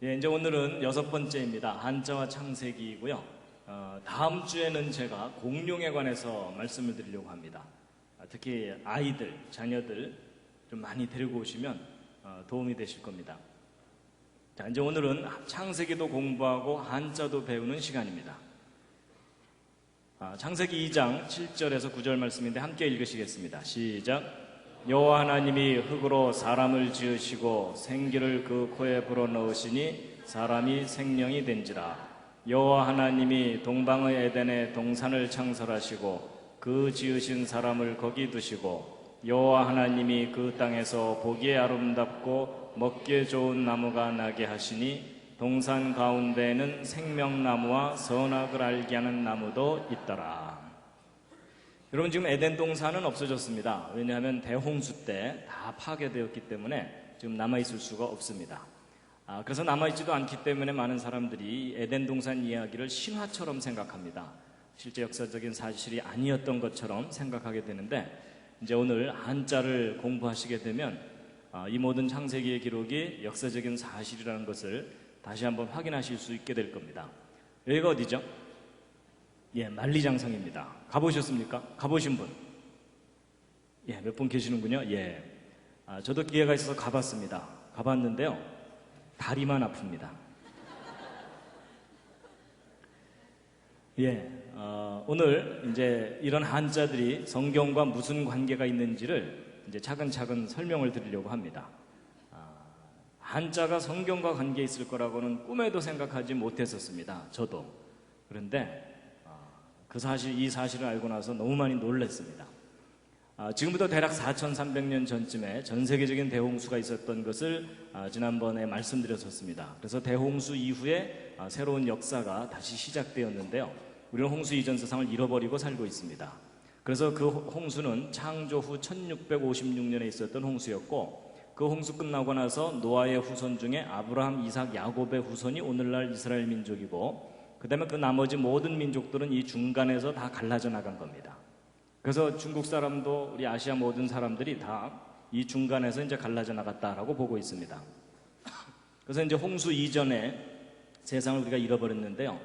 예, 이제 오늘은 6번째입니다. 한자와 창세기이고요. 다음 주에는 제가 공룡에 관해서 말씀을 드리려고 합니다. 특히 아이들, 자녀들 좀 많이 데리고 오시면 도움이 되실 겁니다. 자, 이제 오늘은 창세기도 공부하고 한자도 배우는 시간입니다. 창세기 2장 7절에서 9절 말씀인데 함께 읽으시겠습니다. 시작. 여호와 하나님이 흙으로 사람을 지으시고 생기를 그 코에 불어넣으시니 사람이 생명이 된지라. 여호와 하나님이 동방의 에덴에 동산을 창설하시고 그 지으신 사람을 거기 두시고 여호와 하나님이 그 땅에서 보기에 아름답고 먹기에 좋은 나무가 나게 하시니 동산 가운데에는 생명나무와 선악을 알게 하는 나무도 있더라. 여러분, 지금 에덴 동산은 없어졌습니다. 왜냐하면 대홍수 때 다 파괴되었기 때문에 지금 남아있을 수가 없습니다. 그래서 남아있지도 않기 때문에 많은 사람들이 에덴 동산 이야기를 신화처럼 생각합니다. 실제 역사적인 사실이 아니었던 것처럼 생각하게 되는데, 이제 오늘 한자를 공부하시게 되면 이 모든 창세기의 기록이 역사적인 사실이라는 것을 다시 한번 확인하실 수 있게 될 겁니다. 여기가 어디죠? 예, 만리장성입니다. 가보셨습니까? 가보신 분? 예, 몇 분 계시는군요. 예. 저도 기회가 있어서 가봤습니다. 가봤는데요. 다리만 아픕니다. 예, 오늘 이제 이런 한자들이 성경과 무슨 관계가 있는지를 이제 차근차근 설명을 드리려고 합니다. 한자가 성경과 관계 있을 거라고는 꿈에도 생각하지 못했었습니다. 저도. 그런데 이 사실을 알고 나서 너무 많이 놀랐습니다. 지금부터 대략 4,300년 전쯤에 전 세계적인 대홍수가 있었던 것을 지난번에 말씀드렸었습니다. 그래서 대홍수 이후에 새로운 역사가 다시 시작되었는데요. 우리는 홍수 이전 세상을 잃어버리고 살고 있습니다. 그래서 그 홍수는 창조 후 1656년에 있었던 홍수였고, 그 홍수 끝나고 나서 노아의 후손 중에 아브라함, 이삭, 야곱의 후손이 오늘날 이스라엘 민족이고, 그 다음에 그 나머지 모든 민족들은 이 중간에서 다 갈라져 나간 겁니다. 그래서 중국 사람도 우리 아시아 모든 사람들이 다 이 중간에서 이제 갈라져 나갔다라고 보고 있습니다. 그래서 이제 홍수 이전에 세상을 우리가 잃어버렸는데요.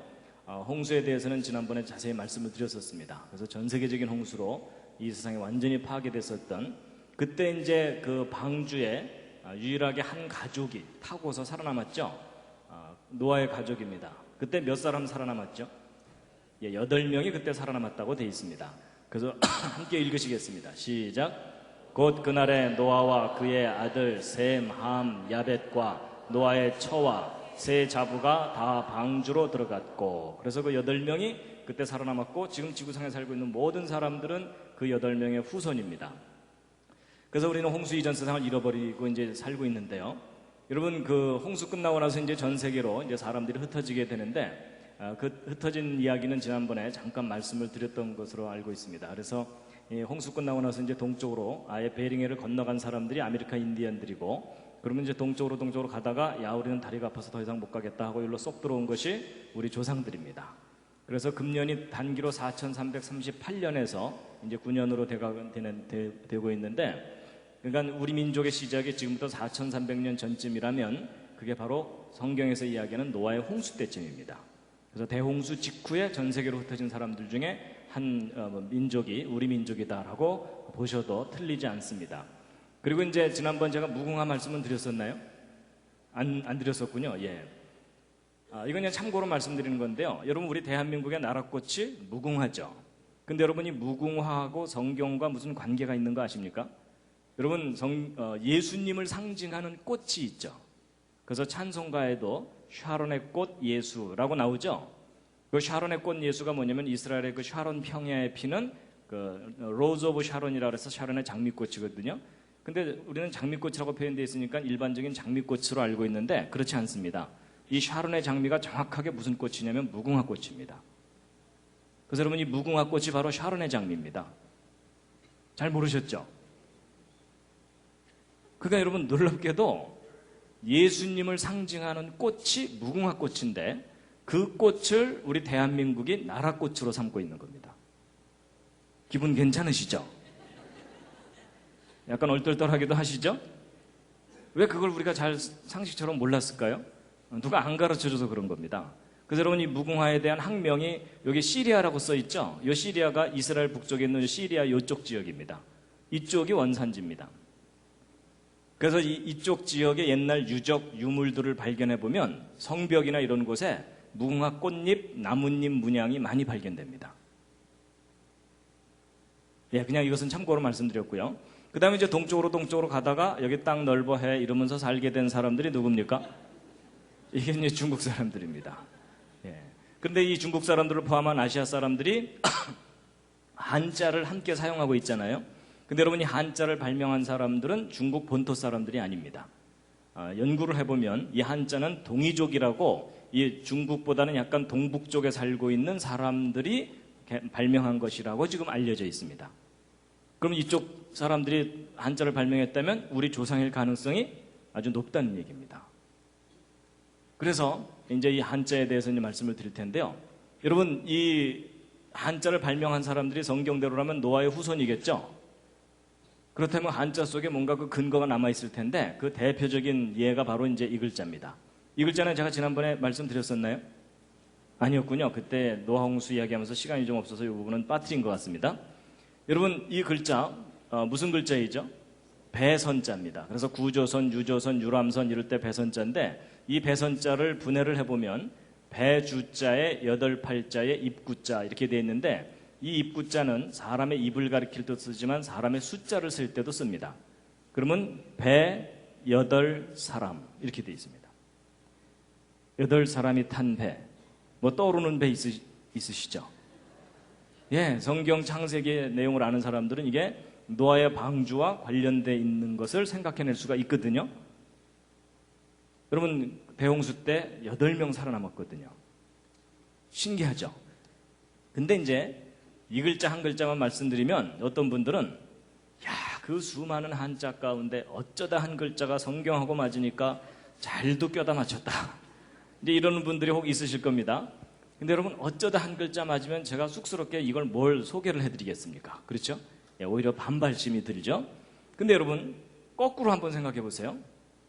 홍수에 대해서는 지난번에 자세히 말씀을 드렸었습니다. 그래서 전 세계적인 홍수로 이 세상이 완전히 파괴됐었던, 그때 이제 그 방주에 유일하게 한 가족이 타고서 살아남았죠. 노아의 가족입니다. 그때 몇 사람 살아남았죠? 예, 8명이 그때 살아남았다고 되어 있습니다. 그래서 함께 읽으시겠습니다. 시작. 곧 그날에 노아와 그의 아들 셈, 함, 야벳과 노아의 처와 세 자부가 다 방주로 들어갔고, 그래서 그 8명이 그때 살아남았고, 지금 지구상에 살고 있는 모든 사람들은 그 8명의 후손입니다. 그래서 우리는 홍수 이전 세상을 잃어버리고 이제 살고 있는데요. 여러분, 그 홍수 끝나고 나서 이제 전 세계로 이제 사람들이 흩어지게 되는데, 그 흩어진 이야기는 지난번에 잠깐 말씀을 드렸던 것으로 알고 있습니다. 그래서 이 홍수 끝나고 나서 이제 동쪽으로 아예 베링해를 건너간 사람들이 아메리카 인디언들이고, 그러면 이제 동쪽으로 가다가 야, 우리는 다리가 아파서 더 이상 못 가겠다 하고 여기로 쏙 들어온 것이 우리 조상들입니다. 그래서 금년이 단기로 4338년에서 이제 9년으로 되고 있는데, 그러니까 우리 민족의 시작이 지금부터 4,300년 전쯤이라면 그게 바로 성경에서 이야기하는 노아의 홍수 때쯤입니다. 그래서 대홍수 직후에 전 세계로 흩어진 사람들 중에 한 민족이 우리 민족이다라고 보셔도 틀리지 않습니다. 그리고 이제 지난번 제가 무궁화 말씀은 드렸었나요? 안 드렸었군요. 예. 이건 그냥 참고로 말씀드리는 건데요. 여러분, 우리 대한민국의 나라꽃이 무궁화죠. 근데 여러분이 무궁화하고 성경과 무슨 관계가 있는 거 아십니까? 여러분, 예수님을 상징하는 꽃이 있죠. 그래서 찬송가에도 샤론의 꽃 예수라고 나오죠. 그 샤론의 꽃 예수가 뭐냐면 이스라엘의 그 샤론 평야에 피는 그 로즈 오브 샤론이라고 해서 샤론의 장미꽃이거든요. 근데 우리는 장미꽃이라고 표현되어 있으니까 일반적인 장미꽃으로 알고 있는데 그렇지 않습니다. 이 샤론의 장미가 정확하게 무슨 꽃이냐면 무궁화 꽃입니다. 그래서 여러분, 이 무궁화 꽃이 바로 샤론의 장미입니다. 잘 모르셨죠? 그러니까 여러분, 놀랍게도 예수님을 상징하는 꽃이 무궁화 꽃인데 그 꽃을 우리 대한민국이 나라꽃으로 삼고 있는 겁니다. 기분 괜찮으시죠? 약간 얼떨떨하기도 하시죠? 왜 그걸 우리가 잘 상식처럼 몰랐을까요? 누가 안 가르쳐줘서 그런 겁니다. 그래서 여러분 이 무궁화에 대한 학명이 여기 시리아라고 써 있죠. 이 시리아가 이스라엘 북쪽에 있는 시리아 이쪽 지역입니다. 이쪽이 원산지입니다. 그래서 이쪽 지역의 옛날 유적 유물들을 발견해 보면 성벽이나 이런 곳에 무궁화 꽃잎, 나뭇잎 문양이 많이 발견됩니다. 예, 그냥 이것은 참고로 말씀드렸고요. 그 다음에 이제 동쪽으로 가다가 여기 땅 넓어 해 이러면서 살게 된 사람들이 누굽니까? 이게 이제 중국 사람들입니다. 예. 근데 이 중국 사람들을 포함한 아시아 사람들이 한자를 함께 사용하고 있잖아요. 근데 여러분 이 한자를 발명한 사람들은 중국 본토 사람들이 아닙니다. 연구를 해보면 이 한자는 동이족이라고 이 중국보다는 약간 동북쪽에 살고 있는 사람들이 발명한 것이라고 지금 알려져 있습니다. 그럼 이쪽 사람들이 한자를 발명했다면 우리 조상일 가능성이 아주 높다는 얘기입니다. 그래서 이제 이 한자에 대해서 이제 말씀을 드릴 텐데요. 여러분 이 한자를 발명한 사람들이 성경대로라면 노아의 후손이겠죠? 그렇다면 한자 속에 뭔가 그 근거가 남아있을 텐데 그 대표적인 예가 바로 이제 이 글자입니다. 이 글자는 제가 지난번에 말씀드렸었나요? 아니었군요. 그때 노아홍수 이야기하면서 시간이 좀 없어서 이 부분은 빠뜨린 것 같습니다. 여러분 이 글자 무슨 글자이죠? 배선자입니다. 그래서 구조선, 유조선, 유람선 이럴 때 배선자인데 이 배선자를 분해를 해보면 배주자에 여덟 팔자에 입구자 이렇게 되어 있는데 이 입구자는 사람의 입을 가리킬 때도 쓰지만 사람의 숫자를 쓸 때도 씁니다. 그러면 배, 여덟 사람 이렇게 되어 있습니다. 여덟 사람이 탄 배. 뭐 떠오르는 배 있으시죠? 예, 성경 창세기의 내용을 아는 사람들은 이게 노아의 방주와 관련되어 있는 것을 생각해낼 수가 있거든요. 여러분 대홍수 때 8명 살아남았거든요. 신기하죠? 근데 이제 이 글자 한 글자만 말씀드리면 어떤 분들은 야, 그 수많은 한자 가운데 어쩌다 한 글자가 성경하고 맞으니까 잘도 껴다 맞췄다. 이제 이러는 분들이 혹 있으실 겁니다. 근데 여러분 어쩌다 한 글자 맞으면 제가 쑥스럽게 이걸 뭘 소개를 해드리겠습니까? 그렇죠? 예, 오히려 반발심이 들죠. 근데 여러분 거꾸로 한번 생각해 보세요.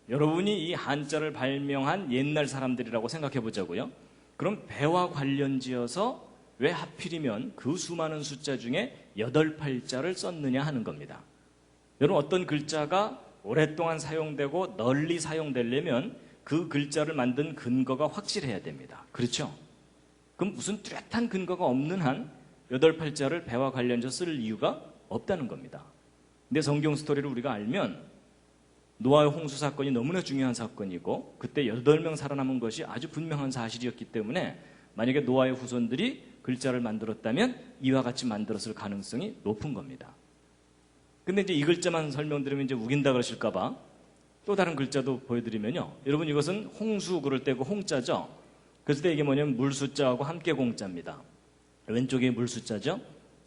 여러분이 이 한자를 발명한 옛날 사람들이라고 생각해 보자고요. 그럼 배와 관련지어서 왜 하필이면 그 수많은 숫자 중에 8팔자를 썼느냐 하는 겁니다. 여러분 어떤 글자가 오랫동안 사용되고 널리 사용되려면 그 글자를 만든 근거가 확실해야 됩니다. 그렇죠? 그럼 무슨 뚜렷한 근거가 없는 한 8팔자를 배와 관련해서 쓸 이유가 없다는 겁니다. 근데 성경 스토리를 우리가 알면 노아의 홍수 사건이 너무나 중요한 사건이고 그때 8명 살아남은 것이 아주 분명한 사실이었기 때문에 만약에 노아의 후손들이 글자를 만들었다면 이와 같이 만들었을 가능성이 높은 겁니다. 근데 이제 이 글자만 설명드리면 이제 우긴다 그러실까봐 또 다른 글자도 보여드리면요. 여러분 이것은 홍수 그럴 때 그 홍자죠. 그랬을 때 이게 뭐냐면 물숫자하고 함께 공자입니다. 왼쪽이 물숫자죠.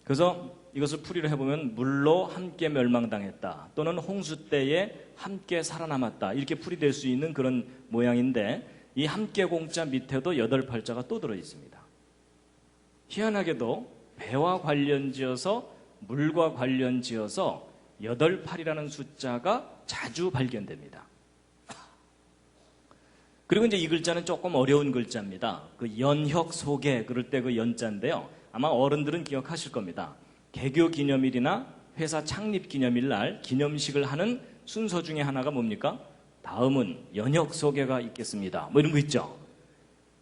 그래서 이것을 풀이를 해보면 물로 함께 멸망당했다 또는 홍수 때에 함께 살아남았다 이렇게 풀이될 수 있는 그런 모양인데 이 함께 공자 밑에도 8팔자가 또 들어있습니다. 희한하게도 배와 관련지어서 물과 관련지어서 8팔이라는 숫자가 자주 발견됩니다. 그리고 이제 이 글자는 조금 어려운 글자입니다. 그 연혁 소개 그럴 때 그 연자인데요. 아마 어른들은 기억하실 겁니다. 개교 기념일이나 회사 창립 기념일 날 기념식을 하는 순서 중에 하나가 뭡니까? 다음은 연혁 소개가 있겠습니다. 뭐 이런 거 있죠.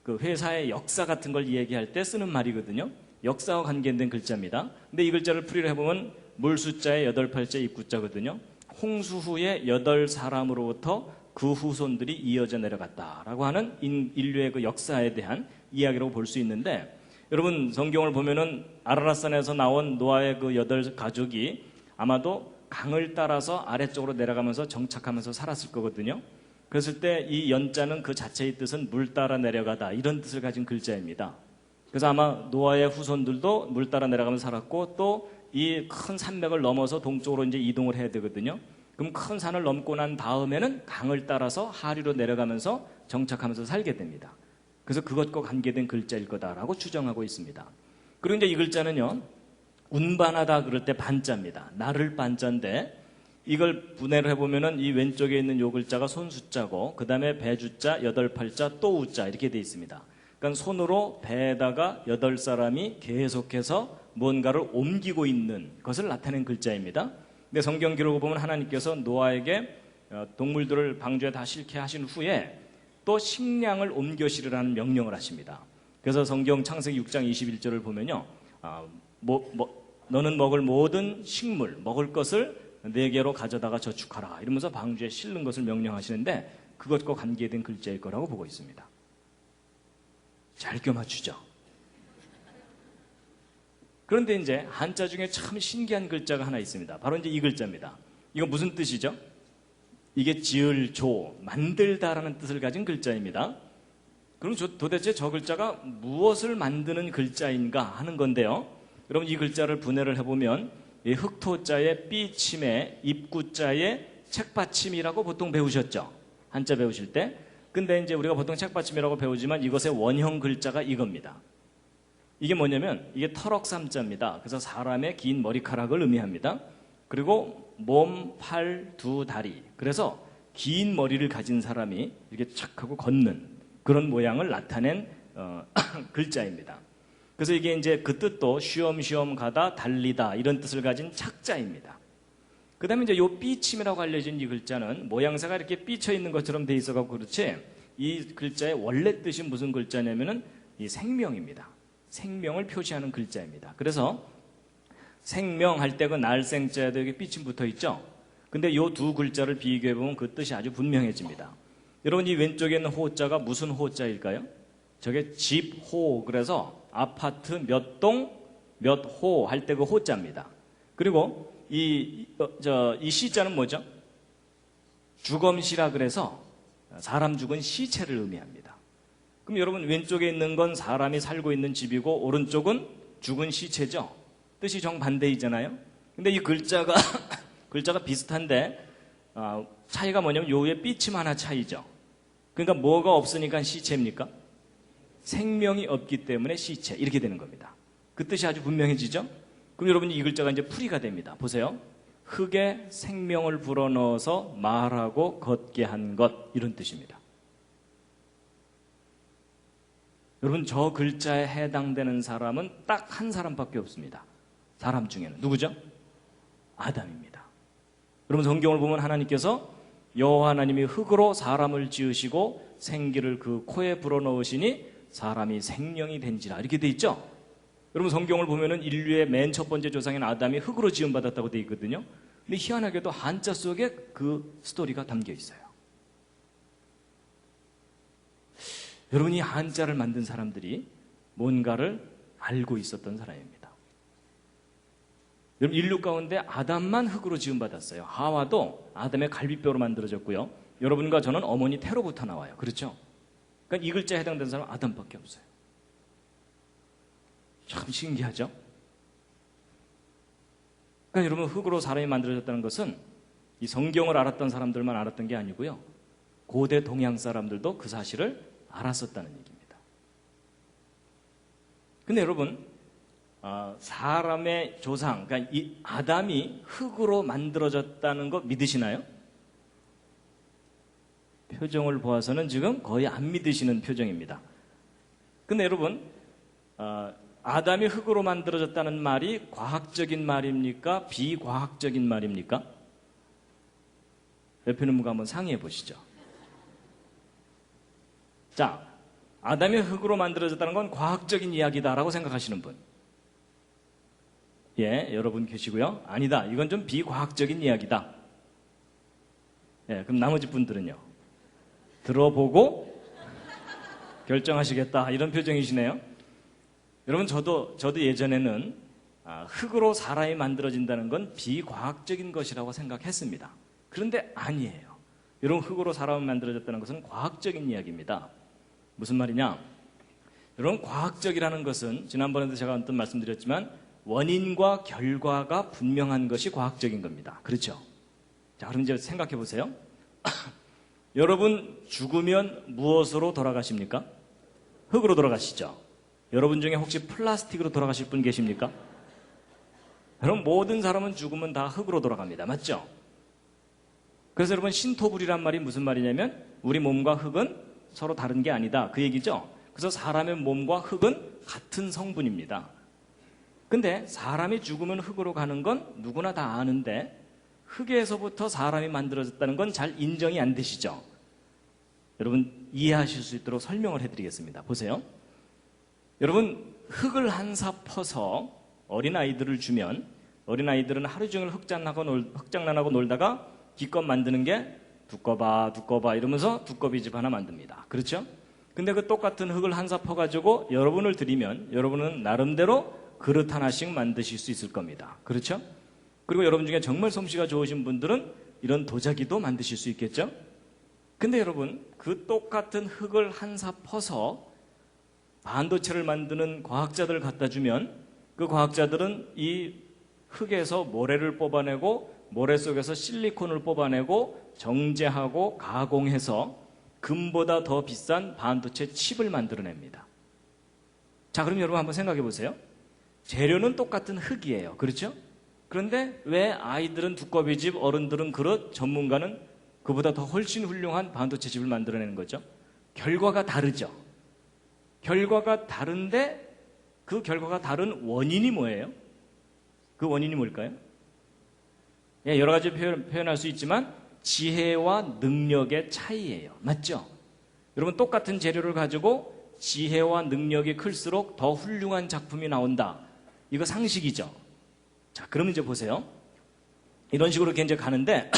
그 회사의 역사 같은 걸 얘기할 때 쓰는 말이거든요. 역사와 관계된 글자입니다. 근데 이 글자를 풀이를 해보면 물숫자에 8팔자 입구자거든요. 홍수 후에 8사람으로부터 그 후손들이 이어져 내려갔다라고 하는 인류의 그 역사에 대한 이야기라고 볼 수 있는데 여러분 성경을 보면은 아라랏산에서 나온 노아의 그 8가족이 아마도 강을 따라서 아래쪽으로 내려가면서 정착하면서 살았을 거거든요. 그랬을 때 이 연자는 그 자체의 뜻은 물 따라 내려가다 이런 뜻을 가진 글자입니다. 그래서 아마 노아의 후손들도 물 따라 내려가면서 살았고 또 이 큰 산맥을 넘어서 동쪽으로 이제 이동을 해야 되거든요. 그럼 큰 산을 넘고 난 다음에는 강을 따라서 하류로 내려가면서 정착하면서 살게 됩니다. 그래서 그것과 관계된 글자일 거다라고 추정하고 있습니다. 그리고 이제 이 글자는요, 운반하다 그럴 때 반자입니다. 나를 반자인데 이걸 분해를 해보면은 이 왼쪽에 있는 요 글자가 손수자고, 그 다음에 배주자, 여덟팔자, 또 우자 이렇게 돼 있습니다. 그러니까 손으로 배에다가 8사람이 계속해서 뭔가를 옮기고 있는 것을 나타낸 글자입니다. 근데 성경 기록을 보면 하나님께서 노아에게 동물들을 방주에 다 싣게 하신 후에 또 식량을 옮겨 실으라는 명령을 하십니다. 그래서 성경 창세기 6장 21절을 보면요, 너는 먹을 모든 식물, 먹을 것을 네개로 가져다가 저축하라 이러면서 방주에 실는 것을 명령하시는데, 그것과 관계된 글자일 거라고 보고 있습니다. 잘 껴맞추죠. 그런데 이제 한자 중에 참 신기한 글자가 하나 있습니다. 바로 이제 이 글자입니다. 이거 무슨 뜻이죠? 이게 지을, 조, 만들다라는 뜻을 가진 글자입니다. 그럼 도대체 저 글자가 무엇을 만드는 글자인가 하는 건데요. 여러분, 이 글자를 분해를 해보면 이 흑토자의 삐침에 입구자의 책받침이라고 보통 배우셨죠? 한자 배우실 때. 근데 이제 우리가 보통 책받침이라고 배우지만 이것의 원형 글자가 이겁니다. 이게 뭐냐면 이게 터럭삼자입니다. 그래서 사람의 긴 머리카락을 의미합니다. 그리고 몸, 팔, 두 다리. 그래서 긴 머리를 가진 사람이 이렇게 착 하고 걷는 그런 모양을 나타낸 글자입니다. 그래서 이게 이제 그 뜻도 쉬엄쉬엄 가다, 달리다 이런 뜻을 가진 착자입니다. 그 다음에 이제 요 삐침이라고 알려진 이 글자는 모양새가 이렇게 삐쳐 있는 것처럼 돼 있어가지고 그렇지, 이 글자의 원래 뜻이 무슨 글자냐면은 이 생명입니다. 생명을 표시하는 글자입니다. 그래서 생명할 때 그 날생자에도 여기 삐침 붙어 있죠? 근데 요 두 글자를 비교해보면 그 뜻이 아주 분명해집니다. 여러분, 이 왼쪽에 있는 호자가 무슨 호자일까요? 저게 집, 호, 그래서 아파트 몇 동, 몇 호 할 때 그 호자입니다. 그리고 이 시자는 뭐죠? 주검시라 그래서 사람 죽은 시체를 의미합니다. 그럼 여러분, 왼쪽에 있는 건 사람이 살고 있는 집이고 오른쪽은 죽은 시체죠? 뜻이 정반대이잖아요? 근데 이 글자가 비슷한데 차이가 뭐냐면 요 위에 삐침 하나 차이죠. 그러니까 뭐가 없으니까 시체입니까? 생명이 없기 때문에 시체, 이렇게 되는 겁니다. 그 뜻이 아주 분명해지죠? 그럼 여러분이 이 글자가 이제 풀이가 됩니다. 보세요. 흙에 생명을 불어넣어서 말하고 걷게 한 것, 이런 뜻입니다. 여러분, 저 글자에 해당되는 사람은 딱 한 사람밖에 없습니다. 사람 중에는. 누구죠? 아담입니다. 여러분, 성경을 보면 하나님께서 여호와 하나님이 흙으로 사람을 지으시고 생기를 그 코에 불어넣으시니 사람이 생명이 된지라, 이렇게 돼 있죠? 여러분, 성경을 보면은 인류의 맨 첫 번째 조상인 아담이 흙으로 지음받았다고 돼 있거든요. 근데 희한하게도 한자 속에 그 스토리가 담겨 있어요. 여러분, 이 한자를 만든 사람들이 뭔가를 알고 있었던 사람입니다. 여러분, 인류 가운데 아담만 흙으로 지음받았어요. 하와도 아담의 갈비뼈로 만들어졌고요. 여러분과 저는 어머니 태로부터 나와요. 그렇죠? 그러니까 이 글자에 해당되는 사람은 아담밖에 없어요. 참 신기하죠? 그러니까 여러분, 흙으로 사람이 만들어졌다는 것은 이 성경을 알았던 사람들만 알았던 게 아니고요. 고대 동양 사람들도 그 사실을 알았었다는 얘기입니다. 근데 여러분, 사람의 조상, 그러니까 이 아담이 흙으로 만들어졌다는 거 믿으시나요? 표정을 보아서는 지금 거의 안 믿으시는 표정입니다. 근데 여러분, 아담이 흙으로 만들어졌다는 말이 과학적인 말입니까? 비과학적인 말입니까? 옆에 있는 분과 한번 상의해 보시죠. 자, 아담이 흙으로 만들어졌다는 건 과학적인 이야기다라고 생각하시는 분. 예, 여러분 계시고요. 아니다, 이건 좀 비과학적인 이야기다. 예, 그럼 나머지 분들은요? 들어보고 결정하시겠다, 이런 표정이시네요. 여러분, 저도 예전에는 흙으로 사람이 만들어진다는 건 비과학적인 것이라고 생각했습니다. 그런데 아니에요. 여러분, 흙으로 사람이 만들어졌다는 것은 과학적인 이야기입니다. 무슨 말이냐? 여러분, 과학적이라는 것은 지난번에도 제가 언뜻 말씀드렸지만 원인과 결과가 분명한 것이 과학적인 겁니다. 그렇죠? 자, 그럼 이제 생각해 보세요. 여러분, 죽으면 무엇으로 돌아가십니까? 흙으로 돌아가시죠? 여러분 중에 혹시 플라스틱으로 돌아가실 분 계십니까? 여러분, 모든 사람은 죽으면 다 흙으로 돌아갑니다. 맞죠? 그래서 여러분 신토불이란 말이 무슨 말이냐면 우리 몸과 흙은 서로 다른 게 아니다 그 얘기죠. 그래서 사람의 몸과 흙은 같은 성분입니다. 근데 사람이 죽으면 흙으로 가는 건 누구나 다 아는데 흙에서부터 사람이 만들어졌다는 건 잘 인정이 안 되시죠? 여러분 이해하실 수 있도록 설명을 해드리겠습니다. 보세요. 여러분 흙을 한 사 퍼서 어린아이들을 주면 어린아이들은 하루 종일 흙장난하고 놀다가 기껏 만드는 게 두꺼봐 이러면서 두꺼비집 하나 만듭니다. 그렇죠? 근데 그 똑같은 흙을 한 사 퍼가지고 여러분을 드리면 여러분은 나름대로 그릇 하나씩 만드실 수 있을 겁니다. 그렇죠? 그리고 여러분 중에 정말 솜씨가 좋으신 분들은 이런 도자기도 만드실 수 있겠죠? 근데 여러분 그 똑같은 흙을 한 사 퍼서 반도체를 만드는 과학자들 갖다 주면 그 과학자들은 이 흙에서 모래를 뽑아내고 모래 속에서 실리콘을 뽑아내고 정제하고 가공해서 금보다 더 비싼 반도체 칩을 만들어냅니다. 자, 그럼 여러분 한번 생각해 보세요. 재료는 똑같은 흙이에요. 그렇죠? 그런데 왜 아이들은 두꺼비집, 어른들은 그릇, 전문가는 그보다 더 훨씬 훌륭한 반도체 칩을 만들어내는 거죠? 결과가 다르죠. 결과가 다른데 그 결과가 다른 원인이 뭐예요? 그 원인이 뭘까요? 예, 여러 가지 표현할 수 있지만 지혜와 능력의 차이예요. 맞죠? 여러분 똑같은 재료를 가지고 지혜와 능력이 클수록 더 훌륭한 작품이 나온다. 이거 상식이죠. 자, 그럼 이제 보세요. 이런 식으로 이렇게 이제 가는데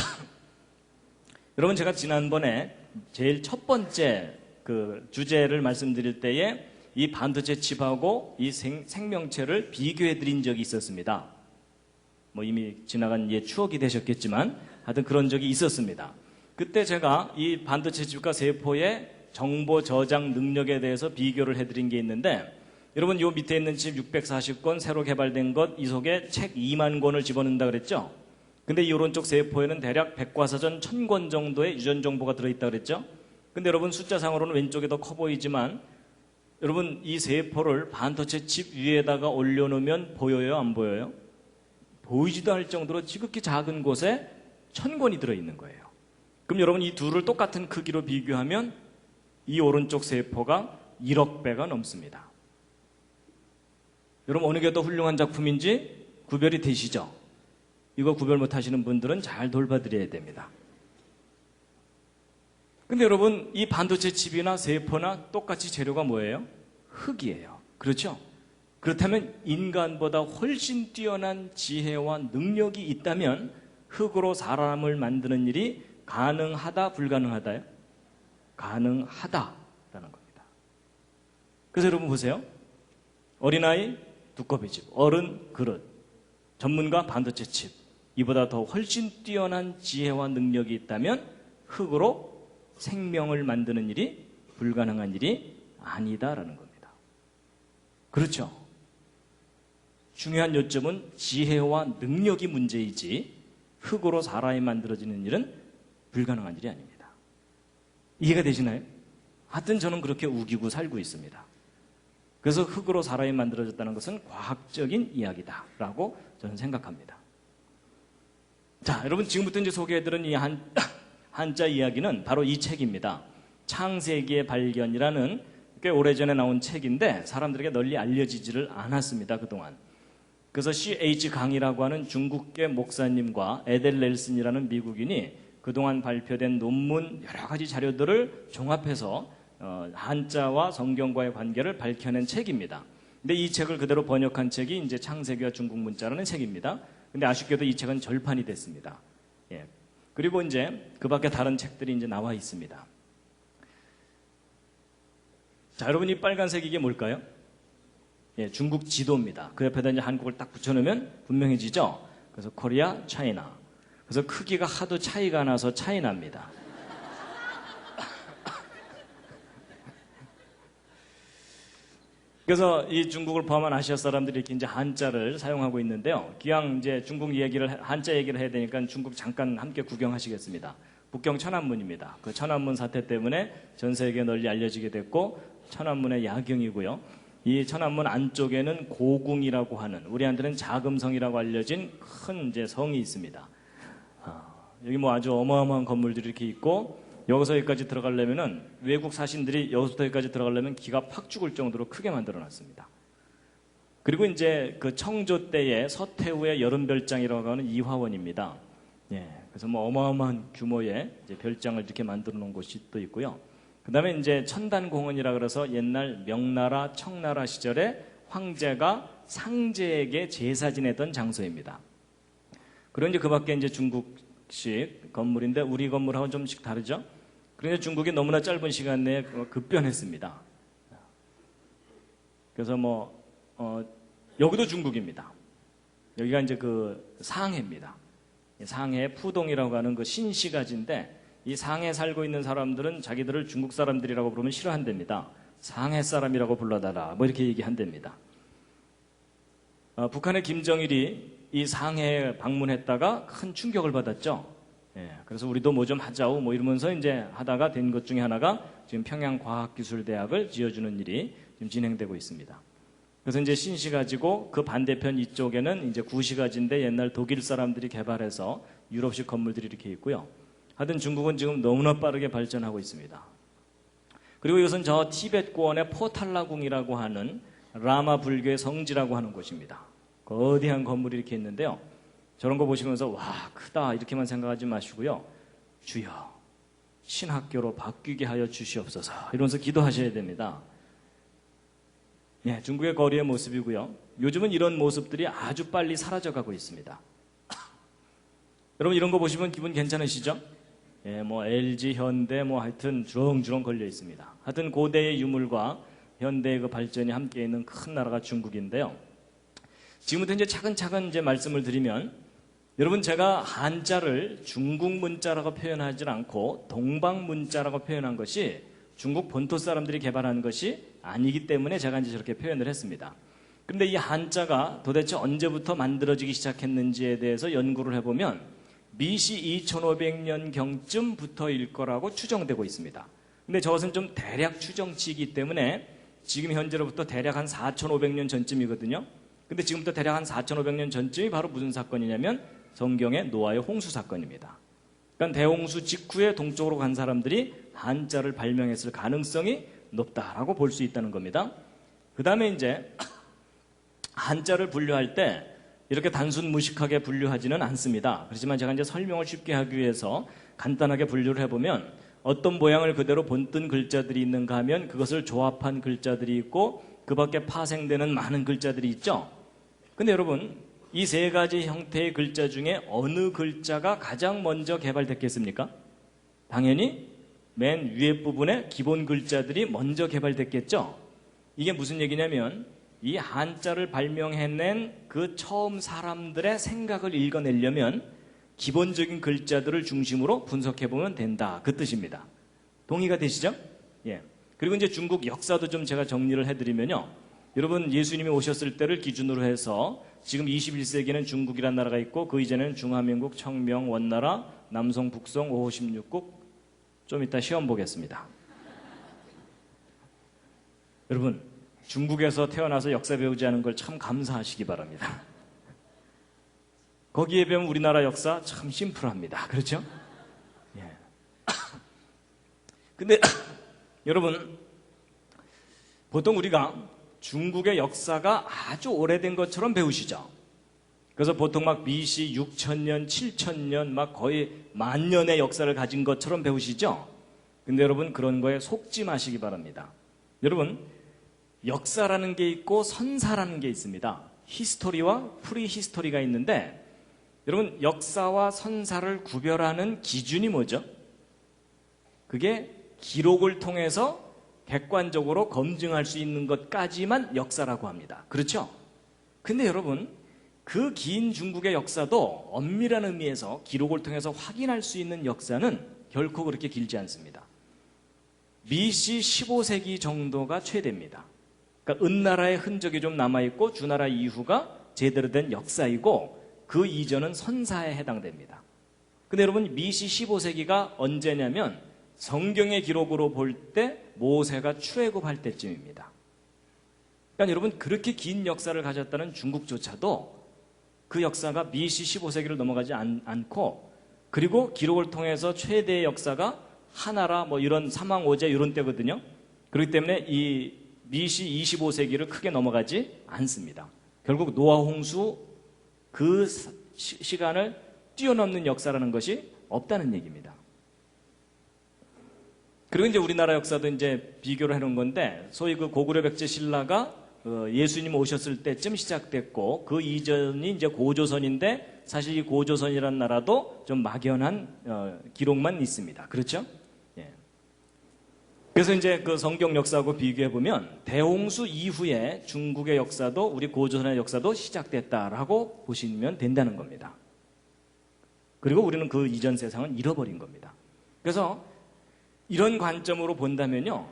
여러분 제가 지난번에 제일 첫 번째 그 주제를 말씀드릴 때에 이 반도체 칩하고 이 생명체를 비교해 드린 적이 있었습니다. 뭐 이미 지나간 추억이 되셨겠지만 하여튼 그런 적이 있었습니다. 그때 제가 이 반도체 칩과 세포의 정보 저장 능력에 대해서 비교를 해드린 게 있는데 여러분 요 밑에 있는 칩 640권 새로 개발된 것 이 속에 책 2만 권을 집어넣는다 그랬죠? 근데 이 오른쪽 세포에는 대략 백과사전 1000권 정도의 유전 정보가 들어있다 그랬죠? 근데 여러분 숫자상으로는 왼쪽이 더 커 보이지만 여러분 이 세포를 반도체 칩 위에다가 올려놓으면 보여요? 안 보여요? 보이지도 않을 정도로 지극히 작은 곳에 1000권이 들어있는 거예요. 그럼 여러분 이 둘을 똑같은 크기로 비교하면 이 오른쪽 세포가 1억 배가 넘습니다. 여러분 어느 게 더 훌륭한 작품인지 구별이 되시죠? 이거 구별 못하시는 분들은 잘 돌봐드려야 됩니다. 근데 여러분 이 반도체 칩이나 세포나 똑같이 재료가 뭐예요? 흙이에요. 그렇죠? 그렇다면 인간보다 훨씬 뛰어난 지혜와 능력이 있다면 흙으로 사람을 만드는 일이 가능하다, 불가능하다요? 가능하다라는 겁니다. 그래서 여러분 보세요. 어린아이 두꺼비집, 어른 그릇, 전문가 반도체 칩. 이보다 더 훨씬 뛰어난 지혜와 능력이 있다면 흙으로 생명을 만드는 일이 불가능한 일이 아니다라는 겁니다. 그렇죠? 중요한 요점은 지혜와 능력이 문제이지 흙으로 사람이 만들어지는 일은 불가능한 일이 아닙니다. 이해가 되시나요? 하여튼 저는 그렇게 우기고 살고 있습니다. 그래서 흙으로 사람이 만들어졌다는 것은 과학적인 이야기다라고 저는 생각합니다. 자, 여러분 지금부터 이제 소개해드린 이 한자 이야기는 바로 이 책입니다. 창세기의 발견이라는 꽤 오래전에 나온 책인데 사람들에게 널리 알려지지를 않았습니다. 그동안. 그래서 C.H. 강이라고 하는 중국계 목사님과 에델 넬슨이라는 미국인이 그동안 발표된 논문 여러 가지 자료들을 종합해서 한자와 성경과의 관계를 밝혀낸 책입니다. 근데 이 책을 그대로 번역한 책이 이제 창세기와 중국 문자라는 책입니다. 근데 아쉽게도 이 책은 절판이 됐습니다. 예. 그리고 이제 그 밖에 다른 책들이 이제 나와 있습니다. 자, 여러분 이 빨간색 이게 뭘까요? 예, 중국 지도입니다. 그 옆에다 이제 한국을 딱 붙여놓으면 분명해지죠? 그래서 코리아, 차이나. 그래서 크기가 하도 차이가 나서 차이나입니다. 그래서 이 중국을 포함한 아시아 사람들이 이렇게 이제 한자를 사용하고 있는데요. 기왕 이제 중국 한자 얘기를 해야 되니까 중국 잠깐 함께 구경하시겠습니다. 북경 천안문입니다. 그 천안문 사태 때문에 전 세계에 널리 알려지게 됐고, 천안문의 야경이고요. 이 천안문 안쪽에는 고궁이라고 하는 우리한테는 자금성이라고 알려진 큰 이제 성이 있습니다. 여기 뭐 아주 어마어마한 건물들이 이렇게 있고 여기서 여기까지 들어가려면은 외국 사신들이 여기서부터 여기까지 들어가려면 기가 팍 죽을 정도로 크게 만들어 놨습니다. 그리고 이제 그 청조 때의 서태후의 여름별장이라고 하는 이화원입니다. 예, 그래서 뭐 어마어마한 규모의 이제 별장을 이렇게 만들어 놓은 곳이 또 있고요. 그 다음에 이제 천단공원이라 그래서 옛날 명나라, 청나라 시절에 황제가 상제에게 제사 지내던 장소입니다. 그리고 이제 그 밖에 이제 중국식 건물인데 우리 건물하고는 좀씩 다르죠? 그런데 중국이 너무나 짧은 시간 내에 급변했습니다. 그래서 여기도 중국입니다. 여기가 이제 그 상해입니다. 상해 푸동이라고 하는 그 신시가지인데 이 상해에 살고 있는 사람들은 자기들을 중국 사람들이라고 부르면 싫어한답니다. 상해 사람이라고 불러달라 뭐 이렇게 얘기한답니다. 북한의 김정일이 이 상해에 방문했다가 큰 충격을 받았죠. 예, 그래서 우리도 뭐 좀 하자고 뭐 이러면서 이제 하다가 된 것 중에 하나가 지금 평양과학기술대학을 지어주는 일이 지금 진행되고 있습니다. 그래서 이제 신시가지고 그 반대편 이쪽에는 이제 구시가지인데 옛날 독일 사람들이 개발해서 유럽식 건물들이 이렇게 있고요. 하여튼 중국은 지금 너무나 빠르게 발전하고 있습니다. 그리고 이것은 저 티벳 고원의 포탈라궁이라고 하는 라마 불교의 성지라고 하는 곳입니다. 거대한 건물이 이렇게 있는데요. 저런 거 보시면서 와 크다 이렇게만 생각하지 마시고요. 주여 신학교로 바뀌게 하여 주시옵소서 이러면서 기도하셔야 됩니다. 예, 중국의 거리의 모습이고요. 요즘은 이런 모습들이 아주 빨리 사라져가고 있습니다. 여러분 이런 거 보시면 기분 괜찮으시죠? 예, 뭐 LG, 현대 뭐 하여튼 주렁주렁 걸려 있습니다. 하여튼 고대의 유물과 현대의 그 발전이 함께 있는 큰 나라가 중국인데요. 지금부터 이제 차근차근 이제 말씀을 드리면 여러분 제가 한자를 중국 문자라고 표현하지 않고 동방 문자라고 표현한 것이 중국 본토 사람들이 개발한 것이 아니기 때문에 제가 이제 저렇게 표현을 했습니다. 그런데 이 한자가 도대체 언제부터 만들어지기 시작했는지에 대해서 연구를 해보면 BC 2500년경쯤부터일 거라고 추정되고 있습니다. 근데 저것은 좀 대략 추정치이기 때문에 지금 현재로부터 대략 한 4500년 전쯤이거든요. 근데 지금부터 대략 한 4500년 전쯤이 바로 무슨 사건이냐면 성경의 노아의 홍수 사건입니다. 그러니까 대홍수 직후에 동쪽으로 간 사람들이 한자를 발명했을 가능성이 높다라고 볼 수 있다는 겁니다. 그 다음에 이제 한자를 분류할 때 이렇게 단순 무식하게 분류하지는 않습니다. 그렇지만 제가 이제 설명을 쉽게 하기 위해서 간단하게 분류를 해보면 어떤 모양을 그대로 본뜬 글자들이 있는가 하면 그것을 조합한 글자들이 있고 그 밖에 파생되는 많은 글자들이 있죠. 근데 여러분 이 세 가지 형태의 글자 중에 어느 글자가 가장 먼저 개발됐겠습니까? 당연히 맨 위에 부분에 기본 글자들이 먼저 개발됐겠죠. 이게 무슨 얘기냐면 이 한자를 발명해낸 그 처음 사람들의 생각을 읽어내려면 기본적인 글자들을 중심으로 분석해보면 된다. 그 뜻입니다. 동의가 되시죠? 예. 그리고 이제 중국 역사도 좀 제가 정리를 해드리면요. 여러분 예수님이 오셨을 때를 기준으로 해서 지금 21세기에는 중국이라는 나라가 있고 그 이전에는 중화민국, 청명, 원나라, 남송, 북송, 5호 16국 좀 이따 시험 보겠습니다. 여러분 중국에서 태어나서 역사 배우지 않은 걸 참 감사하시기 바랍니다. 거기에 비하면 우리나라 역사 참 심플합니다. 그렇죠? 예. 근데 여러분 보통 우리가 중국의 역사가 아주 오래된 것처럼 배우시죠. 그래서 보통 막 BC 6000년, 7000년 막 거의 만년의 역사를 가진 것처럼 배우시죠. 근데 여러분 그런 거에 속지 마시기 바랍니다. 여러분 역사라는 게 있고 선사라는 게 있습니다. 히스토리와 프리히스토리가 있는데 여러분 역사와 선사를 구별하는 기준이 뭐죠? 그게 기록을 통해서 객관적으로 검증할 수 있는 것까지만 역사라고 합니다. 그렇죠? 근데 여러분 그 긴 중국의 역사도 엄밀한 의미에서 기록을 통해서 확인할 수 있는 역사는 결코 그렇게 길지 않습니다. BC 15세기 정도가 최대입니다. 그러니까 은나라의 흔적이 좀 남아있고 주나라 이후가 제대로 된 역사이고 그 이전은 선사에 해당됩니다. 근데 여러분 BC 15세기가 언제냐면 성경의 기록으로 볼 때 모세가 출애굽할 때쯤입니다. 그러니까 여러분 그렇게 긴 역사를 가졌다는 중국조차도 그 역사가 BC 15세기를 넘어가지 않고 그리고 기록을 통해서 최대의 역사가 하나라 뭐 이런 사망오제 이런 때거든요. 그렇기 때문에 이 BC 25세기를 크게 넘어가지 않습니다. 결국 노아 홍수 그 시간을 뛰어넘는 역사라는 것이 없다는 얘기입니다. 그리고 이제 우리나라 역사도 이제 비교를 해놓은 건데, 소위 그 고구려 백제 신라가 예수님 오셨을 때쯤 시작됐고, 그 이전이 이제 고조선인데, 사실 이 고조선이라는 나라도 좀 막연한 기록만 있습니다. 그렇죠? 예. 그래서 이제 그 성경 역사하고 비교해 보면 대홍수 이후에 중국의 역사도 우리 고조선의 역사도 시작됐다라고 보시면 된다는 겁니다. 그리고 우리는 그 이전 세상은 잃어버린 겁니다. 그래서 이런 관점으로 본다면요,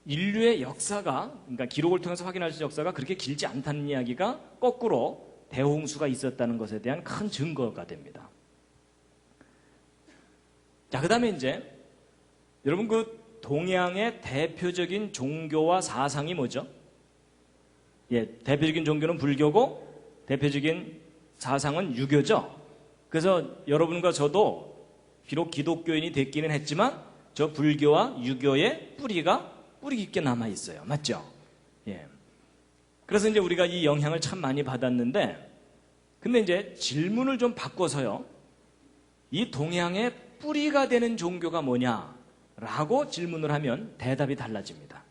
인류의 역사가, 그러니까 기록을 통해서 확인할 수 있는 역사가 그렇게 길지 않다는 이야기가 거꾸로 대홍수가 있었다는 것에 대한 큰 증거가 됩니다. 자, 그 다음에 이제 여러분 그 동양의 대표적인 종교와 사상이 뭐죠? 예, 대표적인 종교는 불교고 대표적인 사상은 유교죠. 그래서 여러분과 저도 비록 기독교인이 됐기는 했지만 저 불교와 유교의 뿌리가 뿌리 깊게 남아 있어요. 맞죠? 예. 그래서 이제 우리가 이 영향을 참 많이 받았는데, 근데 이제 질문을 좀 바꿔서요, 이 동양의 뿌리가 되는 종교가 뭐냐라고 질문을 하면 대답이 달라집니다.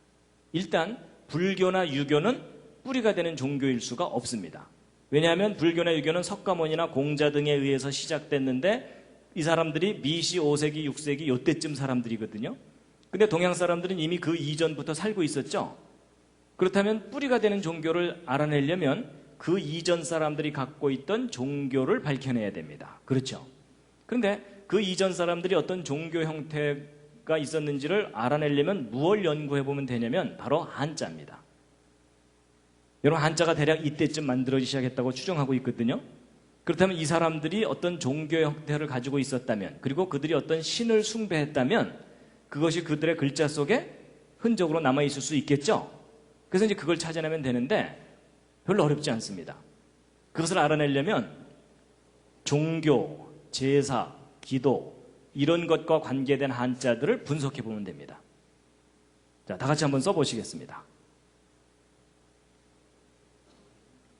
일단 불교나 유교는 뿌리가 되는 종교일 수가 없습니다. 왜냐하면 불교나 유교는 석가모니나 공자 등에 의해서 시작됐는데 이 사람들이 BC 5세기, 6세기 요때쯤 사람들이거든요. 근데 동양 사람들은 이미 그 이전부터 살고 있었죠. 그렇다면 뿌리가 되는 종교를 알아내려면 그 이전 사람들이 갖고 있던 종교를 밝혀내야 됩니다. 그렇죠? 그런데 그 이전 사람들이 어떤 종교 형태가 있었는지를 알아내려면 무엇을 연구해보면 되냐면 바로 한자입니다. 여러분, 한자가 대략 이때쯤 만들어지기 시작했다고 추정하고 있거든요. 그렇다면 이 사람들이 어떤 종교 형태를 가지고 있었다면, 그리고 그들이 어떤 신을 숭배했다면 그것이 그들의 글자 속에 흔적으로 남아있을 수 있겠죠. 그래서 이제 그걸 찾아내면 되는데 별로 어렵지 않습니다. 그것을 알아내려면 종교, 제사, 기도 이런 것과 관계된 한자들을 분석해 보면 됩니다. 자, 다 같이 한번 써보시겠습니다.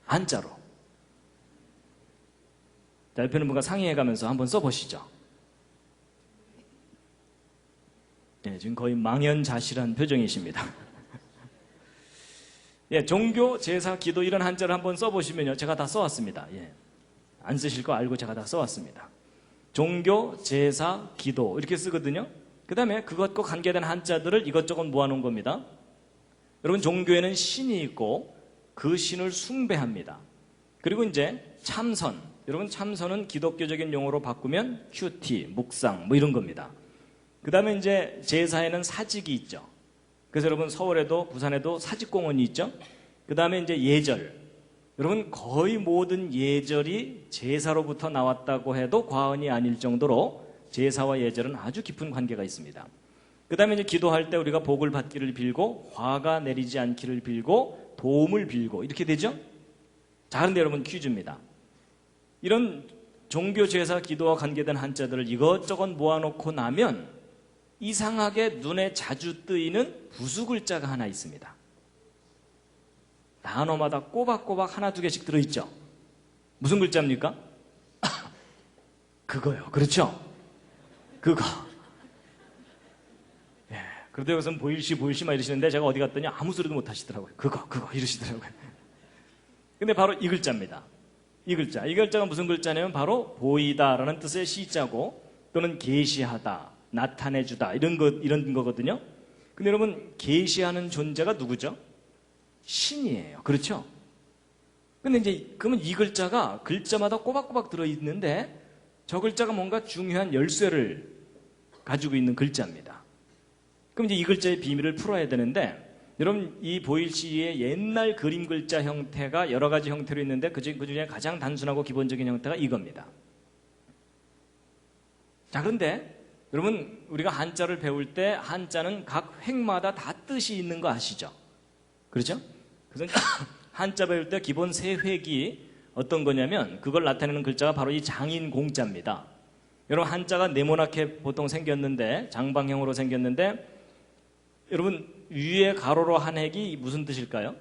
한자로. 자, 옆에 있는 분과 상의해가면서 한번 써보시죠. 예, 지금 거의 망연자실한 표정이십니다. 예, 종교, 제사, 기도 이런 한자를 한번 써보시면요, 제가 다 써왔습니다. 예, 안 쓰실 거 알고 제가 다 써왔습니다. 종교, 제사, 기도 이렇게 쓰거든요. 그 다음에 그것과 관계된 한자들을 이것저것 모아놓은 겁니다. 여러분, 종교에는 신이 있고 그 신을 숭배합니다. 그리고 이제 참선, 여러분 참선은 기독교적인 용어로 바꾸면 큐티, 묵상 뭐 이런 겁니다. 그 다음에 이제 제사에는 사직이 있죠. 그래서 여러분 서울에도 부산에도 사직공원이 있죠. 그 다음에 이제 예절, 여러분 거의 모든 예절이 제사로부터 나왔다고 해도 과언이 아닐 정도로 제사와 예절은 아주 깊은 관계가 있습니다. 그 다음에 이제 기도할 때 우리가 복을 받기를 빌고 화가 내리지 않기를 빌고 도움을 빌고 이렇게 되죠. 자, 그런데 여러분 퀴즈입니다. 이런 종교, 제사, 기도와 관계된 한자들을 이것저것 모아놓고 나면 이상하게 눈에 자주 뜨이는 부수글자가 하나 있습니다. 단어마다 꼬박꼬박 하나 두 개씩 들어있죠. 무슨 글자입니까? 그거요. 그렇죠? 그거. 예. 그런데 여기서는 보일시만 이러시는데 제가 어디 갔더니 아무 소리도 못 하시더라고요. 그거 이러시더라고요. 근데 바로 이 글자입니다. 이 글자가 무슨 글자냐면 바로 보이다라는 뜻의 시자고, 또는 계시하다, 나타내주다 이런 거거든요. 근데 여러분, 계시하는 존재가 누구죠? 신이에요. 그렇죠? 근데 이제 그러면 이 글자가 글자마다 꼬박꼬박 들어있는데 저 글자가 뭔가 중요한 열쇠를 가지고 있는 글자입니다. 그럼 이제 이 글자의 비밀을 풀어야 되는데, 여러분 이 보일시의 옛날 그림 글자 형태가 여러 가지 형태로 있는데 그 중에 가장 단순하고 기본적인 형태가 이겁니다. 자, 그런데 여러분 우리가 한자를 배울 때 한자는 각 획마다 다 뜻이 있는 거 아시죠? 그렇죠? 그래서 한자 배울 때 기본 세 획이 어떤 거냐면 그걸 나타내는 글자가 바로 이 장인공자입니다. 여러분 한자가 네모나게 보통 생겼는데 장방형으로 생겼는데 여러분 위에 가로로 한 획이 무슨 뜻일까요?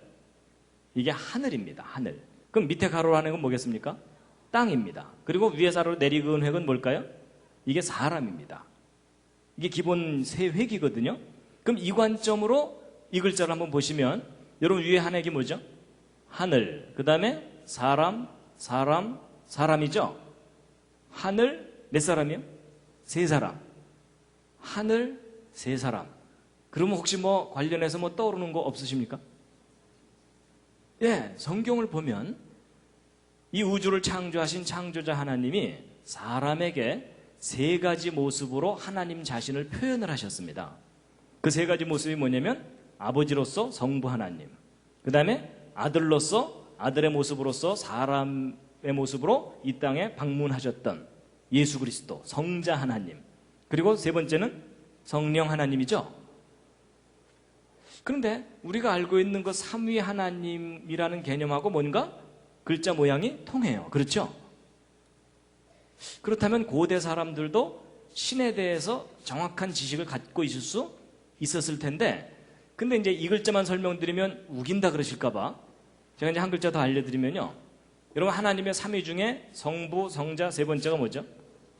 이게 하늘입니다. 하늘. 그럼 밑에 가로로 한 획은 뭐겠습니까? 땅입니다. 그리고 위에 가로로 내리그은 획은 뭘까요? 이게 사람입니다. 이게 기본 세 획이거든요. 그럼 이 관점으로 이 글자를 한번 보시면 여러분 위에 한 획이 뭐죠? 하늘. 그 다음에 사람, 사람이죠? 하늘 몇 사람이요? 세 사람. 하늘 세 사람. 그러면 혹시 뭐 관련해서 뭐 떠오르는 거 없으십니까? 예, 성경을 보면 이 우주를 창조하신 창조자 하나님이 사람에게 세 가지 모습으로 하나님 자신을 표현을 하셨습니다. 그 세 가지 모습이 뭐냐면 아버지로서 성부 하나님, 그 다음에 아들로서 아들의 모습으로서 사람의 모습으로 이 땅에 방문하셨던 예수 그리스도 성자 하나님, 그리고 세 번째는 성령 하나님이죠. 그런데 우리가 알고 있는 그 삼위 하나님이라는 개념하고 뭔가 글자 모양이 통해요. 그렇죠? 그렇다면 고대 사람들도 신에 대해서 정확한 지식을 갖고 있을 수 있었을 텐데, 근데 이제 이 글자만 설명드리면 우긴다 그러실까봐 제가 이제 한 글자 더 알려드리면요. 여러분 하나님의 삼위 중에 성부, 성자, 세 번째가 뭐죠?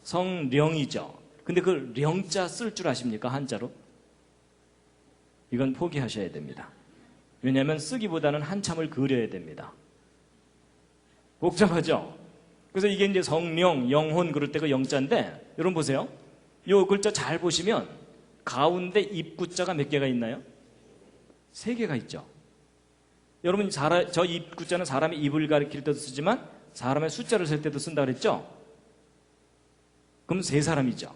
성령이죠. 근데 그 령자 쓸 줄 아십니까? 한자로? 이건 포기하셔야 됩니다. 왜냐하면 쓰기보다는 한참을 그려야 됩니다. 복잡하죠? 그래서 이게 이제 성령, 영혼 그럴 때 그 영자인데, 여러분 보세요. 이 글자 잘 보시면 가운데 입구자가 몇 개가 있나요? 세 개가 있죠. 여러분 저 입구자는 사람의 입을 가리킬 때도 쓰지만 사람의 숫자를 셀 때도 쓴다 그랬죠? 그럼 세 사람이죠.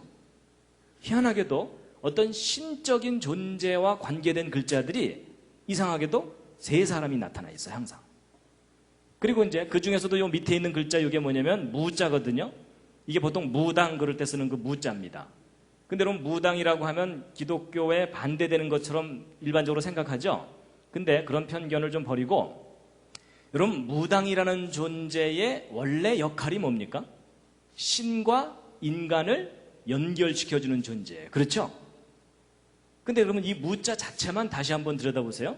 희한하게도 어떤 신적인 존재와 관계된 글자들이 이상하게도 세 사람이 나타나 있어요. 항상. 그리고 이제 그 중에서도 요 밑에 있는 글자 이게 뭐냐면 무자거든요. 이게 보통 무당 그럴 때 쓰는 그 무자입니다. 근데 여러분 무당이라고 하면 기독교에 반대되는 것처럼 일반적으로 생각하죠. 근데 그런 편견을 좀 버리고, 여러분 무당이라는 존재의 원래 역할이 뭡니까? 신과 인간을 연결시켜주는 존재예요. 그렇죠? 근데 여러분 이 무자 자체만 다시 한번 들여다보세요.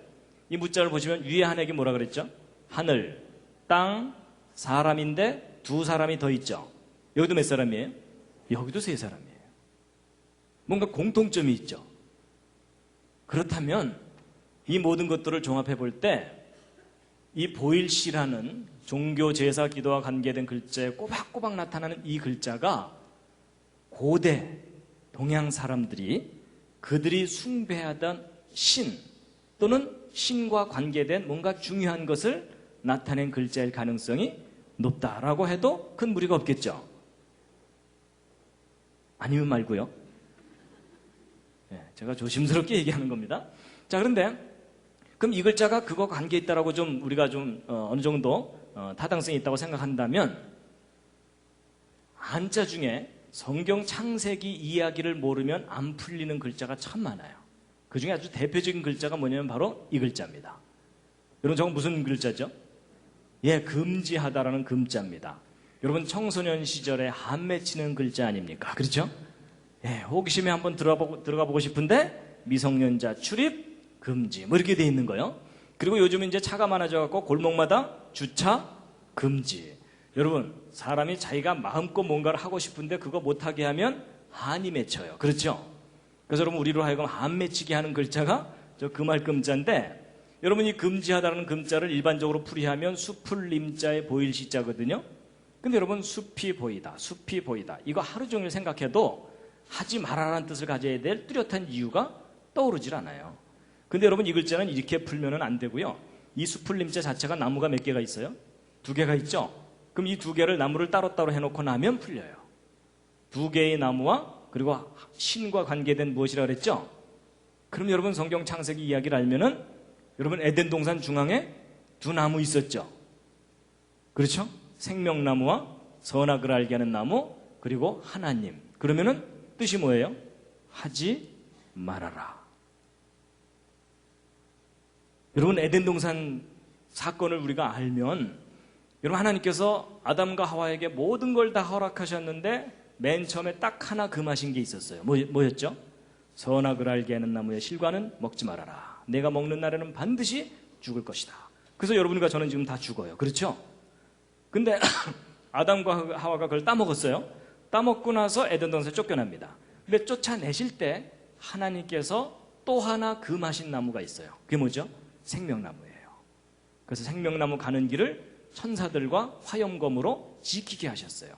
이 무자를 보시면 위에 한 획이 뭐라 그랬죠? 하늘, 땅, 사람인데 두 사람이 더 있죠. 여기도 몇 사람이에요? 여기도 세 사람이에요. 뭔가 공통점이 있죠. 그렇다면 이 모든 것들을 종합해 볼 때 이 보일시라는 종교 제사 기도와 관계된 글자에 꼬박꼬박 나타나는 이 글자가 고대 동양 사람들이 그들이 숭배하던 신 또는 신과 관계된 뭔가 중요한 것을 나타낸 글자일 가능성이 높다라고 해도 큰 무리가 없겠죠. 아니면 말고요. 제가 조심스럽게 얘기하는 겁니다. 자, 그런데 그럼 이 글자가 그거 관계 있다라고 좀 우리가 좀 어느 정도 타당성이 있다고 생각한다면, 한자 중에 성경 창세기 이야기를 모르면 안 풀리는 글자가 참 많아요. 그 중에 아주 대표적인 글자가 뭐냐면 바로 이 글자입니다. 여러분 저건 무슨 글자죠? 예, 금지하다라는 금자입니다. 여러분 청소년 시절에 한 맺히는 글자 아닙니까? 그렇죠? 예, 호기심에 한번 들어가 보고 싶은데 미성년자 출입 금지 뭐 이렇게 돼 있는 거예요. 그리고 요즘은 이제 차가 많아져 갖고 골목마다 주차 금지. 여러분 사람이 자기가 마음껏 뭔가를 하고 싶은데 그거 못하게 하면 한이 맺혀요. 그렇죠? 그래서 여러분 우리로 하여금 한 맺히게 하는 글자가 저 금할 금자인데, 여러분 이 금지하다라는 금자를 일반적으로 풀이하면 숲을 님자에 보일 시자거든요. 근데 여러분 숲이 보이다, 숲이 보이다, 이거 하루 종일 생각해도 하지 말아라는 뜻을 가져야 될 뚜렷한 이유가 떠오르질 않아요. 근데 여러분 이 글자는 이렇게 풀면은 안 되고요. 이 숲을 님자 자체가 나무가 몇 개가 있어요? 두 개가 있죠. 그럼 이 두 개를 나무를 따로따로 해놓고 나면 풀려요. 두 개의 나무와 그리고 신과 관계된 무엇이라 그랬죠? 그럼 여러분 성경 창세기 이야기를 알면은 여러분 에덴 동산 중앙에 두 나무 있었죠. 그렇죠? 생명나무와 선악을 알게 하는 나무, 그리고 하나님. 그러면은 뜻이 뭐예요? 하지 말아라. 여러분 에덴 동산 사건을 우리가 알면, 여러분 하나님께서 아담과 하와에게 모든 걸 다 허락하셨는데 맨 처음에 딱 하나 금하신 게 있었어요. 뭐였죠? 선악을 알게 하는 나무의 실과는 먹지 말아라. 내가 먹는 날에는 반드시 죽을 것이다. 그래서 여러분과 저는 지금 다 죽어요. 그렇죠? 근데 아담과 하와가 그걸 따먹었어요. 따먹고 나서 에덴 동산에 쫓겨납니다. 근데 쫓아내실 때 하나님께서 또 하나 금하신 나무가 있어요. 그게 뭐죠? 생명나무예요. 그래서 생명나무 가는 길을 천사들과 화염검으로 지키게 하셨어요.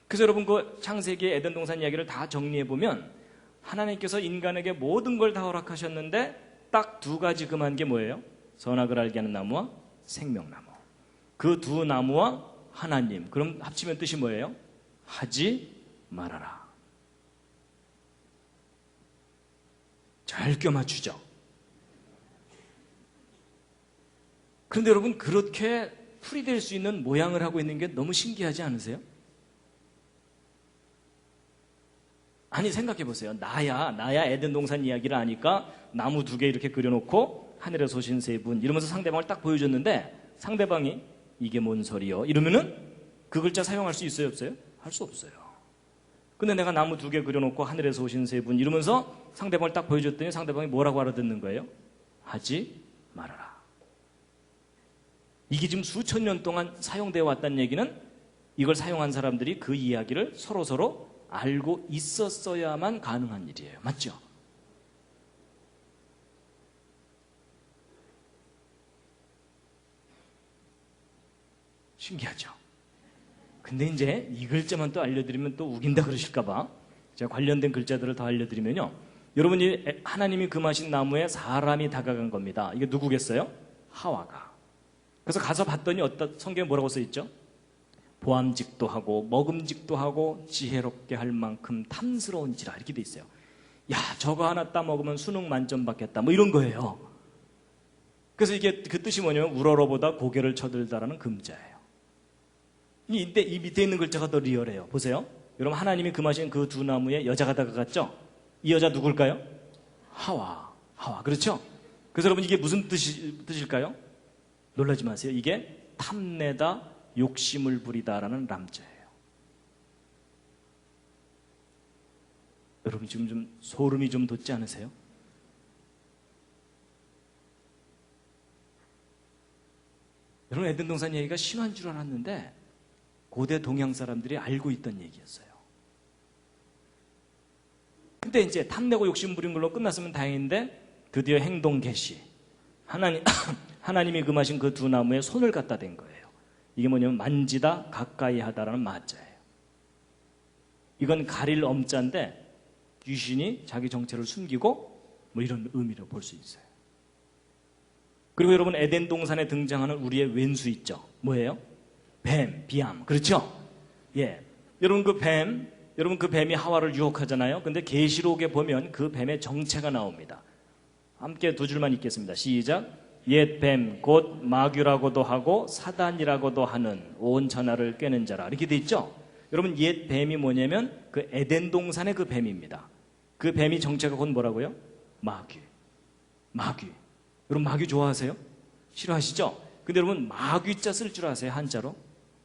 그래서 여러분 그 창세기 에덴 동산 이야기를 다 정리해 보면 하나님께서 인간에게 모든 걸 다 허락하셨는데 딱 두 가지 금한 게 뭐예요? 선악을 알게 하는 나무와 생명나무. 그 두 나무와 하나님. 그럼 합치면 뜻이 뭐예요? 하지 말아라. 잘 껴맞추죠. 그런데 여러분 그렇게 풀이될 수 있는 모양을 하고 있는 게 너무 신기하지 않으세요? 아니 생각해 보세요. 나야 에덴 동산 이야기를 아니까 나무 두 개 이렇게 그려놓고 하늘에서 오신 세 분 이러면서 상대방을 딱 보여줬는데 상대방이 이게 뭔 소리요? 이러면은 그 글자 사용할 수 있어요 없어요? 할 수 없어요. 근데 내가 나무 두 개 그려놓고 하늘에서 오신 세 분 이러면서 상대방을 딱 보여줬더니 상대방이 뭐라고 알아듣는 거예요? 하지 말아라. 이게 지금 수천 년 동안 사용되어 왔다는 얘기는 이걸 사용한 사람들이 그 이야기를 서로 알고 있었어야만 가능한 일이에요. 맞죠? 신기하죠? 근데 이제 이 글자만 또 알려드리면 또 우긴다 그러실까봐 제가 관련된 글자들을 더 알려드리면요. 여러분이 하나님이 금하신 나무에 사람이 다가간 겁니다. 이게 누구겠어요? 하와가. 그래서 가서 봤더니 성경에 뭐라고 써있죠? 보암직도 하고 먹음직도 하고 지혜롭게 할 만큼 탐스러운지라 이렇게 돼 있어요. 야 저거 하나 따먹으면 수능 만점 받겠다 뭐 이런 거예요. 그래서 이게 그 뜻이 뭐냐면 우러러보다 고개를 쳐들다라는 금자예요. 이 밑에 있는 글자가 더 리얼해요. 보세요. 여러분 하나님이 금하신 그 두 나무에 여자가 다가갔죠? 이 여자 누굴까요? 하와. 그렇죠? 그래서 여러분 이게 무슨 뜻일까요? 놀라지 마세요. 이게 탐내다 욕심을 부리다라는 람자예요. 여러분 지금 좀 소름이 좀 돋지 않으세요? 여러분 에덴 동산 얘기가 심한 줄 알았는데 고대 동양 사람들이 알고 있던 얘기였어요. 근데 이제 탐내고 욕심 부린 걸로 끝났으면 다행인데 드디어 행동 개시. 하나님이 금하신 그 두 나무에 손을 갖다 댄 거예요. 이게 뭐냐면 만지다 가까이 하다라는 마자예요. 이건 가릴 엄자인데 귀신이 자기 정체를 숨기고 뭐 이런 의미로 볼 수 있어요. 그리고 여러분 에덴 동산에 등장하는 우리의 왼수 있죠? 뭐예요? 뱀, 비암. 그렇죠? 예. 여러분 그 뱀이 하와를 유혹하잖아요. 근데 계시록에 보면 그 뱀의 정체가 나옵니다. 함께 두 줄만 읽겠습니다. 시작. 옛 뱀, 곧 마귀라고도 하고 사단이라고도 하는 온 천하를 꿰는 자라. 이렇게 돼 있죠? 여러분 옛 뱀이 뭐냐면 그 에덴 동산의 그 뱀입니다. 그 뱀이 정체가 곧 뭐라고요? 마귀. 여러분 마귀 좋아하세요? 싫어하시죠? 근데 여러분 마귀자 쓸 줄 아세요? 한자로?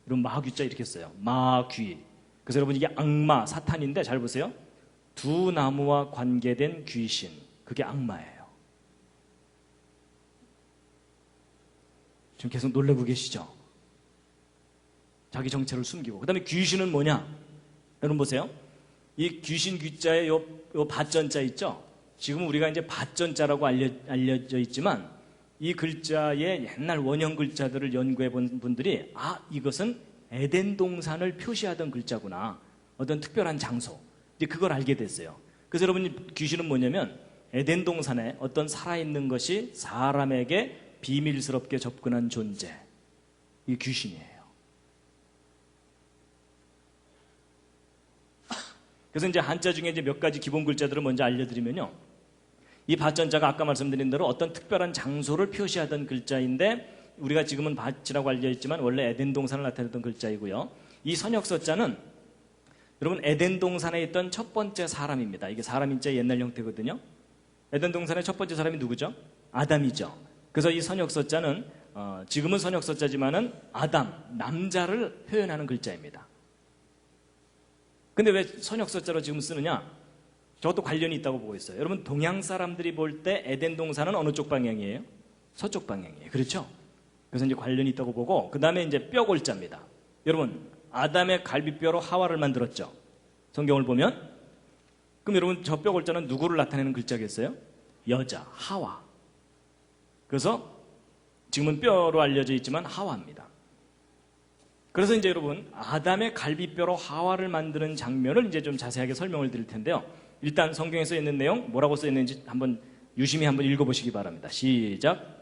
여러분 마귀자 이렇게 써요. 마귀. 그래서 여러분 이게 악마, 사탄인데 잘 보세요. 두 나무와 관계된 귀신. 그게 악마예요. 지금 계속 놀라고 계시죠? 자기 정체를 숨기고. 그 다음에 귀신은 뭐냐? 여러분 보세요. 이 귀신 귀자에 요 밭전자 있죠? 지금 우리가 이제 밭전자라고 알려져 있지만 이 글자의 옛날 원형 글자들을 연구해 본 분들이 이것은 에덴 동산을 표시하던 글자구나. 어떤 특별한 장소. 이제 그걸 알게 됐어요. 그래서 여러분 귀신은 뭐냐면 에덴 동산에 어떤 살아있는 것이 사람에게 비밀스럽게 접근한 존재. 이게 귀신이에요. 그래서 이제 한자 중에 이제 몇 가지 기본 글자들을 먼저 알려드리면요. 이 밭전자가 아까 말씀드린 대로 어떤 특별한 장소를 표시하던 글자인데 우리가 지금은 밭이라고 알려있지만 원래 에덴 동산을 나타내던 글자이고요. 이 선역서자는 여러분 에덴 동산에 있던 첫 번째 사람입니다. 이게 사람 인자 옛날 형태거든요. 에덴 동산의 첫 번째 사람이 누구죠? 아담이죠. 그래서 이 선역서자는 지금은 선역서자지만은 아담, 남자를 표현하는 글자입니다. 근데 왜 선역서자로 지금 쓰느냐? 저것도 관련이 있다고 보고 있어요. 여러분, 동양 사람들이 볼 때 에덴 동산은 어느 쪽 방향이에요? 서쪽 방향이에요. 그렇죠? 그래서 이제 관련이 있다고 보고, 그 다음에 이제 뼈골자입니다. 여러분, 아담의 갈비뼈로 하와를 만들었죠? 성경을 보면. 그럼 여러분, 저 뼈골자는 누구를 나타내는 글자겠어요? 여자, 하와. 그래서 지금은 뼈로 알려져 있지만 하와입니다. 그래서 이제 여러분, 아담의 갈비뼈로 하와를 만드는 장면을 이제 좀 자세하게 설명을 드릴 텐데요. 일단 성경에 써 있는 내용 뭐라고 써 있는지 한번 유심히 한번 읽어보시기 바랍니다. 시작.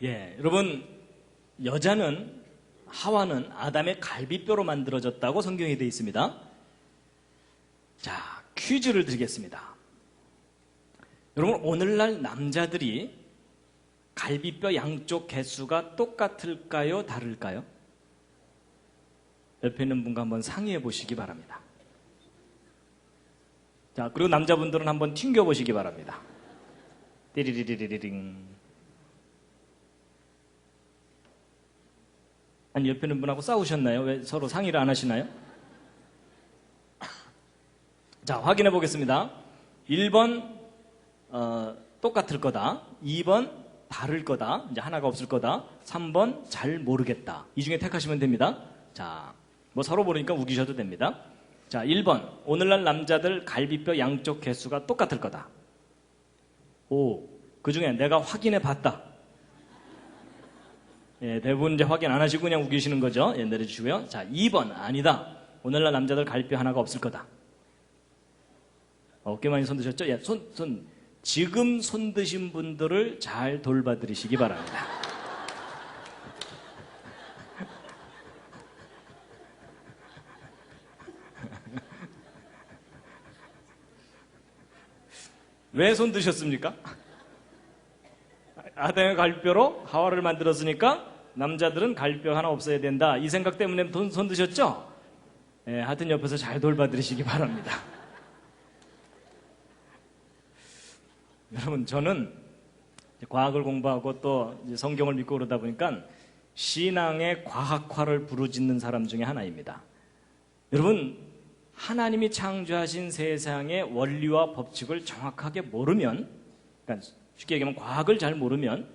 예, 여러분, 여자는, 하와는 아담의 갈비뼈로 만들어졌다고 성경에 되어 있습니다. 자, 퀴즈를 드리겠습니다. 여러분, 오늘날 남자들이 갈비뼈 양쪽 개수가 똑같을까요? 다를까요? 옆에 있는 분과 한번 상의해 보시기 바랍니다. 자, 그리고 남자분들은 한번 튕겨 보시기 바랍니다. 띠리리리리링. 아니, 옆에 있는 분하고 싸우셨나요? 왜 서로 상의를 안 하시나요? 자, 확인해 보겠습니다. 1번 똑같을 거다. 2번 다를 거다. 이제 하나가 없을 거다. 3번 잘 모르겠다. 이 중에 택하시면 됩니다. 자, 뭐 서로 모르니까 우기셔도 됩니다. 자, 1번 오늘날 남자들 갈비뼈 양쪽 개수가 똑같을 거다. 오, 그 중에 내가 확인해 봤다. 예, 대부분 이제 확인 안 하시고 그냥 우기시는 거죠. 예, 내려주시고요. 자, 2번 아니다. 오늘날 남자들 갈비뼈 하나가 없을 거다. 꽤 많이 손 드셨죠? 예, 지금 손 드신 분들을 잘 돌봐드리시기 바랍니다. 왜 손 드셨습니까? 아담의 갈비뼈로 하와를 만들었으니까 남자들은 갈비뼈 하나 없어야 된다. 이 생각 때문에 손 드셨죠? 예, 하여튼 옆에서 잘 돌봐드리시기 바랍니다. 여러분, 저는 과학을 공부하고 또 성경을 믿고 그러다 보니까 신앙의 과학화를 부르짖는 사람 중에 하나입니다. 여러분, 하나님이 창조하신 세상의 원리와 법칙을 정확하게 모르면, 그러니까 쉽게 얘기하면 과학을 잘 모르면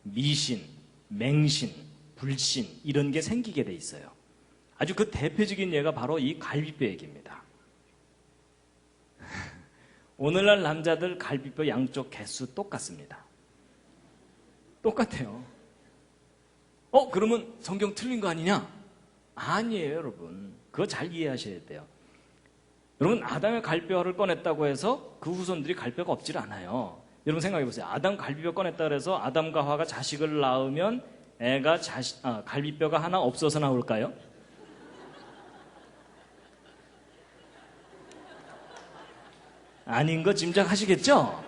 미신, 맹신, 불신 이런 게 생기게 돼 있어요. 아주 그 대표적인 예가 바로 이 갈비뼈 얘기입니다. 오늘날 남자들 갈비뼈 양쪽 개수 똑같습니다. 똑같아요. 그러면 성경 틀린 거 아니냐? 아니에요, 여러분. 그거 잘 이해하셔야 돼요. 여러분, 아담의 갈뼈를 꺼냈다고 해서 그 후손들이 갈뼈가 없질 않아요. 여러분 생각해 보세요. 아담 갈비뼈 꺼냈다 그래서 아담과 하와가 자식을 낳으면 애가 갈비뼈가 하나 없어서 나올까요? 아닌 거 짐작하시겠죠?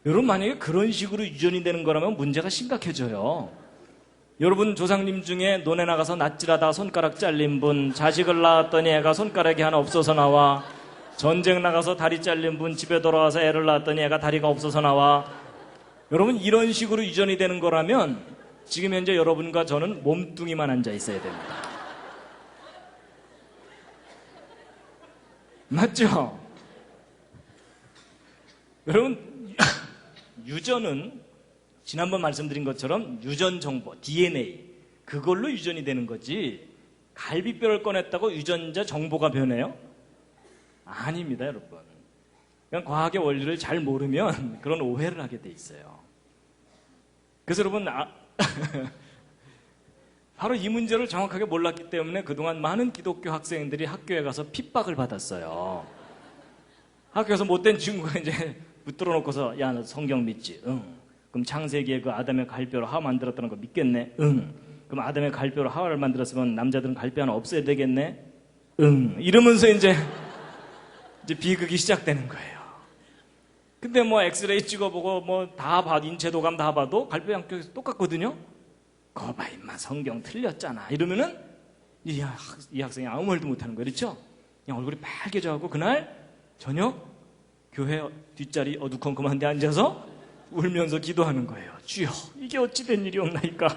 여러분, 만약에 그런 식으로 유전이 되는 거라면 문제가 심각해져요. 여러분 조상님 중에 논에 나가서 낫질하다 손가락 잘린 분, 자식을 낳았더니 애가 손가락이 하나 없어서 나와. 전쟁 나가서 다리 잘린 분, 집에 돌아와서 애를 낳았더니 애가 다리가 없어서 나와. 여러분, 이런 식으로 유전이 되는 거라면 지금 현재 여러분과 저는 몸뚱이만 앉아 있어야 됩니다. 맞죠? 여러분, 유전은 지난번 말씀드린 것처럼 유전 정보, DNA, 그걸로 유전이 되는 거지 갈비뼈를 꺼냈다고 유전자 정보가 변해요? 아닙니다, 여러분. 그냥 과학의 원리를 잘 모르면 그런 오해를 하게 돼 있어요. 그래서 여러분, 바로 이 문제를 정확하게 몰랐기 때문에 그동안 많은 기독교 학생들이 학교에 가서 핍박을 받았어요. 학교에서 못된 친구가 이제 붙들어 놓고서, 야, 너 성경 믿지? 응. 그럼 창세기에 그 아담의 갈뼈로 하와 만들었다는 거 믿겠네? 응. 그럼 아담의 갈뼈로 하와를 만들었으면 남자들은 갈뼈 하나 없어야 되겠네? 응. 이러면서 이제 비극이 시작되는 거예요. 근데 뭐 엑스레이 찍어보고 뭐 다 봐도 인체도감 다 봐도 갈뼈 양쪽에서 똑같거든요. 그거 봐 임마 성경 틀렸잖아 이러면은 이 학생이 아무 말도 못하는 거예요. 그렇죠? 그냥 얼굴이 빨개져갖고 그날 저녁 교회 뒷자리 어두컴컴한 데 앉아서 울면서 기도하는 거예요. 주여 이게 어찌 된 일이옵나이까.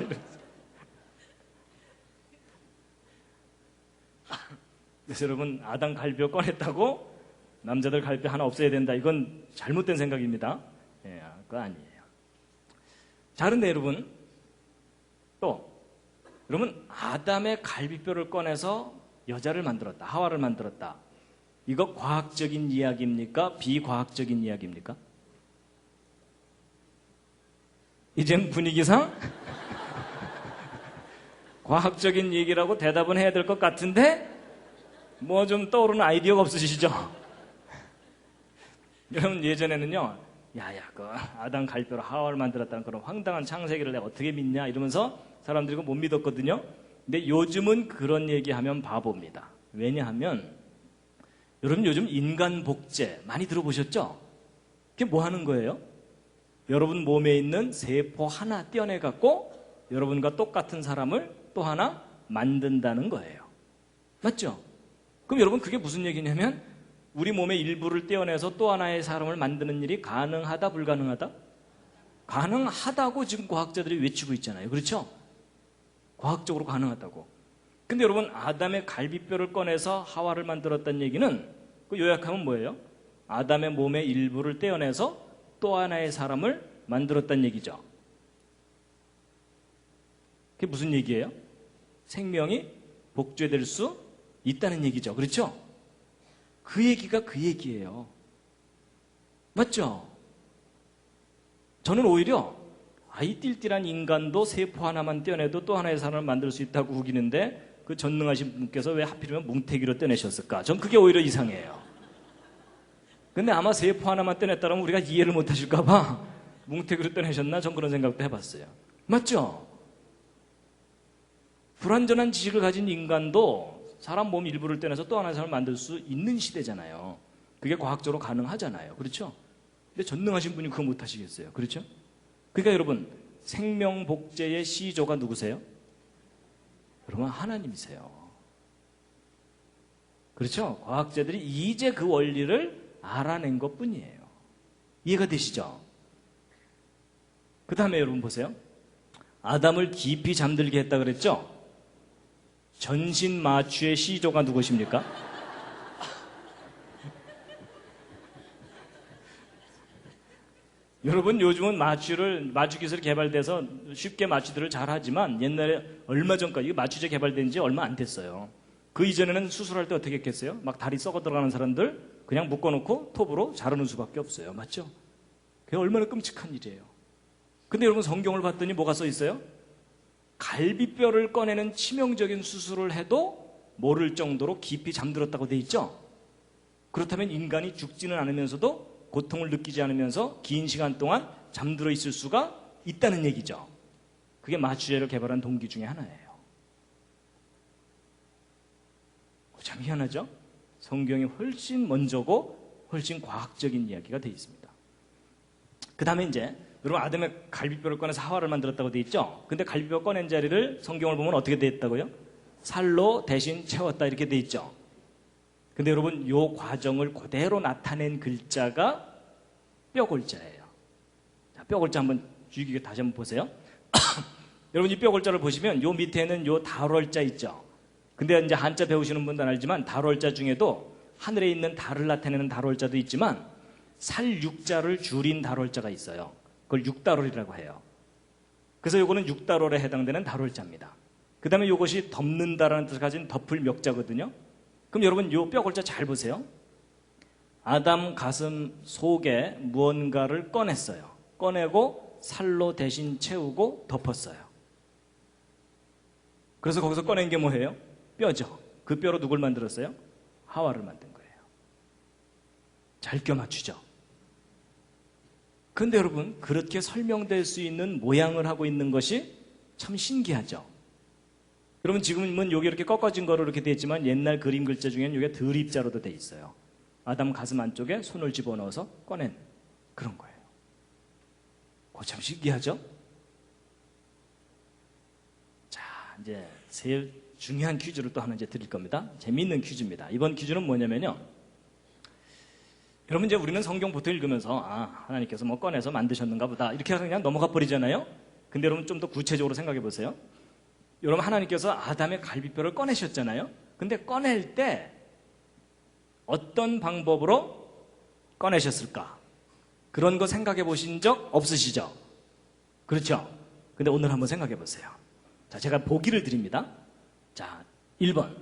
그래서 여러분 아담 갈비뼈 꺼냈다고 남자들 갈비 하나 없애야 된다. 이건 잘못된 생각입니다. 예, 그거 아니에요. 자, 그런데 여러분 또 여러분 아담의 갈비뼈를 꺼내서 여자를 만들었다. 하와를 만들었다. 이거 과학적인 이야기입니까? 비과학적인 이야기입니까? 이젠 분위기상 과학적인 얘기라고 대답은 해야 될 것 같은데 뭐 좀 떠오르는 아이디어가 없으시죠? 여러분 예전에는요, 야야 그 아담 갈뼈로 하와를 만들었다는 그런 황당한 창세기를 내가 어떻게 믿냐 이러면서 사람들이 못 믿었거든요. 근데 요즘은 그런 얘기하면 바보입니다. 왜냐하면 여러분 요즘 인간 복제 많이 들어보셨죠? 그게 뭐 하는 거예요? 여러분 몸에 있는 세포 하나 떼어내 갖고 여러분과 똑같은 사람을 또 하나 만든다는 거예요. 맞죠? 그럼 여러분 그게 무슨 얘기냐면 우리 몸의 일부를 떼어내서 또 하나의 사람을 만드는 일이 가능하다 불가능하다? 가능하다고 지금 과학자들이 외치고 있잖아요. 그렇죠? 과학적으로 가능하다고. 근데 여러분 아담의 갈비뼈를 꺼내서 하와를 만들었다는 얘기는 그 요약하면 뭐예요? 아담의 몸의 일부를 떼어내서 또 하나의 사람을 만들었다는 얘기죠. 그게 무슨 얘기예요? 생명이 복제될 수 있다는 얘기죠. 그렇죠? 그 얘기가 그 얘기예요. 맞죠? 저는 오히려 아이 띨띨한 인간도 세포 하나만 떼어내도 또 하나의 사람을 만들 수 있다고 우기는데 그 전능하신 분께서 왜 하필이면 뭉태기로 떼내셨을까? 전 그게 오히려 이상해요. 근데 아마 세포 하나만 떼냈다면 우리가 이해를 못 하실까 봐 뭉태기로 떼내셨나? 전 그런 생각도 해봤어요. 맞죠? 불완전한 지식을 가진 인간도 사람 몸 일부를 떼내서 또 하나의 사람을 만들 수 있는 시대잖아요. 그게 과학적으로 가능하잖아요. 그렇죠? 근데 전능하신 분이 그거 못 하시겠어요. 그렇죠? 그러니까 여러분 생명 복제의 시조가 누구세요? 여러분 하나님이세요. 그렇죠? 과학자들이 이제 그 원리를 알아낸 것 뿐이에요. 이해가 되시죠? 그 다음에 여러분 보세요. 아담을 깊이 잠들게 했다 그랬죠? 전신마취의 시조가 누구십니까? 여러분 요즘은 마취 기술이 개발돼서 쉽게 마취들을 잘 하지만 옛날에 얼마 전까지 마취제 개발된 지 얼마 안 됐어요. 그 이전에는 수술할 때 어떻게 했겠어요? 막 다리 썩어 들어가는 사람들 그냥 묶어놓고 톱으로 자르는 수밖에 없어요. 맞죠? 그게 얼마나 끔찍한 일이에요. 근데 여러분 성경을 봤더니 뭐가 써 있어요? 갈비뼈를 꺼내는 치명적인 수술을 해도 모를 정도로 깊이 잠들었다고 돼 있죠? 그렇다면 인간이 죽지는 않으면서도 고통을 느끼지 않으면서 긴 시간 동안 잠들어 있을 수가 있다는 얘기죠. 그게 마취제를 개발한 동기 중에 하나예요. 참 희한하죠? 성경이 훨씬 먼저고 훨씬 과학적인 이야기가 되어 있습니다. 그 다음에 이제 여러분 아담의 갈비뼈를 꺼내서 하와를 만들었다고 되어 있죠? 근데 갈비뼈 꺼낸 자리를 성경을 보면 어떻게 되어 있다고요? 살로 대신 채웠다 이렇게 되어 있죠? 근데 여러분 이 과정을 그대로 나타낸 글자가 뼈골자예요. 자, 뼈골자 한번 주의 다시 한번 보세요. 여러분 이 뼈골자를 보시면 요 밑에는 요 달월자 있죠? 근데 이제 한자 배우시는 분들은 알지만 달월자 중에도 하늘에 있는 달을 나타내는 달월자도 있지만 살육자를 줄인 달월자가 있어요. 그걸 육달월이라고 해요. 그래서 요거는 육달월에 해당되는 달월자입니다. 그 다음에 요것이 덮는다라는 뜻을 가진 덮을 멱자거든요. 그럼 여러분 요 뼈골자 잘 보세요. 아담 가슴 속에 무언가를 꺼냈어요. 꺼내고 살로 대신 채우고 덮었어요. 그래서 거기서 꺼낸 게 뭐예요? 뼈죠. 그 뼈로 누굴 만들었어요? 하와를 만든 거예요. 잘 껴 맞추죠. 그런데 여러분 그렇게 설명될 수 있는 모양을 하고 있는 것이 참 신기하죠. 여러분 지금은 여기 이렇게 꺾어진 거로 이렇게 되어 있지만 옛날 그림 글자 중에는 이게 드립자로도 되어 있어요. 아담 가슴 안쪽에 손을 집어넣어서 꺼낸 그런 거예요. 그거 참 신기하죠? 자, 이제 제일 중요한 퀴즈를 또 하나 이제 드릴 겁니다. 재미있는 퀴즈입니다. 이번 퀴즈는 뭐냐면요. 여러분, 이제 우리는 성경 보통 읽으면서 하나님께서 뭐 꺼내서 만드셨는가 보다 이렇게 그냥 넘어가 버리잖아요. 근데 여러분 좀 더 구체적으로 생각해 보세요. 여러분, 하나님께서 아담의 갈비뼈를 꺼내셨잖아요. 근데 꺼낼 때 어떤 방법으로 꺼내셨을까? 그런 거 생각해 보신 적 없으시죠? 그렇죠? 근데 오늘 한번 생각해 보세요. 자, 제가 보기를 드립니다. 자, 1번.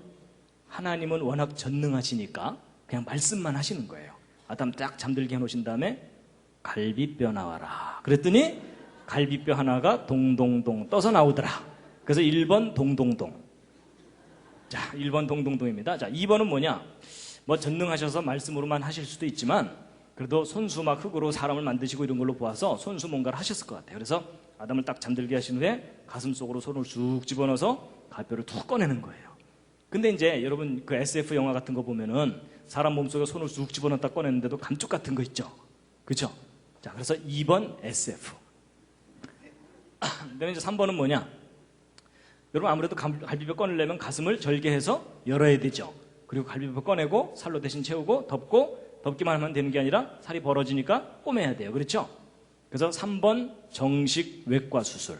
하나님은 워낙 전능하시니까 그냥 말씀만 하시는 거예요. 아담 딱 잠들게 해놓으신 다음에 갈비뼈 나와라. 그랬더니 갈비뼈 하나가 동동동 떠서 나오더라. 그래서 1번 동동동. 자, 1번 동동동입니다. 자, 2번은 뭐냐? 뭐 전능하셔서 말씀으로만 하실 수도 있지만 그래도 손수 막 흙으로 사람을 만드시고 이런 걸로 보아서 손수 뭔가를 하셨을 것 같아요. 그래서 아담을 딱 잠들게 하신 후에 가슴 속으로 손을 쑥 집어넣어서 갈뼈를 툭 꺼내는 거예요. 근데 이제 여러분 그 SF 영화 같은 거 보면은 사람 몸속에 손을 쑥 집어넣었다 꺼내는데도 감쪽 같은 거 있죠. 그렇죠? 자, 그래서 2번 SF. 그다음에 이제 3번은 뭐냐? 여러분, 아무래도 갈비뼈 꺼내려면 가슴을 절개해서 열어야 되죠. 그리고 갈비뼈 꺼내고 살로 대신 채우고 덮기만 하면 되는 게 아니라 살이 벌어지니까 꼬매야 돼요. 그렇죠? 그래서 3번 정식 외과 수술.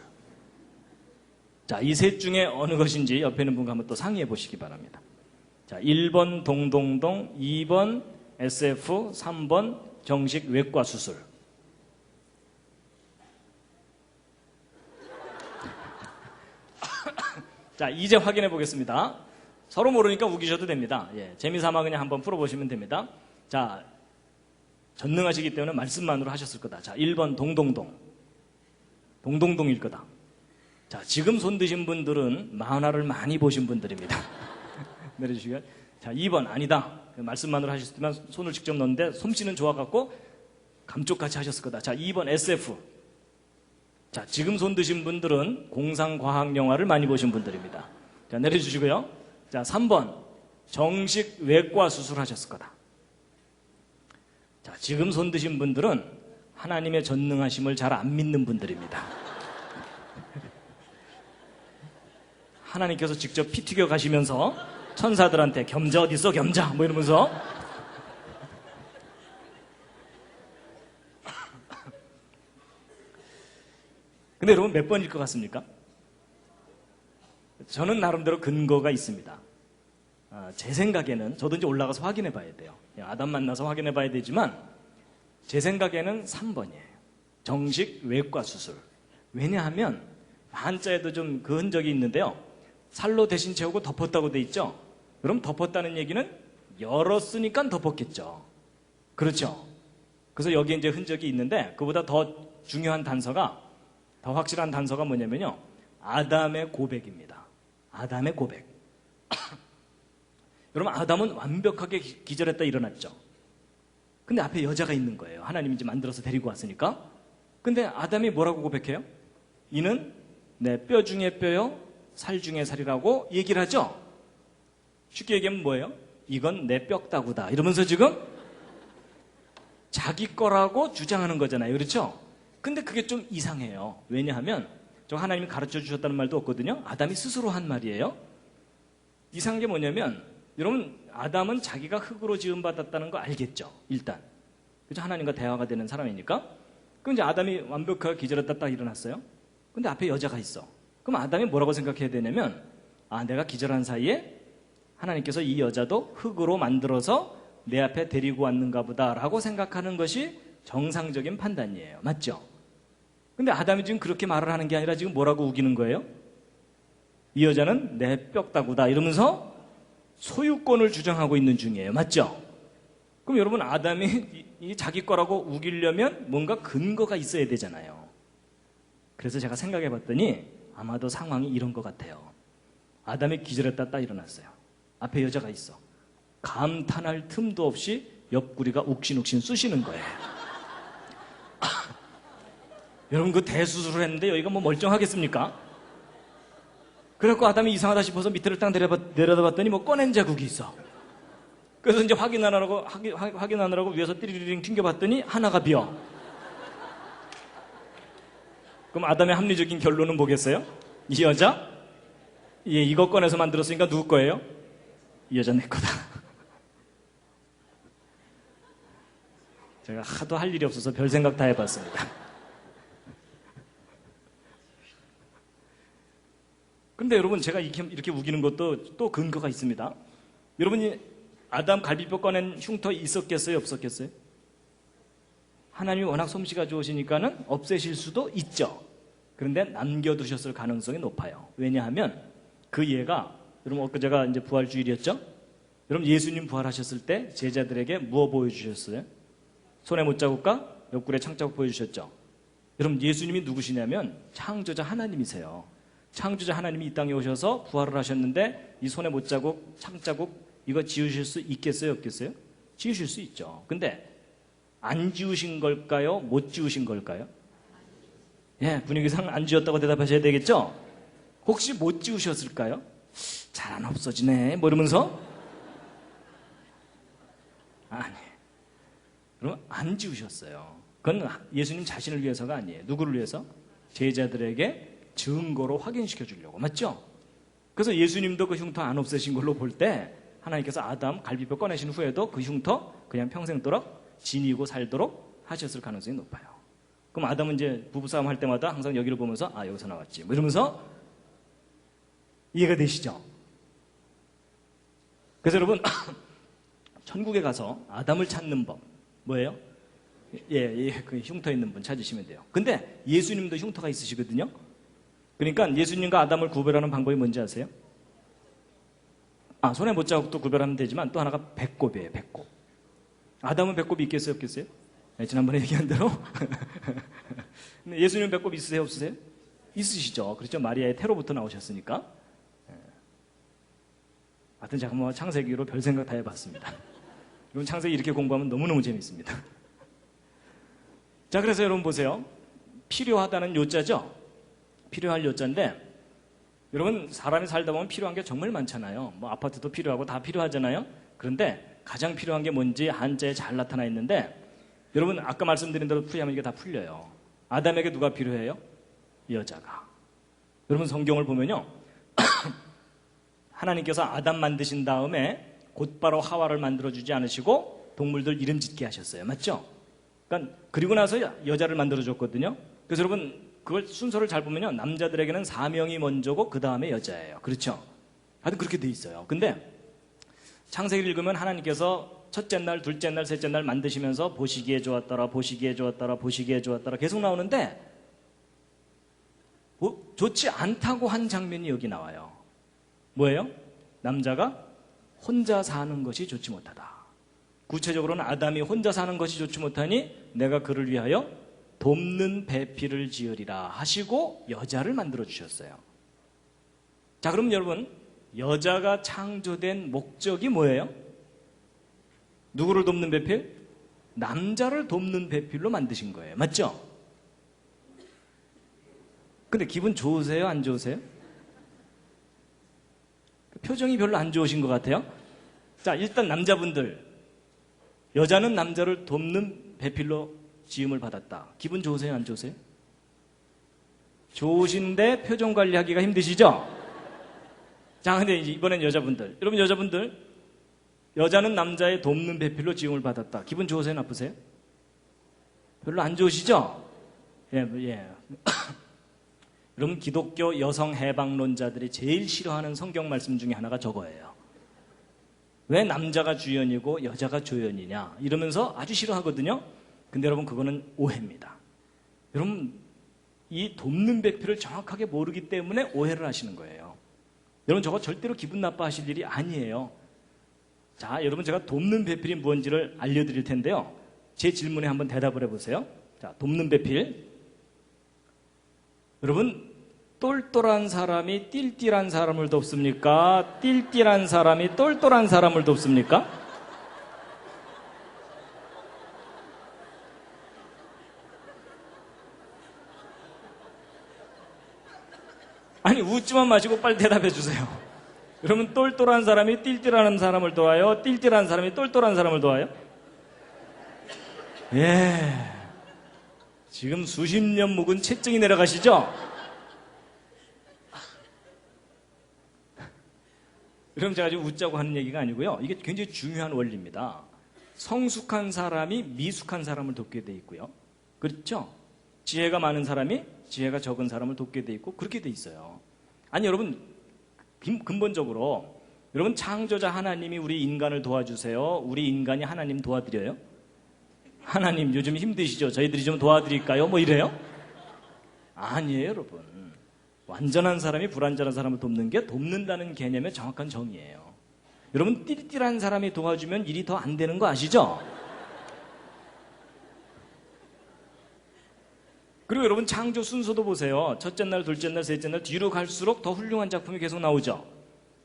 자, 이 셋 중에 어느 것인지 옆에 있는 분과 한번 또 상의해 보시기 바랍니다. 자, 1번 동동동, 2번 SF, 3번 정식 외과 수술. 자, 이제 확인해 보겠습니다. 서로 모르니까 우기셔도 됩니다. 예, 재미삼아 그냥 한번 풀어보시면 됩니다. 자, 전능하시기 때문에 말씀만으로 하셨을 거다. 자, 1번 동동동. 동동동일 거다. 자, 지금 손 드신 분들은 만화를 많이 보신 분들입니다. 내려주시고요. 자, 2번 아니다. 말씀만으로 하셨으면 손을 직접 넣는데 솜씨는 좋아갖고 감쪽같이 하셨을 거다. 자, 2번 SF. 자, 지금 손 드신 분들은 공상과학 영화를 많이 보신 분들입니다. 자, 내려주시고요. 자, 3번 정식 외과 수술하셨을 거다. 자, 지금 손 드신 분들은 하나님의 전능하심을 잘 안 믿는 분들입니다. 하나님께서 직접 피 튀겨 가시면서 천사들한테 겸자 어디 있어 겸자 뭐 이러면서 근데 여러분 몇 번일 것 같습니까? 저는 나름대로 근거가 있습니다. 제 생각에는 저도 이제 올라가서 확인해 봐야 돼요. 아담 만나서 확인해 봐야 되지만 제 생각에는 3번이에요. 정식 외과 수술. 왜냐하면 한자에도 좀 그 흔적이 있는데요. 살로 대신 채우고 덮었다고 돼 있죠. 그럼 덮었다는 얘기는 열었으니까 덮었겠죠. 그렇죠. 그래서 여기에 이제 흔적이 있는데 그보다 더 중요한 단서가 더 확실한 단서가 뭐냐면요. 아담의 고백입니다. 아담의 고백. 여러분, 아담은 완벽하게 기절했다 일어났죠. 근데 앞에 여자가 있는 거예요. 하나님이 이제 만들어서 데리고 왔으니까. 근데 아담이 뭐라고 고백해요? 이는 내 뼈 중에 뼈요, 살 중에 살이라고 얘기를 하죠. 쉽게 얘기하면 뭐예요? 이건 내 뼈다구다. 이러면서 지금 자기 거라고 주장하는 거잖아요. 그렇죠? 근데 그게 좀 이상해요. 왜냐하면 저 하나님이 가르쳐 주셨다는 말도 없거든요. 아담이 스스로 한 말이에요. 이상한 게 뭐냐면 여러분, 아담은 자기가 흙으로 지음받았다는 거 알겠죠? 일단. 그죠? 하나님과 대화가 되는 사람이니까. 그럼 이제 아담이 완벽하게 기절했다 딱 일어났어요. 근데 앞에 여자가 있어. 그럼 아담이 뭐라고 생각해야 되냐면 내가 기절한 사이에 하나님께서 이 여자도 흙으로 만들어서 내 앞에 데리고 왔는가 보다라고 생각하는 것이 정상적인 판단이에요. 맞죠? 근데 아담이 지금 그렇게 말을 하는 게 아니라 지금 뭐라고 우기는 거예요? 이 여자는 내 뼈다구다 이러면서 소유권을 주장하고 있는 중이에요. 맞죠? 그럼 여러분, 아담이 이 자기 거라고 우기려면 뭔가 근거가 있어야 되잖아요. 그래서 제가 생각해 봤더니 아마도 상황이 이런 것 같아요. 아담이 기절했다 딱 일어났어요. 앞에 여자가 있어. 감탄할 틈도 없이 옆구리가 욱신욱신 쑤시는 거예요. 여러분, 그 대수술을 했는데 여기가 뭐 멀쩡하겠습니까? 그래갖고 아담이 이상하다 싶어서 밑에를 딱 내려다봤더니 뭐 꺼낸 자국이 있어. 그래서 이제 확인하느라고 위에서 띠리링 튕겨봤더니 하나가 비어. 그럼 아담의 합리적인 결론은 뭐겠어요? 이 여자? 예, 이거 꺼내서 만들었으니까 누구 거예요? 이 여자 내 거다. 제가 하도 할 일이 없어서 별 생각 다 해봤습니다. 근데 여러분, 제가 이렇게 우기는 것도 또 근거가 있습니다. 여러분이 아담 갈비뼈 꺼낸 흉터 있었겠어요? 없었겠어요? 하나님이 워낙 솜씨가 좋으시니까는 없애실 수도 있죠. 그런데 남겨두셨을 가능성이 높아요. 왜냐하면 그 예가, 여러분 엊그제가 이제 부활주일이었죠? 여러분 예수님 부활하셨을 때 제자들에게 무엇 보여주셨어요? 손에 못자국과 옆구리에 창자국 보여주셨죠? 여러분 예수님이 누구시냐면 창조자 하나님이세요. 창조자 하나님이 이 땅에 오셔서 부활을 하셨는데 이 손에 못자국, 창자국 이거 지우실 수 있겠어요? 없겠어요? 지우실 수 있죠. 근데 안 지우신 걸까요? 못 지우신 걸까요? 예, 분위기상 안 지웠다고 대답하셔야 되겠죠? 혹시 못 지우셨을까요? 잘 안 없어지네 뭐 이러면서 아니, 그럼 안 지우셨어요. 그건 예수님 자신을 위해서가 아니에요. 누구를 위해서? 제자들에게 증거로 확인시켜 주려고. 맞죠? 그래서 예수님도 그 흉터 안 없애신 걸로 볼 때 하나님께서 아담 갈비뼈 꺼내신 후에도 그 흉터 그냥 평생도록 지니고 살도록 하셨을 가능성이 높아요. 그럼 아담은 이제 부부싸움 할 때마다 항상 여기를 보면서 아 여기서 나왔지 뭐 이러면서 이해가 되시죠? 그래서 여러분 천국에 가서 아담을 찾는 법 뭐예요? 그 흉터 있는 분 찾으시면 돼요. 근데 예수님도 흉터가 있으시거든요. 그러니까 예수님과 아담을 구별하는 방법이 뭔지 아세요? 손에 못자국도 구별하면 되지만 또 하나가 배꼽이에요. 배꼽. 아담은 배꼽이 있겠어요? 없겠어요? 네, 지난번에 얘기한 대로 근데 예수님 배꼽 있으세요? 없으세요? 있으시죠. 그렇죠. 마리아의 태로부터 나오셨으니까. 하여튼 제가 뭐 창세기로 별 생각 다 해봤습니다. 여러분 창세기 이렇게 공부하면 너무너무 재밌습니다. 자, 그래서 여러분 보세요. 필요하다는 요자죠. 필요할 요자인데 여러분 사람이 살다 보면 필요한 게 정말 많잖아요. 뭐 아파트도 필요하고 다 필요하잖아요. 그런데 가장 필요한 게 뭔지 한자에 잘 나타나 있는데 여러분 아까 말씀드린 대로 풀이하면 이게 다 풀려요. 아담에게 누가 필요해요? 여자가. 여러분 성경을 보면요. 하나님께서 아담 만드신 다음에 곧바로 하와를 만들어주지 않으시고 동물들 이름 짓게 하셨어요. 맞죠? 그러니까 그리고 나서 여자를 만들어줬거든요. 그래서 여러분 그걸 순서를 잘 보면요. 남자들에게는 사명이 먼저고 그 다음에 여자예요. 그렇죠? 하여튼 그렇게 돼 있어요. 근데 창세기를 읽으면 하나님께서 첫째 날, 둘째 날, 셋째 날 만드시면서 보시기에 좋았더라, 보시기에 좋았더라, 보시기에 좋았더라 계속 나오는데 좋지 않다고 한 장면이 여기 나와요. 뭐예요? 남자가 혼자 사는 것이 좋지 못하다. 구체적으로는 아담이 혼자 사는 것이 좋지 못하니 내가 그를 위하여 돕는 배필을 지으리라 하시고 여자를 만들어 주셨어요. 자, 그럼 여러분 여자가 창조된 목적이 뭐예요? 누구를 돕는 배필? 남자를 돕는 배필로 만드신 거예요. 맞죠? 근데 기분 좋으세요? 안 좋으세요? 표정이 별로 안 좋으신 것 같아요. 자, 일단 남자분들 여자는 남자를 돕는 배필로 지음을 받았다. 기분 좋으세요? 안 좋으세요? 좋으신데 표정 관리하기가 힘드시죠? 자, 근데 이번엔 여자분들. 여러분 여자분들 여자는 남자의 돕는 배필로 지음을 받았다. 기분 좋으세요? 나쁘세요? 별로 안 좋으시죠? 예. 여러분 기독교 여성 해방론자들이 제일 싫어하는 성경 말씀 중에 하나가 저거예요. 왜 남자가 주연이고 여자가 조연이냐 이러면서 아주 싫어하거든요. 근데 여러분 그거는 오해입니다. 여러분 이 돕는 배필을 정확하게 모르기 때문에 오해를 하시는 거예요. 여러분 저거 절대로 기분 나빠하실 일이 아니에요. 자, 여러분 제가 돕는 배필이 무엇인지를 알려드릴 텐데요. 제 질문에 한번 대답을 해보세요. 자, 돕는 배필. 여러분 똘똘한 사람이 띨띨한 사람을 돕습니까? 띨띨한 사람이 똘똘한 사람을 돕습니까? 아니 웃지만 마시고 빨리 대답해 주세요. 여러분 똘똘한 사람이 띨띨한 사람을 도와요? 띨띨한 사람이 똘똘한 사람을 도와요? 예. 지금 수십 년 묵은 채증이 내려가시죠? 그럼 제가 지금 웃자고 하는 얘기가 아니고요. 이게 굉장히 중요한 원리입니다. 성숙한 사람이 미숙한 사람을 돕게 돼 있고요. 그렇죠? 지혜가 많은 사람이 지혜가 적은 사람을 돕게 돼 있고 그렇게 돼 있어요. 아니 여러분 근본적으로 여러분 창조자 하나님이 우리 인간을 도와주세요. 우리 인간이 하나님 도와드려요? 하나님 요즘 힘드시죠? 저희들이 좀 도와드릴까요? 뭐 이래요? 아니에요 여러분. 완전한 사람이 불완전한 사람을 돕는 게 돕는다는 개념의 정확한 정의예요. 여러분 띨띨한 사람이 도와주면 일이 더 안 되는 거 아시죠? 그리고 여러분 창조 순서도 보세요. 첫째 날, 둘째 날, 셋째 날 뒤로 갈수록 더 훌륭한 작품이 계속 나오죠.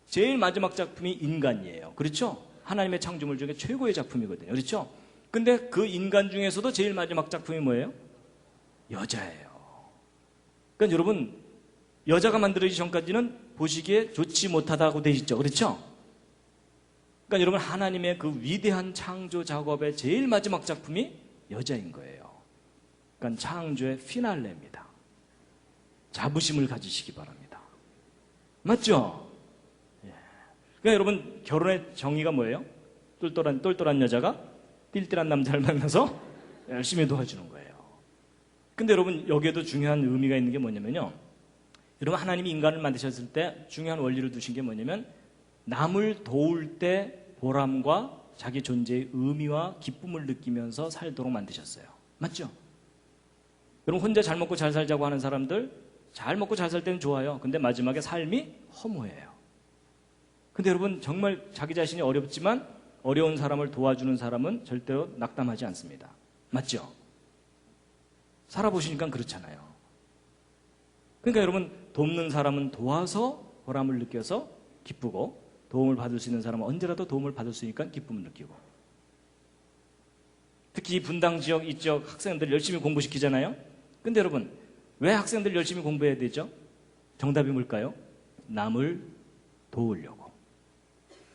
제일 마지막 작품이 인간이에요. 그렇죠? 하나님의 창조물 중에 최고의 작품이거든요. 그렇죠? 근데 그 인간 중에서도 제일 마지막 작품이 뭐예요? 여자예요. 그러니까 여러분 여자가 만들어지기 전까지는 보시기에 좋지 못하다고 돼 있죠. 그렇죠? 그러니까 여러분 하나님의 그 위대한 창조 작업의 제일 마지막 작품이 여자인 거예요. 그러니까 창조의 피날레입니다. 자부심을 가지시기 바랍니다. 맞죠? 예. 그러니까 여러분 결혼의 정의가 뭐예요? 똘똘한 여자가 띨띨한 남자를 만나서 열심히 도와주는 거예요. 근데 여러분 여기에도 중요한 의미가 있는 게 뭐냐면요. 여러분 하나님이 인간을 만드셨을 때 중요한 원리를 두신 게 뭐냐면 남을 도울 때 보람과 자기 존재의 의미와 기쁨을 느끼면서 살도록 만드셨어요. 맞죠? 여러분 혼자 잘 먹고 잘 살자고 하는 사람들 잘 먹고 잘 살 때는 좋아요. 근데 마지막에 삶이 허무해요. 근데 여러분 정말 자기 자신이 어렵지만 어려운 사람을 도와주는 사람은 절대로 낙담하지 않습니다. 맞죠? 살아보시니까 그렇잖아요. 그러니까 여러분 돕는 사람은 도와서 보람을 느껴서 기쁘고 도움을 받을 수 있는 사람은 언제라도 도움을 받을 수 있으니까 기쁨을 느끼고 특히 분당 지역 이쪽 학생들 열심히 공부시키잖아요. 근데 여러분 왜 학생들 열심히 공부해야 되죠? 정답이 뭘까요? 남을 도우려고.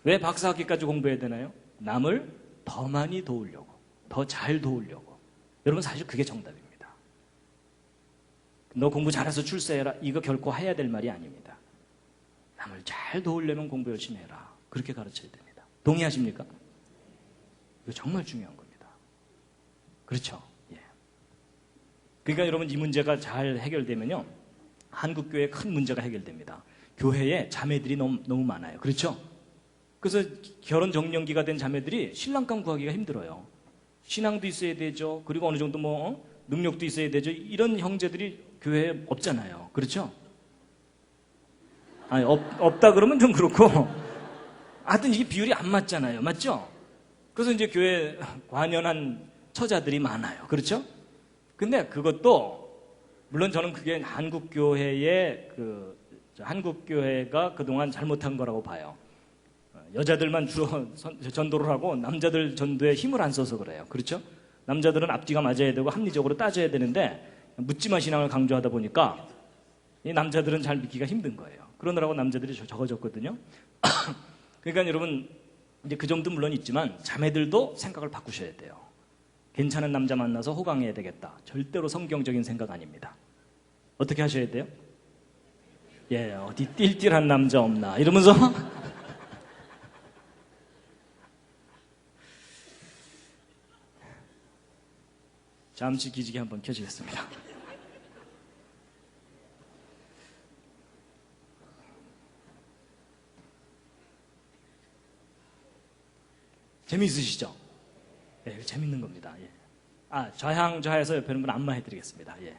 왜 박사학위까지 공부해야 되나요? 남을 더 많이 도우려고, 더 잘 도우려고. 여러분 사실 그게 정답입니다. 너 공부 잘해서 출세해라 이거 결코 해야 될 말이 아닙니다. 남을 잘 도우려면 공부 열심히 해라 그렇게 가르쳐야 됩니다. 동의하십니까? 이거 정말 중요한 겁니다. 그렇죠? 예. 그러니까 여러분 이 문제가 잘 해결되면요 한국교회에 큰 문제가 해결됩니다. 교회에 자매들이 너무 많아요. 그렇죠? 그래서 결혼 정년기가 된 자매들이 신랑감 구하기가 힘들어요. 신앙도 있어야 되죠. 그리고 어느 정도 능력도 있어야 되죠. 이런 형제들이 교회에 없잖아요. 그렇죠? 아니, 없다 그러면 좀 그렇고. 하여튼 이게 비율이 안 맞잖아요. 맞죠? 그래서 이제 교회 관연한 처자들이 많아요. 그렇죠? 근데 그것도, 물론 저는 그게 한국교회가 그동안 잘못한 거라고 봐요. 여자들만 주로 전도를 하고 남자들 전도에 힘을 안 써서 그래요. 그렇죠? 남자들은 앞뒤가 맞아야 되고 합리적으로 따져야 되는데 묻지마 신앙을 강조하다 보니까 이 남자들은 잘 믿기가 힘든 거예요. 그러느라고 남자들이 적어졌거든요. 그러니까 여러분 이제 그 점도 물론 있지만 자매들도 생각을 바꾸셔야 돼요. 괜찮은 남자 만나서 호강해야 되겠다. 절대로 성경적인 생각 아닙니다. 어떻게 하셔야 돼요? 예, 어디 띨띨한 남자 없나 이러면서 잠시 기지개 한번 켜주겠습니다. 재미있으시죠? 예, 재밌는 겁니다. 예. 좌양좌해서 옆에 있는 분 안마해드리겠습니다. 예.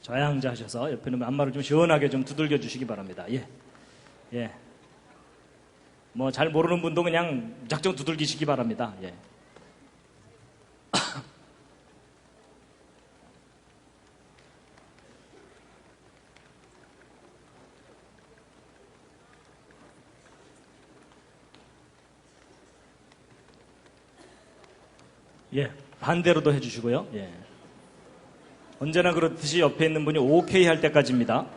좌양좌하셔서 옆에 있는 분 안마를 좀 시원하게 좀 두들겨 주시기 바랍니다. 예. 예. 뭐 잘 모르는 분도 그냥 작정 두들기시기 바랍니다. 예. 예, 반대로도 해주시고요. 예. 언제나 그렇듯이 옆에 있는 분이 오케이 할 때까지입니다.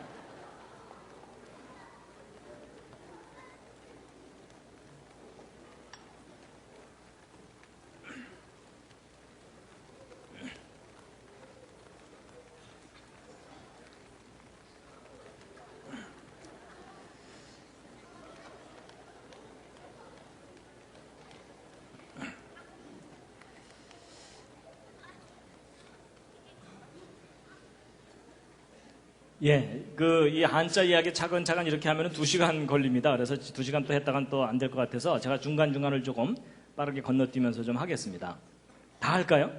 예, 이 한자 이야기 차근차근 이렇게 하면 2시간 걸립니다. 그래서 2시간 또 했다간 또 안 될 것 같아서 제가 중간중간을 조금 빠르게 건너뛰면서 좀 하겠습니다. 다 할까요?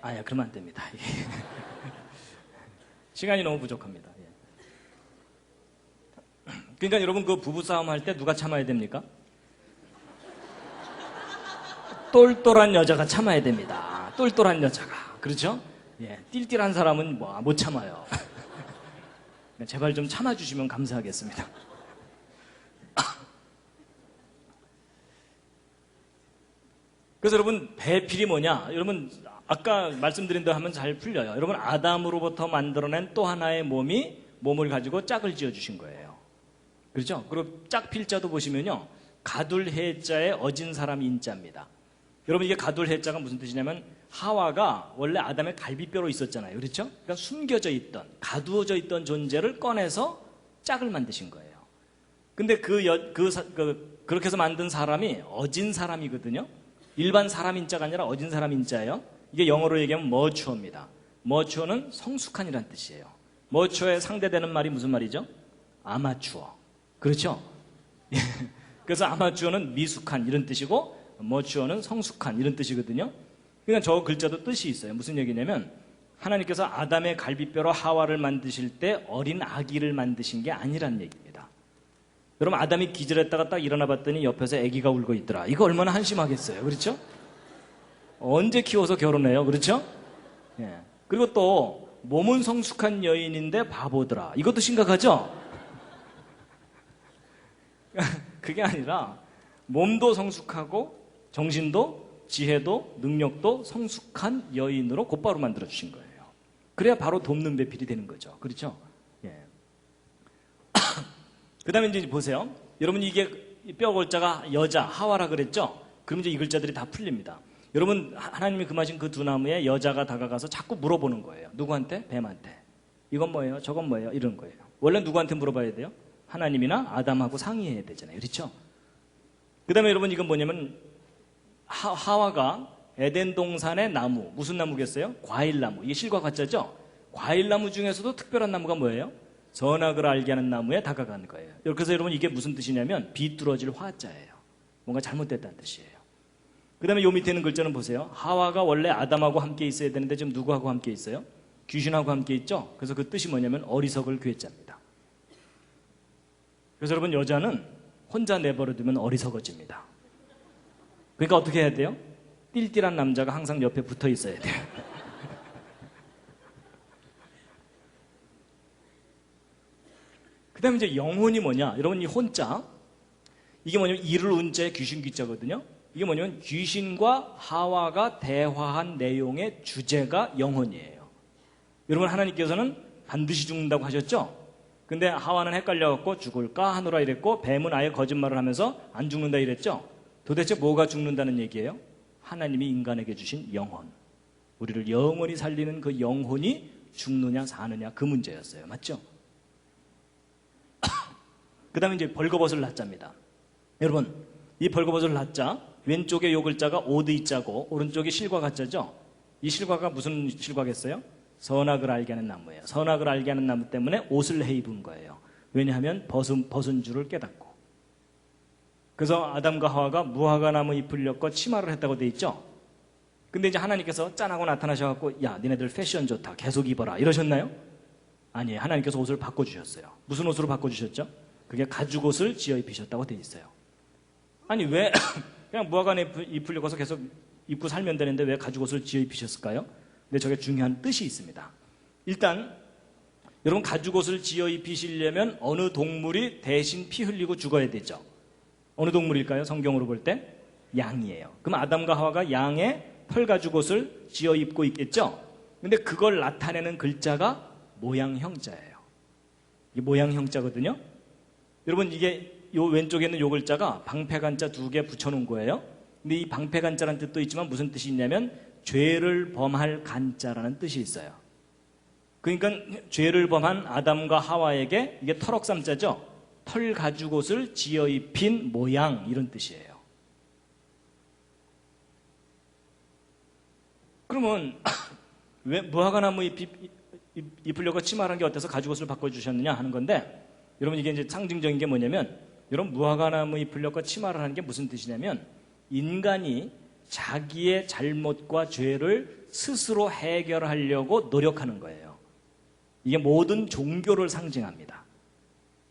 아, 예, 그러면 안 됩니다. 시간이 너무 부족합니다. 예. 그러니까 여러분 그 부부싸움 할 때 누가 참아야 됩니까? 똘똘한 여자가 참아야 됩니다. 똘똘한 여자가. 그렇죠? 예, 띨띨한 사람은 못 참아요. 제발 좀 참아주시면 감사하겠습니다. 그래서 여러분 배필이 뭐냐? 여러분 아까 말씀드린 대로 하면 잘 풀려요. 여러분 아담으로부터 만들어낸 또 하나의 몸을 가지고 짝을 지어주신 거예요. 그렇죠? 그리고 짝필자도 보시면요. 가둘해자의 어진 사람 인자입니다. 여러분 이게 가둘해자가 무슨 뜻이냐면 하와가 원래 아담의 갈비뼈로 있었잖아요. 그렇죠? 그러니까 숨겨져 있던, 가두어져 있던 존재를 꺼내서 짝을 만드신 거예요. 근데 그렇게 해서 만든 사람이 어진 사람이거든요. 일반 사람 인자가 아니라 어진 사람 인자예요. 이게 영어로 얘기하면 머추어입니다. 머추어는 성숙한이란 뜻이에요. 머추어에 상대되는 말이 무슨 말이죠? 아마추어. 그렇죠? 그래서 아마추어는 미숙한 이런 뜻이고 머추어는 성숙한 이런 뜻이거든요. 그러니까 저 글자도 뜻이 있어요. 무슨 얘기냐면 하나님께서 아담의 갈비뼈로 하와를 만드실 때 어린 아기를 만드신 게 아니란 얘기입니다. 여러분 아담이 기절했다가 딱 일어나 봤더니 옆에서 아기가 울고 있더라. 이거 얼마나 한심하겠어요. 그렇죠? 언제 키워서 결혼해요. 그렇죠? 예. 그리고 또 몸은 성숙한 여인인데 바보더라. 이것도 심각하죠? 그게 아니라 몸도 성숙하고 정신도 지혜도 능력도 성숙한 여인으로 곧바로 만들어주신 거예요. 그래야 바로 돕는 배필이 되는 거죠. 그렇죠? 예. 그 다음에 이제 보세요. 여러분 이게 뼈 골자가 여자, 하와라 그랬죠? 그럼 이제 이 글자들이 다 풀립니다. 여러분 하나님이 금하신 그 두 나무에 여자가 다가가서 자꾸 물어보는 거예요. 누구한테? 뱀한테. 이건 뭐예요? 저건 뭐예요? 이런 거예요. 원래 누구한테 물어봐야 돼요? 하나님이나 아담하고 상의해야 되잖아요. 그렇죠? 그 다음에 여러분 이건 뭐냐면 하와가 에덴 동산의 나무, 무슨 나무겠어요? 과일나무. 이게 실과 가짜죠? 과일나무 중에서도 특별한 나무가 뭐예요? 선악을 알게 하는 나무에 다가간 거예요. 그래서 여러분 이게 무슨 뜻이냐면 비뚤어질 화자예요. 뭔가 잘못됐다는 뜻이에요. 그 다음에 요 밑에 있는 글자는 보세요. 하와가 원래 아담하고 함께 있어야 되는데 지금 누구하고 함께 있어요? 귀신하고 함께 있죠? 그래서 그 뜻이 뭐냐면 어리석을 괴짜입니다. 그래서 여러분 여자는 혼자 내버려두면 어리석어집니다. 그러니까 어떻게 해야 돼요? 띨띨한 남자가 항상 옆에 붙어 있어야 돼요. 그 다음에 이제 영혼이 뭐냐? 여러분 이 혼자 이게 뭐냐면 이를 운자의 귀신 귀자거든요. 이게 뭐냐면 귀신과 하와가 대화한 내용의 주제가 영혼이에요. 여러분 하나님께서는 반드시 죽는다고 하셨죠? 근데 하와는 헷갈려갖고 죽을까 하노라 이랬고 뱀은 아예 거짓말을 하면서 안 죽는다 이랬죠? 도대체 뭐가 죽는다는 얘기예요? 하나님이 인간에게 주신 영혼. 우리를 영원히 살리는 그 영혼이 죽느냐 사느냐 그 문제였어요. 맞죠? 그 다음에 이제 벌거벗을 낳자입니다. 여러분 이 벌거벗을 낳자 왼쪽에 요 글자가 오드이자고 오른쪽이 실과 가짜죠? 이 실과가 무슨 실과겠어요? 선악을 알게 하는 나무예요. 선악을 알게 하는 나무 때문에 옷을 해 입은 거예요. 왜냐하면 벗은 줄을 깨닫고. 그래서 아담과 하와가 무화과 나무 잎을 엮고 치마를 했다고 돼 있죠? 근데 이제 하나님께서 짠하고 나타나셔갖고 야 니네들 패션 좋다 계속 입어라 이러셨나요? 아니에요. 하나님께서 옷을 바꿔주셨어요. 무슨 옷으로 바꿔주셨죠? 그게 가죽옷을 지어 입히셨다고 돼 있어요. 아니 왜 그냥 무화과 잎을 엮어서 계속 입고 살면 되는데 왜 가죽옷을 지어 입히셨을까요? 근데 저게 중요한 뜻이 있습니다. 일단 여러분 가죽옷을 지어 입히시려면 어느 동물이 대신 피 흘리고 죽어야 되죠. 어느 동물일까요? 성경으로 볼 때 양이에요. 그럼 아담과 하와가 양의 털 가죽옷을 지어 입고 있겠죠. 근데 그걸 나타내는 글자가 모양형자예요. 이게 모양형자거든요. 여러분 이게 요 왼쪽에 있는 요 글자가 방패간자 2개 붙여놓은 거예요. 근데 이 방패간자라는 뜻도 있지만 무슨 뜻이 있냐면 죄를 범할 간자라는 뜻이 있어요. 그러니까 죄를 범한 아담과 하와에게 이게 털옥삼자죠. 털 가죽옷을 지어 입힌 모양 이런 뜻이에요. 그러면 왜 무화과나무 입으려고 치마라는 게 어때서 가죽옷을 바꿔주셨느냐 하는 건데, 여러분 이게 이제 상징적인 게 뭐냐면, 여러분 무화과나무 입으려고 치마를 하는 게 무슨 뜻이냐면, 인간이 자기의 잘못과 죄를 스스로 해결하려고 노력하는 거예요. 이게 모든 종교를 상징합니다.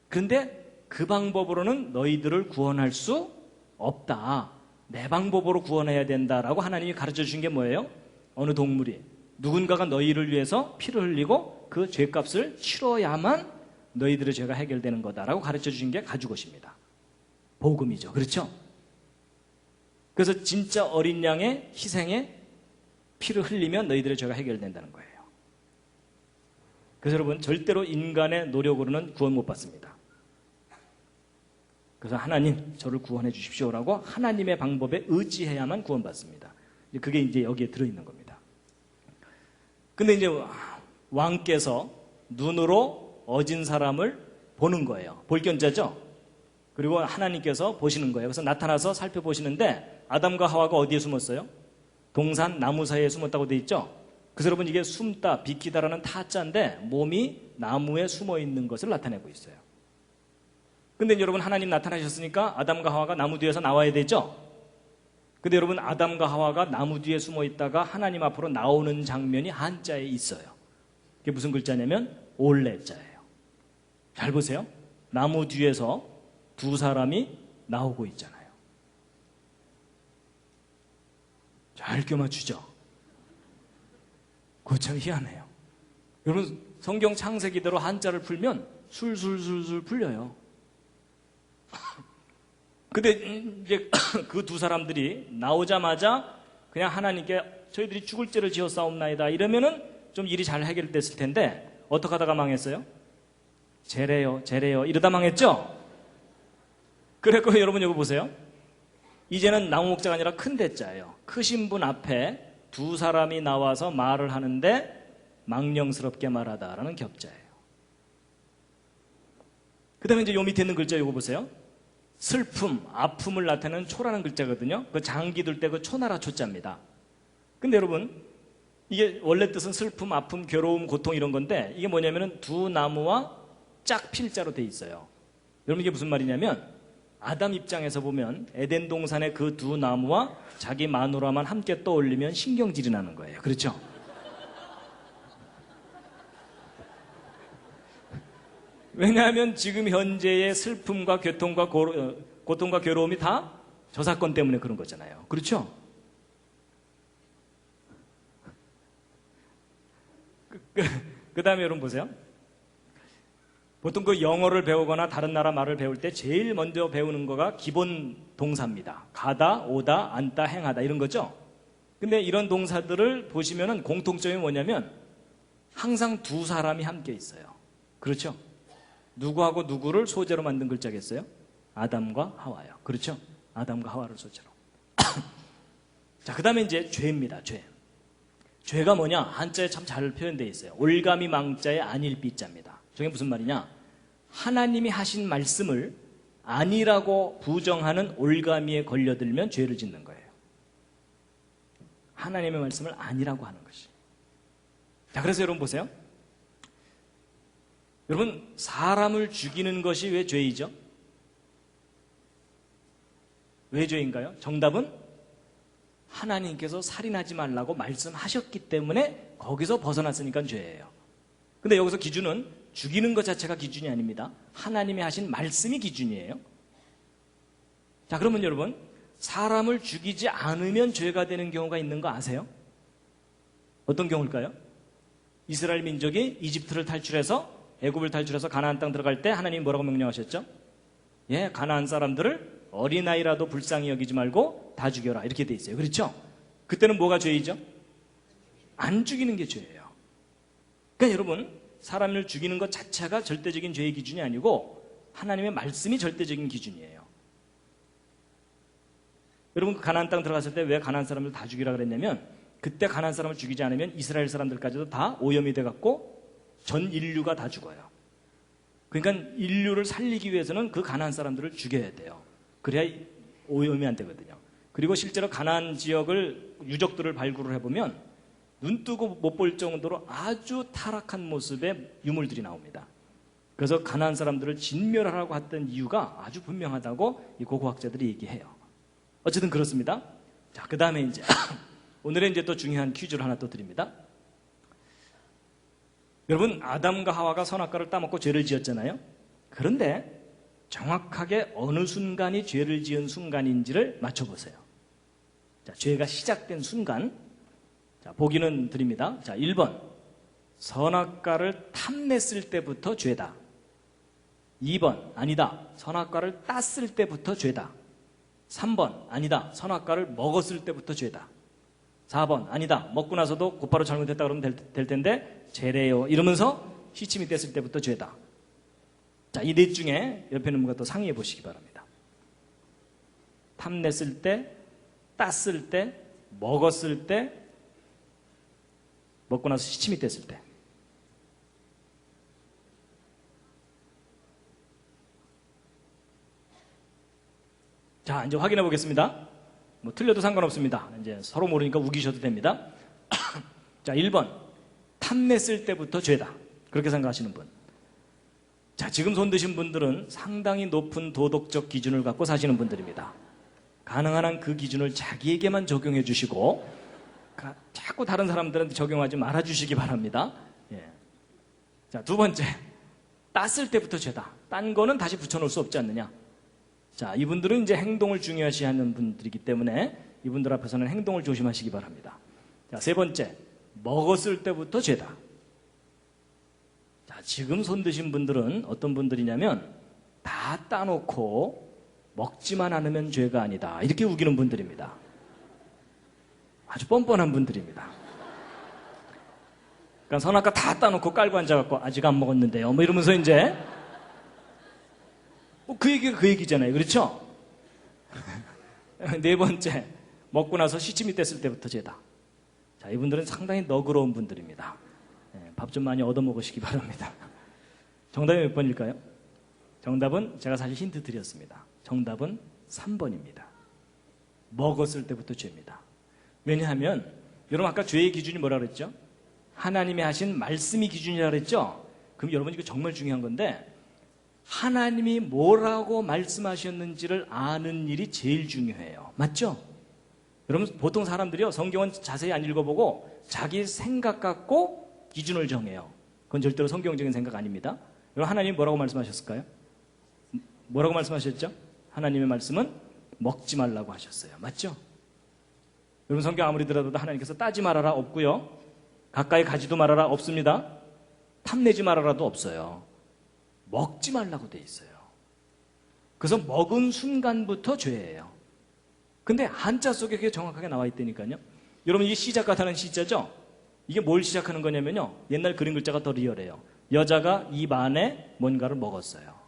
그런데 그 방법으로는 너희들을 구원할 수 없다. 내 방법으로 구원해야 된다라고 하나님이 가르쳐 주신 게 뭐예요? 어느 동물이 누군가가 너희를 위해서 피를 흘리고 그 죄값을 치러야만 너희들의 죄가 해결되는 거다라고 가르쳐 주신 게 가죽옷입니다. 복음이죠. 그렇죠? 그래서 진짜 어린 양의 희생에 피를 흘리면 너희들의 죄가 해결된다는 거예요. 그래서 여러분 절대로 인간의 노력으로는 구원 못 받습니다. 그래서 하나님 저를 구원해 주십시오라고 하나님의 방법에 의지해야만 구원받습니다. 그게 이제 여기에 들어있는 겁니다. 근데 이제 왕께서 눈으로 어진 사람을 보는 거예요. 볼견자죠? 그리고 하나님께서 보시는 거예요. 그래서 나타나서 살펴보시는데 아담과 하와가 어디에 숨었어요? 동산 나무 사이에 숨었다고 돼 있죠? 그래서 여러분 이게 숨다, 비키다라는 타자인데 몸이 나무에 숨어 있는 것을 나타내고 있어요. 근데 여러분 하나님 나타나셨으니까 아담과 하와가 나무 뒤에서 나와야 되죠? 근데 여러분 아담과 하와가 나무 뒤에 숨어 있다가 하나님 앞으로 나오는 장면이 한자에 있어요. 그게 무슨 글자냐면 올레자예요. 잘 보세요. 나무 뒤에서 두 사람이 나오고 있잖아요. 잘 껴맞추죠? 그거 참 희한해요. 여러분 성경 창세기대로 한자를 풀면 술술술술 풀려요. 근데 이제 그 두 사람들이 나오자마자 그냥 하나님께 저희들이 죽을 죄를 지었사옵나이다 이러면은 좀 일이 잘 해결됐을 텐데 어떻게 하다가 망했어요? 제래요 이러다 망했죠? 그랬고 여러분 여기 보세요. 이제는 나무 목자가 아니라 큰 대자예요. 크신 분 앞에 두 사람이 나와서 말을 하는데 망령스럽게 말하다라는 겹자예요. 그 다음에 이제 요 밑에 있는 글자 이거 보세요. 슬픔, 아픔을 나타내는 초라는 글자거든요. 그 장기 둘 때 그 초나라 초자입니다. 근데 여러분 이게 원래 뜻은 슬픔, 아픔, 괴로움, 고통 이런 건데 이게 뭐냐면은 두 나무와 짝 필자로 돼 있어요. 여러분 이게 무슨 말이냐면 아담 입장에서 보면 에덴 동산의 그 두 나무와 자기 마누라만 함께 떠올리면 신경질이 나는 거예요. 그렇죠? 왜냐하면 지금 현재의 슬픔과 고통과 괴로움이 다 저 사건 때문에 그런 거잖아요. 그렇죠? 그 다음에 여러분 보세요. 보통 그 영어를 배우거나 다른 나라 말을 배울 때 제일 먼저 배우는 거가 기본 동사입니다. 가다, 오다, 앉다, 행하다 이런 거죠. 근데 이런 동사들을 보시면은 공통점이 뭐냐면 항상 두 사람이 함께 있어요. 그렇죠? 누구하고 누구를 소재로 만든 글자겠어요? 아담과 하와요. 그렇죠? 아담과 하와를 소재로. 자, 그 다음에 이제 죄입니다. 죄. 죄가 뭐냐? 한자에 참 잘 표현되어 있어요. 올가미 망자의 안일비자입니다. 저게 무슨 말이냐? 하나님이 하신 말씀을 아니라고 부정하는 올가미에 걸려들면 죄를 짓는 거예요. 하나님의 말씀을 아니라고 하는 것이. 자, 그래서 여러분 보세요. 여러분 사람을 죽이는 것이 왜 죄이죠? 왜 죄인가요? 정답은 하나님께서 살인하지 말라고 말씀하셨기 때문에 거기서 벗어났으니까 죄예요. 근데 여기서 기준은 죽이는 것 자체가 기준이 아닙니다. 하나님이 하신 말씀이 기준이에요. 자, 그러면 여러분 사람을 죽이지 않으면 죄가 되는 경우가 있는 거 아세요? 어떤 경우일까요? 이스라엘 민족이 이집트를 탈출해서 애굽을 탈출해서 가나안 땅 들어갈 때 하나님이 뭐라고 명령하셨죠? 예, 가나안 사람들을 어린아이라도 불쌍히 여기지 말고 다 죽여라 이렇게 돼 있어요. 그렇죠? 그때는 뭐가 죄이죠? 안 죽이는 게 죄예요. 그러니까 여러분 사람을 죽이는 것 자체가 절대적인 죄의 기준이 아니고 하나님의 말씀이 절대적인 기준이에요. 여러분 그 가나안 땅 들어갔을 때 왜 가나안 사람을 다 죽이라 그랬냐면 그때 가나안 사람을 죽이지 않으면 이스라엘 사람들까지도 다 오염이 돼갖고 전 인류가 다 죽어요. 그러니까 인류를 살리기 위해서는 그 가나안 사람들을 죽여야 돼요. 그래야 오염이 안 되거든요. 그리고 실제로 가나안 지역을 유적들을 발굴을 해보면 눈 뜨고 못 볼 정도로 아주 타락한 모습의 유물들이 나옵니다. 그래서 가나안 사람들을 진멸하라고 했던 이유가 아주 분명하다고 이 고고학자들이 얘기해요. 어쨌든 그렇습니다. 자, 그 다음에 이제 오늘의 이제 또 중요한 퀴즈를 하나 또 드립니다. 여러분, 아담과 하와가 선악과를 따먹고 죄를 지었잖아요. 그런데 정확하게 어느 순간이 죄를 지은 순간인지를 맞춰보세요. 자, 죄가 시작된 순간. 자, 보기는 드립니다. 자, 1번. 선악과를 탐냈을 때부터 죄다. 2번. 아니다. 선악과를 땄을 때부터 죄다. 3번. 아니다. 선악과를 먹었을 때부터 죄다. 4번. 아니다. 먹고 나서도 곧바로 잘못했다 그러면 될 텐데 죄래요. 이러면서 시침이 뗐을 때부터 죄다. 자, 이 넷 중에 옆에 있는 분과 또 상의해 보시기 바랍니다. 탐냈을 때, 땄을 때, 먹었을 때, 먹고 나서 시침이 뗐을 때. 자, 이제 확인해 보겠습니다. 뭐 틀려도 상관없습니다. 이제 서로 모르니까 우기셔도 됩니다. 자, 1번. 탐냈을 때부터 죄다. 그렇게 생각하시는 분. 자, 지금 손 드신 분들은 상당히 높은 도덕적 기준을 갖고 사시는 분들입니다. 가능한 한 그 기준을 자기에게만 적용해 주시고 자꾸 다른 사람들한테 적용하지 말아 주시기 바랍니다. 예. 자, 두 번째. 땄을 때부터 죄다. 딴 거는 다시 붙여놓을 수 없지 않느냐. 자, 이분들은 이제 행동을 중요시하는 분들이기 때문에 이분들 앞에서는 행동을 조심하시기 바랍니다. 자, 세 번째. 먹었을 때부터 죄다. 자, 지금 손 드신 분들은 어떤 분들이냐면 다 따놓고 먹지만 않으면 죄가 아니다. 이렇게 우기는 분들입니다. 아주 뻔뻔한 분들입니다. 그러니까 선악과 다 따놓고 깔고 앉아갖고 아직 안 먹었는데요. 뭐 이러면서 이제 그 얘기가 그 얘기잖아요. 그렇죠? 네 번째. 먹고 나서 시침이 뗐을 때부터 죄다. 자, 이분들은 상당히 너그러운 분들입니다. 밥 좀 많이 얻어먹으시기 바랍니다. 정답이 몇 번일까요? 정답은 제가 사실 힌트 드렸습니다. 정답은 3번입니다. 먹었을 때부터 죄입니다. 왜냐하면 여러분 아까 죄의 기준이 뭐라 그랬죠? 하나님이 하신 말씀이 기준이라 그랬죠? 그럼 여러분 이거 정말 중요한 건데 하나님이 뭐라고 말씀하셨는지를 아는 일이 제일 중요해요. 맞죠? 여러분 보통 사람들이요 성경은 자세히 안 읽어보고 자기 생각 갖고 기준을 정해요. 그건 절대로 성경적인 생각 아닙니다. 여러분 하나님이 뭐라고 말씀하셨을까요? 뭐라고 말씀하셨죠? 하나님의 말씀은 먹지 말라고 하셨어요. 맞죠? 여러분 성경 아무리 들어도 하나님께서 따지 말아라 없고요. 가까이 가지도 말아라 없습니다. 탐내지 말아라도 없어요. 먹지 말라고 돼 있어요. 그래서 먹은 순간부터 죄예요. 근데 한자 속에 그게 정확하게 나와 있다니까요. 여러분 이게 시작 같다는 시자죠? 이게 뭘 시작하는 거냐면요. 옛날 그림 글자가 더 리얼해요. 여자가 입 안에 뭔가를 먹었어요.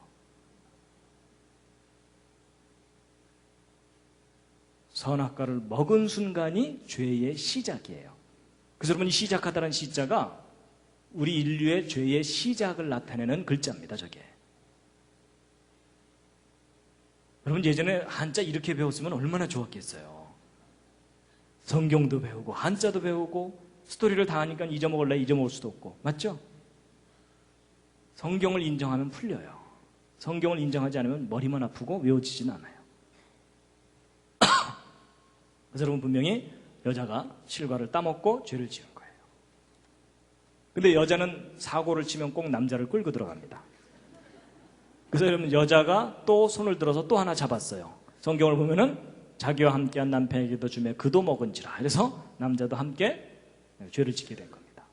선악과를 먹은 순간이 죄의 시작이에요. 그래서 여러분 이 시작하다는 시자가 우리 인류의 죄의 시작을 나타내는 글자입니다. 저게. 여러분 예전에 한자 이렇게 배웠으면 얼마나 좋았겠어요. 성경도 배우고 한자도 배우고 스토리를 다 하니까 잊어먹을 수도 없고. 맞죠? 성경을 인정하면 풀려요. 성경을 인정하지 않으면 머리만 아프고 외워지진 않아요. 그래서 여러분 분명히 여자가 실과를 따먹고 죄를 지은 거예요. 근데 여자는 사고를 치면 꼭 남자를 끌고 들어갑니다. 그래서 여러분 여자가 또 손을 들어서 또 하나 잡았어요. 성경을 보면은 자기와 함께한 남편에게도 주매 그도 먹은지라. 그래서 남자도 함께 죄를 짓게 된 겁니다.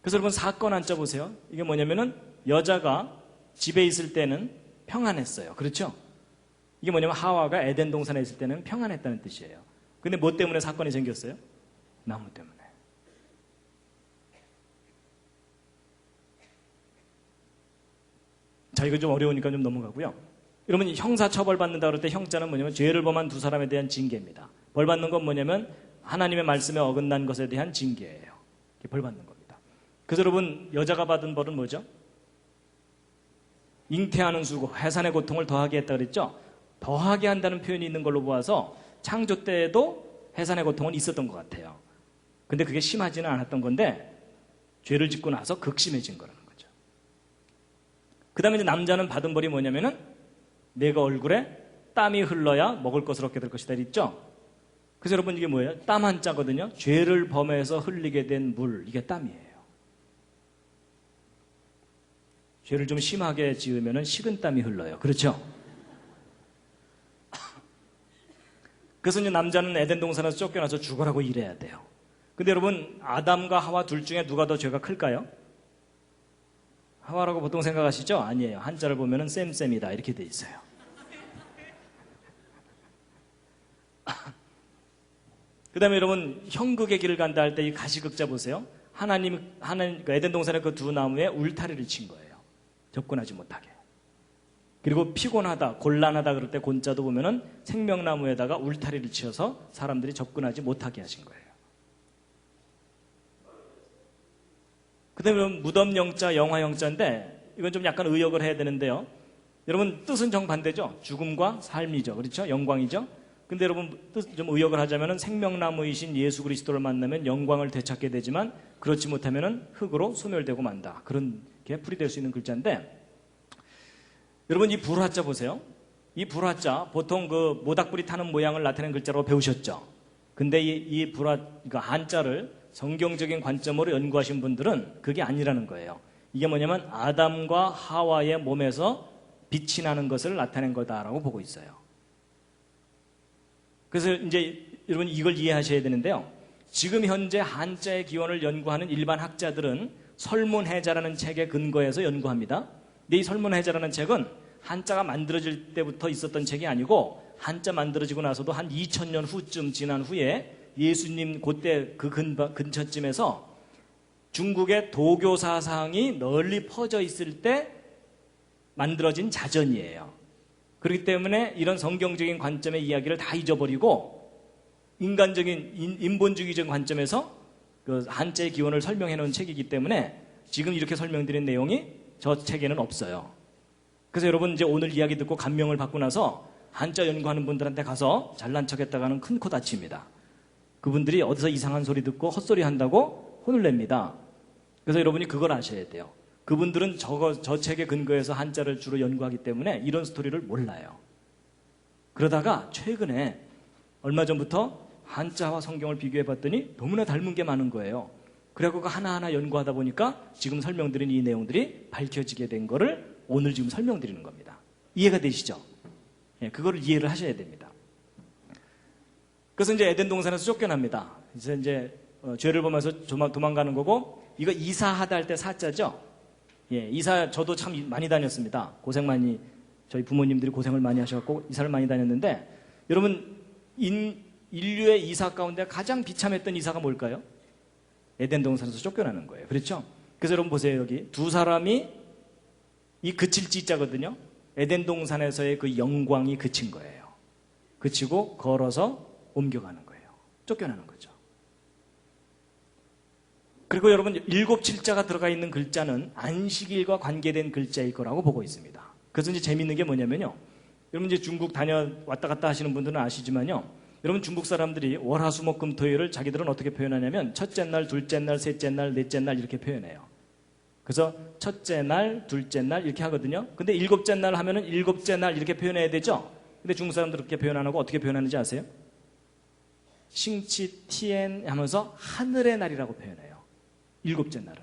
그래서 여러분 사건 한자 보세요. 이게 뭐냐면은 여자가 집에 있을 때는 평안했어요. 그렇죠? 이게 뭐냐면 하와가 에덴 동산에 있을 때는 평안했다는 뜻이에요. 근데 뭐 때문에 사건이 생겼어요? 나무 때문에. 자, 이거 좀 어려우니까 좀 넘어가고요. 여러분 형사 처벌 받는다 그럴 때 형자는 뭐냐면 죄를 범한 두 사람에 대한 징계입니다. 벌 받는 건 뭐냐면 하나님의 말씀에 어긋난 것에 대한 징계예요. 벌 받는 겁니다. 그래서 여러분 여자가 받은 벌은 뭐죠? 잉태하는 수고, 해산의 고통을 더하게 했다 그랬죠? 더하게 한다는 표현이 있는 걸로 보아서 창조 때에도 해산의 고통은 있었던 것 같아요. 근데 그게 심하지는 않았던 건데 죄를 짓고 나서 극심해진 거라는 거죠. 그 다음에 이제 남자는 받은 벌이 뭐냐면은 내가 얼굴에 땀이 흘러야 먹을 것을 얻게 될 것이다 있죠. 그래서 여러분 이게 뭐예요? 땀 한자거든요. 죄를 범해서 흘리게 된 물, 이게 땀이에요. 죄를 좀 심하게 지으면은 식은땀이 흘러요. 그렇죠? 그래서 이제 남자는 에덴 동산에서 쫓겨나서 죽으라고 일해야 돼요. 근데 여러분, 아담과 하와 둘 중에 누가 더 죄가 클까요? 하와라고 보통 생각하시죠? 아니에요. 한자를 보면은 쌤쌤이다 이렇게 돼 있어요. 그 다음에 여러분, 형극의 길을 간다 할 때 이 가시극자 보세요. 하나님, 에덴 동산의 그 두 나무에 울타리를 친 거예요. 접근하지 못하게. 그리고 피곤하다, 곤란하다 그럴 때 곤자도 보면은 생명나무에다가 울타리를 치어서 사람들이 접근하지 못하게 하신 거예요. 그 다음에 무덤영자, 영화영자인데 이건 좀 약간 의역을 해야 되는데요. 여러분 뜻은 정반대죠. 죽음과 삶이죠. 그렇죠? 영광이죠. 근데 여러분 뜻 좀 의역을 하자면은 생명나무이신 예수 그리스도를 만나면 영광을 되찾게 되지만 그렇지 못하면은 흙으로 소멸되고 만다. 그런 게 풀이될 수 있는 글자인데 여러분 이 불화자 보세요. 이 불화자 보통 그 모닥불이 타는 모양을 나타내는 글자로 배우셨죠. 근데 이 불화 그러니까 한자를 성경적인 관점으로 연구하신 분들은 그게 아니라는 거예요. 이게 뭐냐면 아담과 하와의 몸에서 빛이 나는 것을 나타낸 거다라고 보고 있어요. 그래서 이제 여러분 이걸 이해하셔야 되는데요. 지금 현재 한자의 기원을 연구하는 일반 학자들은 설문해자라는 책에 근거해서 연구합니다. 근데 이 설문해자라는 책은 한자가 만들어질 때부터 있었던 책이 아니고 한자 만들어지고 나서도 한 2000년 후쯤 지난 후에 예수님 그때 그 근처쯤에서 중국의 도교 사상이 널리 퍼져 있을 때 만들어진 자전이에요. 그렇기 때문에 이런 성경적인 관점의 이야기를 다 잊어버리고 인간적인 인본주의적인 관점에서 그 한자의 기원을 설명해 놓은 책이기 때문에 지금 이렇게 설명드린 내용이 저 책에는 없어요. 그래서 여러분 이제 오늘 이야기 듣고 감명을 받고 나서 한자 연구하는 분들한테 가서 잘난 척했다가는 큰 코 다칩니다. 그분들이 어디서 이상한 소리 듣고 헛소리 한다고 혼을 냅니다. 그래서 여러분이 그걸 아셔야 돼요. 그분들은 저 책에 근거해서 한자를 주로 연구하기 때문에 이런 스토리를 몰라요. 그러다가 최근에 얼마 전부터 한자와 성경을 비교해 봤더니 너무나 닮은 게 많은 거예요. 그래갖고 하나하나 연구하다 보니까 지금 설명드린 이 내용들이 밝혀지게 된 거를 오늘 지금 설명드리는 겁니다. 이해가 되시죠? 예, 그거를 이해를 하셔야 됩니다. 그래서 이제 에덴 동산에서 쫓겨납니다. 이제 죄를 범해서 도망가는 거고 이거 이사하다 할 때 사자죠? 예, 이사 저도 참 많이 다녔습니다. 고생 많이 저희 부모님들이 고생을 많이 하셔갖고 이사를 많이 다녔는데 여러분 인류의 이사 가운데 가장 비참했던 이사가 뭘까요? 에덴 동산에서 쫓겨나는 거예요. 그렇죠? 그래서 여러분 보세요. 여기 두 사람이 이 그칠 지자거든요. 에덴 동산에서의 그 영광이 그친 거예요. 그치고 걸어서 옮겨가는 거예요. 쫓겨나는 거죠. 그리고 여러분 7, 7자가 들어가 있는 글자는 안식일과 관계된 글자일 거라고 보고 있습니다. 그래서 이제 재밌는 게 뭐냐면요. 여러분 이제 중국 왔다 갔다 하시는 분들은 아시지만요. 여러분 중국 사람들이 월화수목금토일을 자기들은 어떻게 표현하냐면 첫째 날, 둘째 날, 셋째 날, 넷째 날 이렇게 표현해요. 그래서 첫째 날, 둘째 날 이렇게 하거든요. 근데 일곱째 날 하면은 일곱째 날 이렇게 표현해야 되죠. 근데 중국 사람들 그렇게 표현 안 하고 어떻게 표현하는지 아세요? 싱치 티엔 하면서 하늘의 날이라고 표현해요. 일곱째 날은.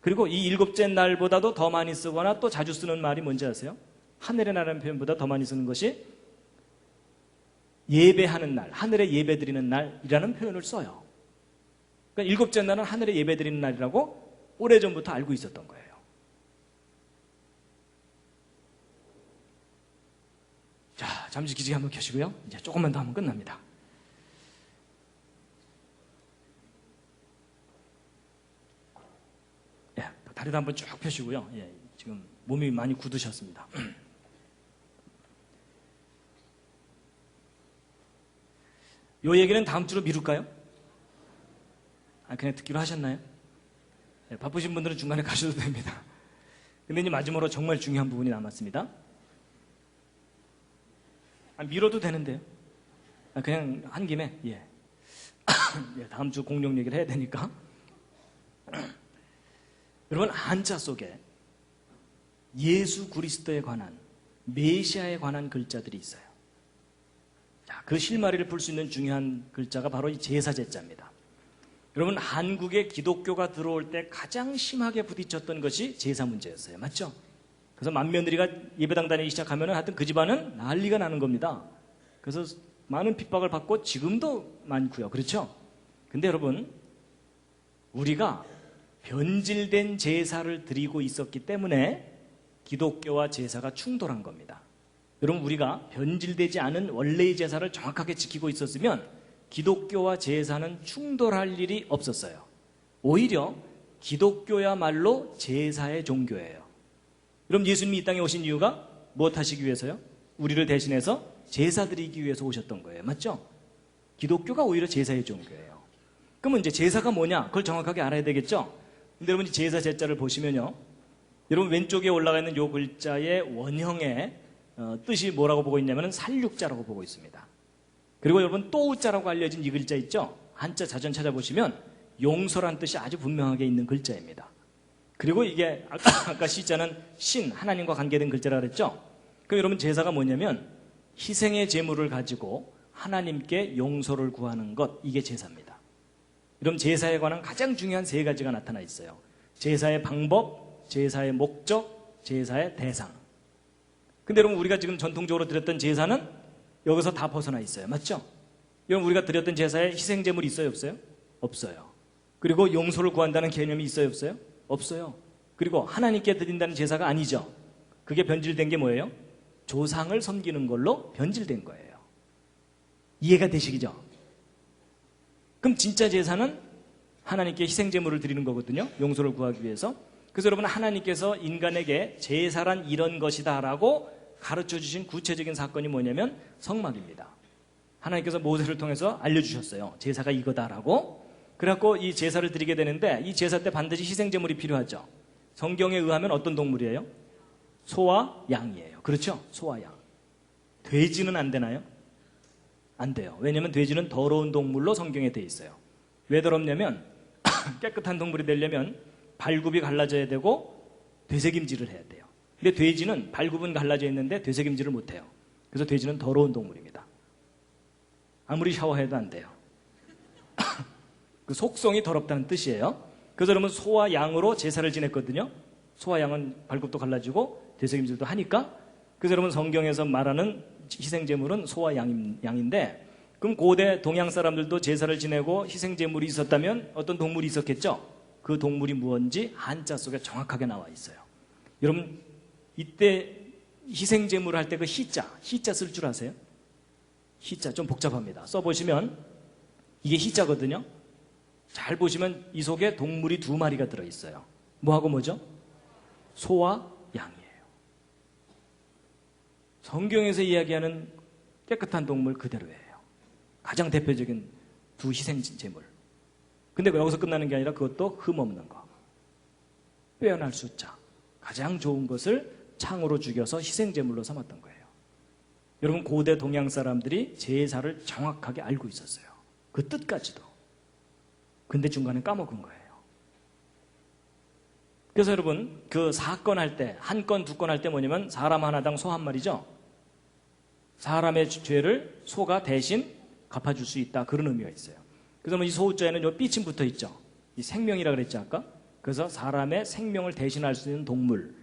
그리고 이 일곱째 날보다도 더 많이 쓰거나 또 자주 쓰는 말이 뭔지 아세요? 하늘의 날이라는 표현보다 더 많이 쓰는 것이 예배하는 날, 하늘에 예배드리는 날이라는 표현을 써요. 그러니까 일곱째 날은 하늘에 예배드리는 날이라고 오래전부터 알고 있었던 거예요. 자, 잠시 기지개 한번 켜시고요. 이제 조금만 더 하면 끝납니다. 예, 다리도 한번 쭉 펴시고요. 예, 지금 몸이 많이 굳으셨습니다. 요 얘기는 다음 주로 미룰까요? 그냥 듣기로 하셨나요? 네, 바쁘신 분들은 중간에 가셔도 됩니다. 근데 이제 마지막으로 정말 중요한 부분이 남았습니다. 미뤄도 되는데요. 그냥 한 김에, 예. 다음 주 공룡 얘기를 해야 되니까. 여러분, 한자 속에 예수 그리스도에 관한, 메시아에 관한 글자들이 있어요. 자, 그 실마리를 풀 수 있는 중요한 글자가 바로 이 제사제자입니다. 여러분, 한국에 기독교가 들어올 때 가장 심하게 부딪혔던 것이 제사 문제였어요. 맞죠? 그래서 맏며느리가 예배당 다니기 시작하면 하여튼 그 집안은 난리가 나는 겁니다. 그래서 많은 핍박을 받고 지금도 많고요. 그렇죠? 근데 여러분, 우리가 변질된 제사를 드리고 있었기 때문에 기독교와 제사가 충돌한 겁니다. 여러분, 우리가 변질되지 않은 원래의 제사를 정확하게 지키고 있었으면 기독교와 제사는 충돌할 일이 없었어요. 오히려 기독교야말로 제사의 종교예요. 여러분, 예수님이 이 땅에 오신 이유가 무엇 하시기 위해서요? 우리를 대신해서 제사 드리기 위해서 오셨던 거예요. 맞죠? 기독교가 오히려 제사의 종교예요. 그러면 이제 제사가 뭐냐? 그걸 정확하게 알아야 되겠죠? 근데 여러분, 이 제사 제자를 보시면요, 여러분 왼쪽에 올라가 있는 요 글자의 원형의 뜻이 뭐라고 보고 있냐면 살육자라고 보고 있습니다. 그리고 여러분 또우자라고 알려진 이 글자 있죠? 한자 자전 찾아보시면 용서란 뜻이 아주 분명하게 있는 글자입니다. 그리고 이게 아까 시자는 신, 하나님과 관계된 글자라 그랬죠? 그럼 여러분, 제사가 뭐냐면 희생의 제물을 가지고 하나님께 용서를 구하는 것, 이게 제사입니다. 여러분, 제사에 관한 가장 중요한 세 가지가 나타나 있어요. 제사의 방법, 제사의 목적, 제사의 대상. 근데 여러분, 우리가 지금 전통적으로 드렸던 제사는 여기서 다 벗어나 있어요. 맞죠? 여러분, 우리가 드렸던 제사에 희생제물이 있어요, 없어요? 없어요. 그리고 용서를 구한다는 개념이 있어요, 없어요? 없어요. 그리고 하나님께 드린다는 제사가 아니죠. 그게 변질된 게 뭐예요? 조상을 섬기는 걸로 변질된 거예요. 이해가 되시죠? 그럼 진짜 제사는 하나님께 희생제물을 드리는 거거든요. 용서를 구하기 위해서. 그래서 여러분, 하나님께서 인간에게 제사란 이런 것이다 라고 가르쳐 주신 구체적인 사건이 뭐냐면 성막입니다. 하나님께서 모세를 통해서 알려주셨어요. 제사가 이거다라고. 그래갖고 이 제사를 드리게 되는데, 이 제사 때 반드시 희생제물이 필요하죠. 성경에 의하면 어떤 동물이에요? 소와 양이에요. 그렇죠? 소와 양. 돼지는 안 되나요? 안 돼요. 왜냐하면 돼지는 더러운 동물로 성경에 돼 있어요. 왜 더럽냐면 깨끗한 동물이 되려면 발굽이 갈라져야 되고 되새김질을 해야 돼요. 근데 돼지는 발굽은 갈라져 있는데 되새김질을 못해요. 그래서 돼지는 더러운 동물입니다. 아무리 샤워해도 안 돼요. 그 속성이 더럽다는 뜻이에요. 그래서 여러분, 소와 양으로 제사를 지냈거든요. 소와 양은 발굽도 갈라지고 되새김질도 하니까. 그래서 여러분, 성경에서 말하는 희생제물은 소와 양인데, 그럼 고대 동양 사람들도 제사를 지내고 희생제물이 있었다면 어떤 동물이 있었겠죠? 그 동물이 무엇인지 한자 속에 정확하게 나와 있어요. 여러분, 이때 희생제물을 할 때 그 희자 쓸 줄 아세요? 희자 좀 복잡합니다. 써보시면 이게 희자거든요. 잘 보시면 이 속에 동물이 두 마리가 들어있어요. 뭐하고 뭐죠? 소와 양이에요. 성경에서 이야기하는 깨끗한 동물 그대로예요. 가장 대표적인 두 희생제물. 근데 여기서 끝나는 게 아니라 그것도 흠없는 거. 빼어날 숫자. 가장 좋은 것을 창으로 죽여서 희생제물로 삼았던 거예요. 여러분, 고대 동양 사람들이 제사를 정확하게 알고 있었어요. 그 뜻까지도. 근데 중간에 까먹은 거예요. 그래서 여러분, 그 사건 할 때, 한 건, 두 건 할 때 뭐냐면 사람 하나당 소 한 마리죠. 사람의 죄를 소가 대신 갚아줄 수 있다, 그런 의미가 있어요. 그래서 이 소자에는 요 삐침 붙어 있죠. 이 생명이라 그랬죠, 아까. 그래서 사람의 생명을 대신할 수 있는 동물이라고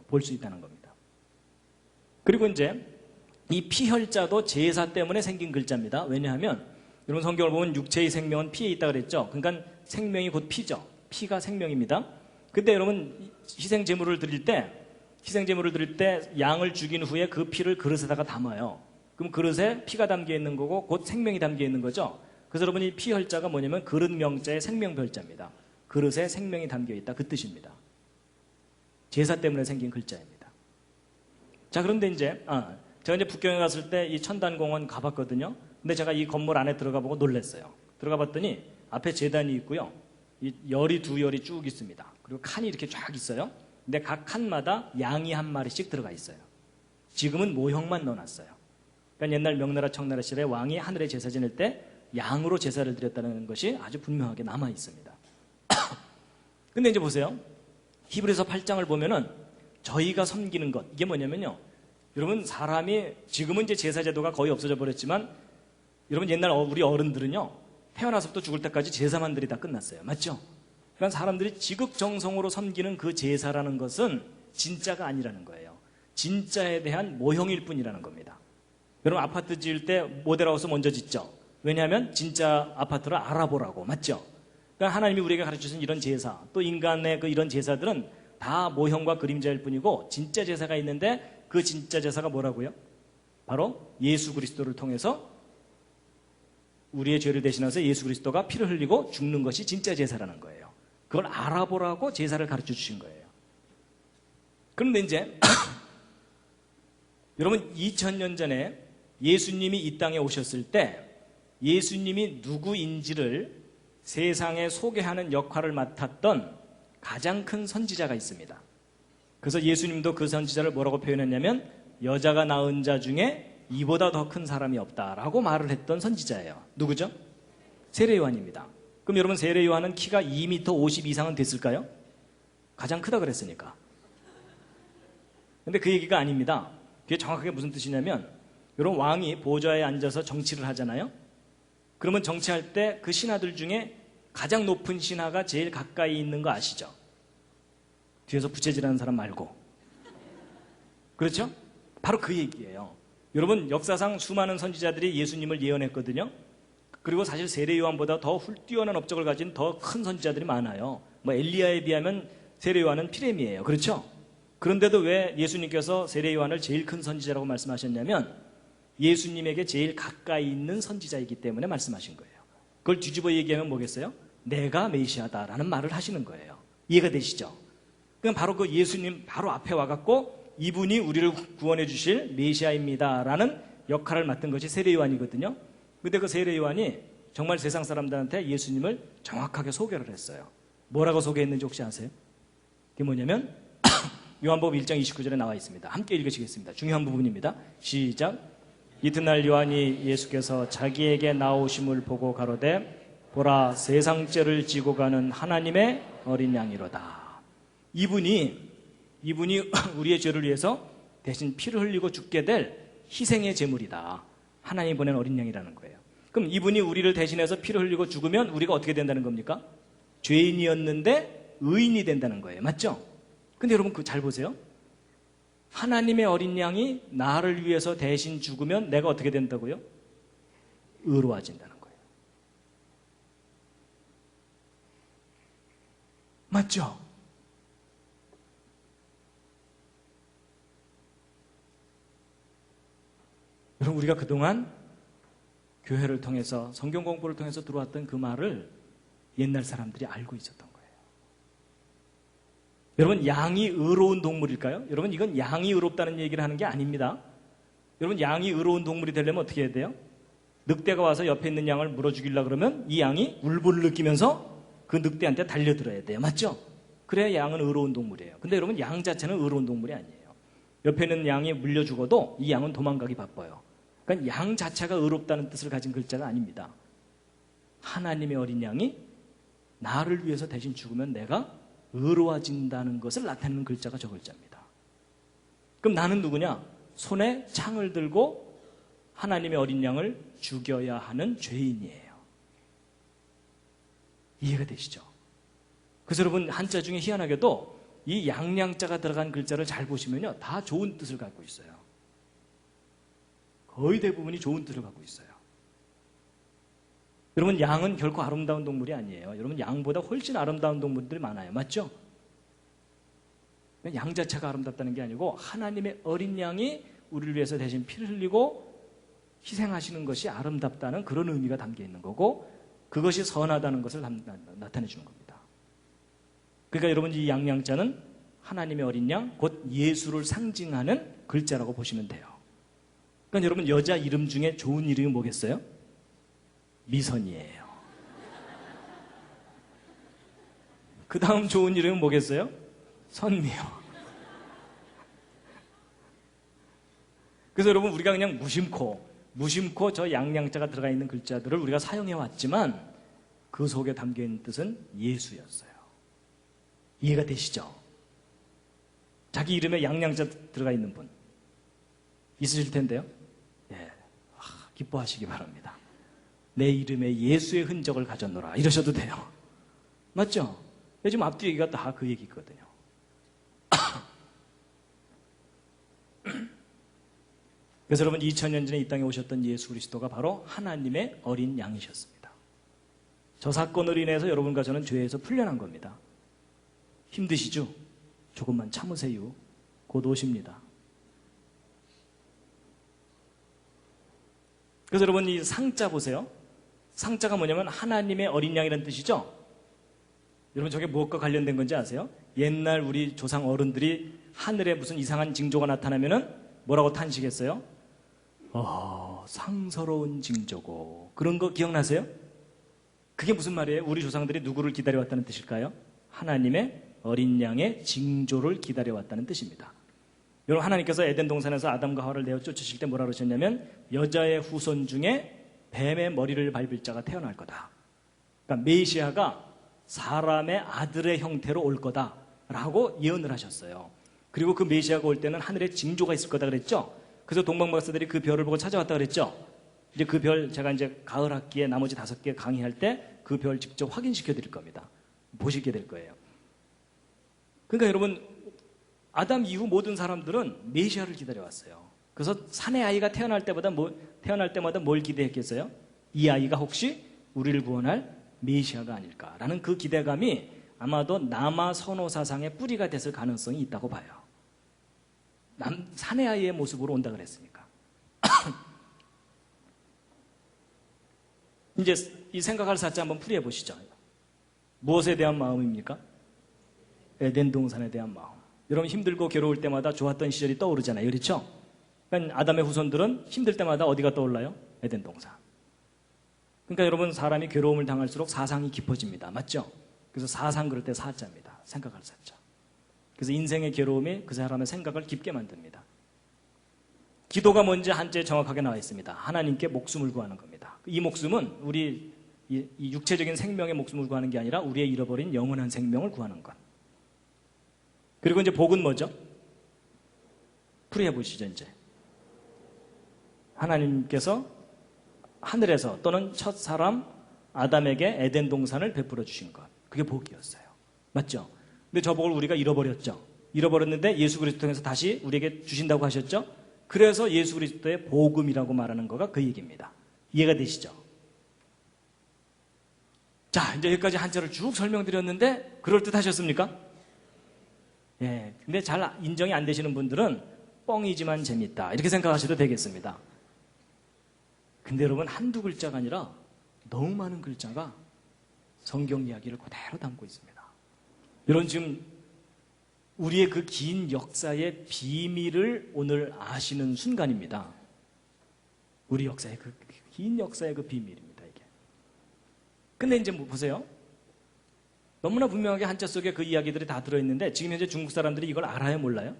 볼 수 있다는 겁니다. 그리고 이제 이 피혈자도 제사 때문에 생긴 글자입니다. 왜냐하면 여러분, 성경을 보면 육체의 생명은 피에 있다 그랬죠. 그러니까 생명이 곧 피죠. 피가 생명입니다. 근데 여러분, 희생제물을 드릴 때 양을 죽인 후에 그 피를 그릇에다가 담아요. 그럼 그릇에 피가 담겨 있는 거고 곧 생명이 담겨 있는 거죠. 그래서 여러분, 이 피혈자가 뭐냐면 그릇 명자의 생명별자입니다. 그릇에 생명이 담겨 있다, 그 뜻입니다. 제사 때문에 생긴 글자입니다. 자, 그런데 이제 제가 이제 북경에 갔을 때 이 천단공원 가봤거든요. 근데 제가 이 건물 안에 들어가 보고 놀랐어요. 들어가 봤더니 앞에 제단이 있고요. 이 열이 두 열이 쭉 있습니다. 그리고 칸이 이렇게 쫙 있어요. 근데 각 칸마다 양이 한 마리씩 들어가 있어요. 지금은 모형만 넣어놨어요. 그러니까 옛날 명나라 청나라 시절에 왕이 하늘에 제사 지낼 때 양으로 제사를 드렸다는 것이 아주 분명하게 남아 있습니다. 근데 이제 보세요. 히브리서 8장을 보면은 저희가 섬기는 것, 이게 뭐냐면요. 여러분, 사람이 지금은 이제 제사 제도가 거의 없어져 버렸지만 여러분, 옛날 우리 어른들은요, 태어나서부터 죽을 때까지 제사만 들이 다 끝났어요. 맞죠? 그러니까 사람들이 지극정성으로 섬기는 그 제사라는 것은 진짜가 아니라는 거예요. 진짜에 대한 모형일 뿐이라는 겁니다. 여러분, 아파트 지을 때 모델하우스 먼저 짓죠. 왜냐하면 진짜 아파트를 알아보라고. 맞죠? 그러니까 하나님이 우리에게 가르쳐주신 이런 제사, 또 인간의 이런 제사들은 다 모형과 그림자일 뿐이고, 진짜 제사가 있는데 그 진짜 제사가 뭐라고요? 바로 예수 그리스도를 통해서 우리의 죄를 대신해서 예수 그리스도가 피를 흘리고 죽는 것이 진짜 제사라는 거예요. 그걸 알아보라고 제사를 가르쳐 주신 거예요. 그런데 이제 여러분, 2000년 전에 예수님이 이 땅에 오셨을 때 예수님이 누구인지를 세상에 소개하는 역할을 맡았던 가장 큰 선지자가 있습니다. 그래서 예수님도 그 선지자를 뭐라고 표현했냐면 여자가 낳은 자 중에 이보다 더 큰 사람이 없다라고 말을 했던 선지자예요. 누구죠? 세례 요한입니다. 그럼 여러분, 세례 요한은 키가 2m 50 이상은 됐을까요? 가장 크다 그랬으니까. 근데 그 얘기가 아닙니다. 그게 정확하게 무슨 뜻이냐면, 여러분, 왕이 보좌에 앉아서 정치를 하잖아요. 그러면 정치할 때 그 신하들 중에 가장 높은 신하가 제일 가까이 있는 거 아시죠? 뒤에서 부채질하는 사람 말고. 그렇죠? 바로 그 얘기예요. 여러분, 역사상 수많은 선지자들이 예수님을 예언했거든요. 그리고 사실 세례 요한보다 더 뛰어난 업적을 가진 더 큰 선지자들이 많아요. 뭐 엘리야에 비하면 세례 요한은 피레미예요. 그렇죠? 그런데도 왜 예수님께서 세례 요한을 제일 큰 선지자라고 말씀하셨냐면 예수님에게 제일 가까이 있는 선지자이기 때문에 말씀하신 거예요. 그걸 뒤집어 얘기하면 뭐겠어요? 내가 메시아다라는 말을 하시는 거예요. 이해가 되시죠? 그럼 바로 그 예수님 바로 앞에 와갖고 이분이 우리를 구원해 주실 메시아입니다라는 역할을 맡은 것이 세례 요한이거든요. 근데 그 세례 요한이 정말 세상 사람들한테 예수님을 정확하게 소개를 했어요. 뭐라고 소개했는지 혹시 아세요? 그게 뭐냐면 요한복음 1장 29절에 나와 있습니다. 함께 읽으시겠습니다. 중요한 부분입니다. 시작. 이튿날 요한이 예수께서 자기에게 나오심을 보고 가로되 보라, 세상 죄를 지고 가는 하나님의 어린 양이로다. 이분이 우리의 죄를 위해서 대신 피를 흘리고 죽게 될 희생의 제물이다. 하나님이 보낸 어린 양이라는 거예요. 그럼 이분이 우리를 대신해서 피를 흘리고 죽으면 우리가 어떻게 된다는 겁니까? 죄인이었는데 의인이 된다는 거예요. 맞죠? 근데 여러분, 잘 보세요. 하나님의 어린 양이 나를 위해서 대신 죽으면 내가 어떻게 된다고요? 의로워진다는 거예요. 맞죠? 여러분, 우리가 그동안 교회를 통해서 성경 공부를 통해서 들어왔던 그 말을 옛날 사람들이 알고 있었던 거예요. 여러분, 양이 의로운 동물일까요? 여러분, 이건 양이 의롭다는 얘기를 하는 게 아닙니다. 여러분, 양이 의로운 동물이 되려면 어떻게 해야 돼요? 늑대가 와서 옆에 있는 양을 물어 죽이려고 그러면 이 양이 울분을 느끼면서 그 늑대한테 달려들어야 돼요. 맞죠? 그래야 양은 의로운 동물이에요. 근데 여러분, 양 자체는 의로운 동물이 아니에요. 옆에 있는 양이 물려 죽어도 이 양은 도망가기 바빠요. 그러니까 양 자체가 의롭다는 뜻을 가진 글자가 아닙니다. 하나님의 어린 양이 나를 위해서 대신 죽으면 내가 의로워진다는 것을 나타내는 글자가 저 글자입니다. 그럼 나는 누구냐? 손에 창을 들고 하나님의 어린 양을 죽여야 하는 죄인이에요. 이해가 되시죠? 그래서 여러분, 한자 중에 희한하게도 이 양양자가 들어간 글자를 잘 보시면요, 다 좋은 뜻을 갖고 있어요. 거의 대부분이 좋은 뜻을 갖고 있어요. 여러분, 양은 결코 아름다운 동물이 아니에요. 여러분, 양보다 훨씬 아름다운 동물들이 많아요. 맞죠? 양 자체가 아름답다는 게 아니고 하나님의 어린 양이 우리를 위해서 대신 피를 흘리고 희생하시는 것이 아름답다는 그런 의미가 담겨 있는 거고, 그것이 선하다는 것을 나타내 주는 겁니다. 그러니까 여러분, 이 양양자는 하나님의 어린 양, 곧 예수를 상징하는 글자라고 보시면 돼요. 그러니까 여러분, 여자 이름 중에 좋은 이름이 뭐겠어요? 미선이에요. 그 다음 좋은 이름은 뭐겠어요? 선미요. 그래서 여러분, 우리가 그냥 무심코 무심코 저 양양자가 들어가 있는 글자들을 우리가 사용해 왔지만 그 속에 담겨있는 뜻은 예수였어요. 이해가 되시죠? 자기 이름에 양양자 들어가 있는 분 있으실 텐데요. 예, 기뻐하시기 바랍니다. 내 이름에 예수의 흔적을 가졌노라 이러셔도 돼요. 맞죠? 요즘 앞뒤 얘기가 다 그 얘기거든요. 그래서 여러분 2000년 전에 이 땅에 오셨던 예수 그리스도가 바로 하나님의 어린 양이셨습니다. 저 사건으로 인해서 여러분과 저는 죄에서 풀려난 겁니다. 힘드시죠? 조금만 참으세요. 곧 오십니다. 그래서 여러분 이 상자 보세요. 상자가 뭐냐면 하나님의 어린 양이라는 뜻이죠. 여러분 저게 무엇과 관련된 건지 아세요? 옛날 우리 조상 어른들이 하늘에 무슨 이상한 징조가 나타나면은 뭐라고 탄식했어요? 상서로운 징조고. 그런 거 기억나세요? 그게 무슨 말이에요? 우리 조상들이 누구를 기다려왔다는 뜻일까요? 하나님의 어린 양의 징조를 기다려왔다는 뜻입니다. 여러분 하나님께서 에덴 동산에서 아담과 하와를 내어 쫓으실 때 뭐라 그러셨냐면 여자의 후손 중에 뱀의 머리를 밟을 자가 태어날 거다. 그러니까 메시아가 사람의 아들의 형태로 올 거다라고 예언을 하셨어요. 그리고 그 메시아가 올 때는 하늘에 징조가 있을 거다 그랬죠. 그래서 동방박사들이 그 별을 보고 찾아왔다 그랬죠. 이제 그 별 제가 이제 가을 학기에 나머지 5개 강의할 때 그 별 직접 확인시켜 드릴 겁니다. 보시게 될 거예요. 그러니까 여러분 아담 이후 모든 사람들은 메시아를 기다려왔어요. 그래서 사내 아이가 태어날 때마다 뭘 기대했겠어요? 이 아이가 혹시 우리를 구원할 메시아가 아닐까라는 그 기대감이 아마도 남아 선호 사상의 뿌리가 됐을 가능성이 있다고 봐요. 사내 아이의 모습으로 온다 그랬으니까. 이제 이 생각할 사자 한번 풀이해 보시죠. 무엇에 대한 마음입니까? 에덴 동산에 대한 마음. 여러분 힘들고 괴로울 때마다 좋았던 시절이 떠오르잖아요. 그렇죠? 그러니까 아담의 후손들은 힘들 때마다 어디가 떠올라요? 에덴 동산. 그러니까 여러분 사람이 괴로움을 당할수록 사상이 깊어집니다. 맞죠? 그래서 사상 그럴 때 사자입니다. 생각할 사자. 그래서 인생의 괴로움이 그 사람의 생각을 깊게 만듭니다. 기도가 뭔지 한자에 정확하게 나와 있습니다. 하나님께 목숨을 구하는 겁니다. 이 목숨은 우리 이 육체적인 생명의 목숨을 구하는 게 아니라 우리의 잃어버린 영원한 생명을 구하는 것. 그리고 이제 복은 뭐죠? 풀이해 보시죠. 이제 하나님께서 하늘에서 또는 첫 사람 아담에게 에덴 동산을 베풀어 주신 것. 그게 복이었어요. 맞죠? 근데 저 복을 우리가 잃어버렸죠. 잃어버렸는데 예수 그리스도 통해서 다시 우리에게 주신다고 하셨죠. 그래서 예수 그리스도의 복음이라고 말하는 거가 그 얘기입니다. 이해가 되시죠? 자, 이제 여기까지 한자를 쭉 설명드렸는데 그럴듯하셨습니까? 예, 근데 잘 인정이 안 되시는 분들은 뻥이지만 재밌다 이렇게 생각하셔도 되겠습니다. 근데 여러분 한두 글자가 아니라 너무 많은 글자가 성경 이야기를 그대로 담고 있습니다. 여러분 지금 우리의 그 긴 역사의 비밀을 오늘 아시는 순간입니다. 우리 역사의 그 긴 역사의 그 비밀입니다. 이게. 근데 이제 뭐 보세요. 너무나 분명하게 한자 속에 그 이야기들이 다 들어있는데 지금 현재 중국 사람들이 이걸 알아요, 몰라요?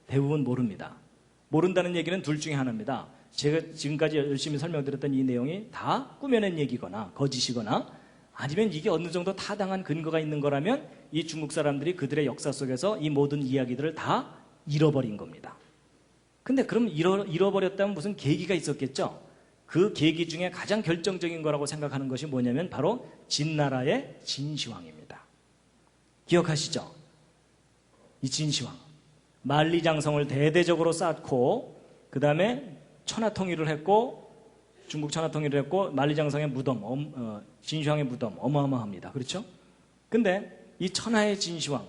대부분 모릅니다. 모른다는 얘기는 둘 중에 하나입니다. 제가 지금까지 열심히 설명드렸던 이 내용이 다 꾸며낸 얘기거나 거짓이거나 아니면 이게 어느 정도 타당한 근거가 있는 거라면 이 중국 사람들이 그들의 역사 속에서 이 모든 이야기들을 다 잃어버린 겁니다. 근데 그럼 잃어버렸다면 무슨 계기가 있었겠죠? 그 계기 중에 가장 결정적인 거라고 생각하는 것이 뭐냐면 바로 진나라의 진시황입니다. 기억하시죠? 이 진시황. 만리장성을 대대적으로 쌓고 그 다음에 천하통일을 했고 중국 천하통일을 했고 만리장성의 무덤, 진시황의 무덤 어마어마합니다. 그렇죠? 근데 이 천하의 진시황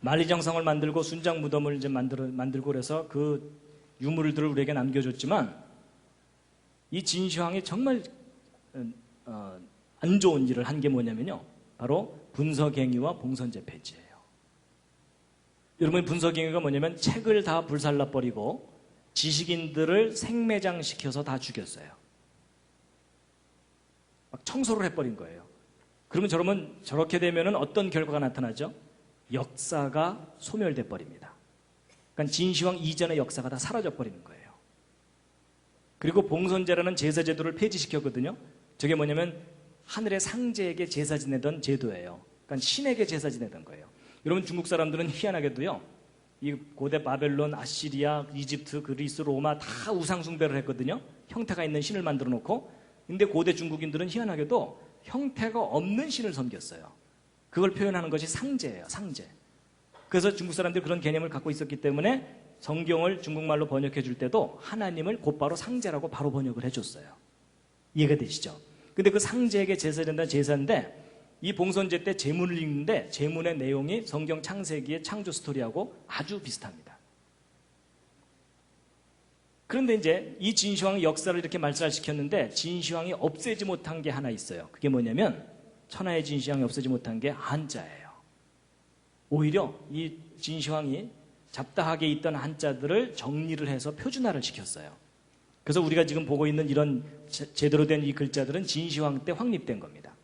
만리장성을 만들고 순장 무덤을 이제 만들고 그래서 그 유물들을 우리에게 남겨줬지만 이 진시황이 정말 안 좋은 일을 한 게 뭐냐면요. 바로 분서갱유와 봉선제 폐지예요. 여러분 분서갱유가 뭐냐면 책을 다 불살라버리고 지식인들을 생매장시켜서 다 죽였어요. 막 청소를 해버린 거예요. 그러면 저렇게 되면 어떤 결과가 나타나죠? 역사가 소멸돼 버립니다. 그러니까 진시황 이전의 역사가 다 사라져 버리는 거예요. 그리고 봉선제라는 제사 제도를 폐지시켰거든요. 저게 뭐냐면 하늘의 상제에게 제사 지내던 제도예요. 그러니까 신에게 제사 지내던 거예요. 여러분 중국 사람들은 희한하게도요. 이 고대 바벨론, 아시리아, 이집트, 그리스, 로마 다 우상 숭배를 했거든요. 형태가 있는 신을 만들어 놓고. 근데 고대 중국인들은 희한하게도 형태가 없는 신을 섬겼어요. 그걸 표현하는 것이 상제예요. 상제. 그래서 중국 사람들이 그런 개념을 갖고 있었기 때문에 성경을 중국말로 번역해 줄 때도 하나님을 곧바로 상제라고 바로 번역을 해줬어요. 이해가 되시죠? 근데 그 상제에게 제사된다는 제사인데 이 봉선제 때 제문을 읽는데 제문의 내용이 성경 창세기의 창조 스토리하고 아주 비슷합니다. 그런데 이제 이 진시황의 역사를 이렇게 말살시켰는데 진시황이 없애지 못한 게 하나 있어요. 그게 뭐냐면 천하의 진시황이 없애지 못한 게 한자예요. 오히려 이 진시황이 잡다하게 있던 한자들을 정리를 해서 표준화를 시켰어요. 그래서 우리가 지금 보고 있는 이런 제대로 된 이 글자들은 진시황 때 확립된 겁니다.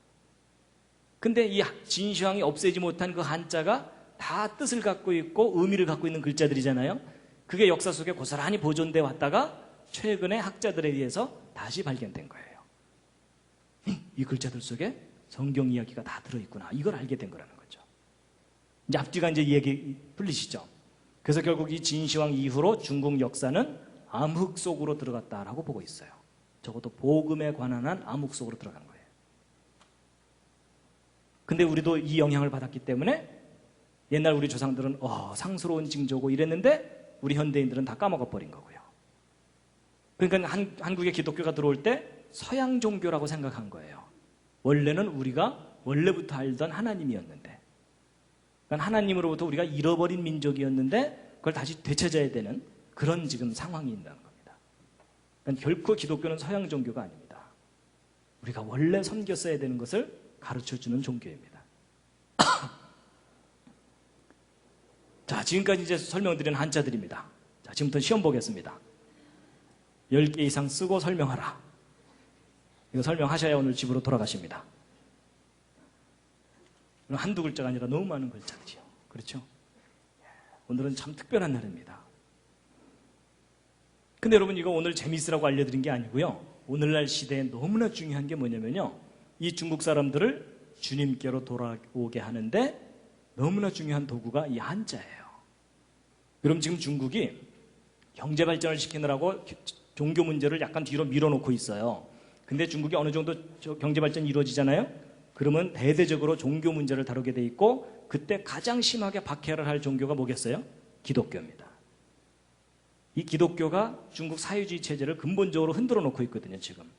근데 이 진시황이 없애지 못한 그 한자가 다 뜻을 갖고 있고 의미를 갖고 있는 글자들이잖아요. 그게 역사 속에 고스란히 보존되어 왔다가 최근에 학자들에 의해서 다시 발견된 거예요. 이 글자들 속에 성경 이야기가 다 들어있구나. 이걸 알게 된 거라는 거죠. 이제 앞뒤가 이제 이야기 풀리시죠? 그래서 결국 이 진시황 이후로 중국 역사는 암흑 속으로 들어갔다라고 보고 있어요. 적어도 복음에 관한 한 암흑 속으로 들어간 거예요. 근데 우리도 이 영향을 받았기 때문에 옛날 우리 조상들은 상스러운 징조고 이랬는데 우리 현대인들은 다 까먹어버린 거고요. 그러니까 한국에 기독교가 들어올 때 서양 종교라고 생각한 거예요. 원래는 우리가 원래부터 알던 하나님이었는데, 그러니까 하나님으로부터 우리가 잃어버린 민족이었는데 그걸 다시 되찾아야 되는 그런 지금 상황이 있다는 겁니다. 그러니까 결코 기독교는 서양 종교가 아닙니다. 우리가 원래 섬겼어야 되는 것을 가르쳐주는 종교입니다. 자, 지금까지 이제 설명드린 한자들입니다. 자, 지금부터 시험 보겠습니다. 10개 이상 쓰고 설명하라. 이거 설명하셔야 오늘 집으로 돌아가십니다. 한두 글자가 아니라 너무 많은 글자들이요. 그렇죠? 오늘은 참 특별한 날입니다. 근데 여러분 이거 오늘 재미있으라고 알려드린 게 아니고요. 오늘날 시대에 너무나 중요한 게 뭐냐면요. 이 중국 사람들을 주님께로 돌아오게 하는데 너무나 중요한 도구가 이 한자예요. 그럼 지금 중국이 경제 발전을 시키느라고 종교 문제를 약간 뒤로 밀어놓고 있어요. 근데 중국이 어느 정도 경제 발전이 이루어지잖아요. 그러면 대대적으로 종교 문제를 다루게 돼 있고 그때 가장 심하게 박해를 할 종교가 뭐겠어요? 기독교입니다. 이 기독교가 중국 사회주의 체제를 근본적으로 흔들어 놓고 있거든요, 지금.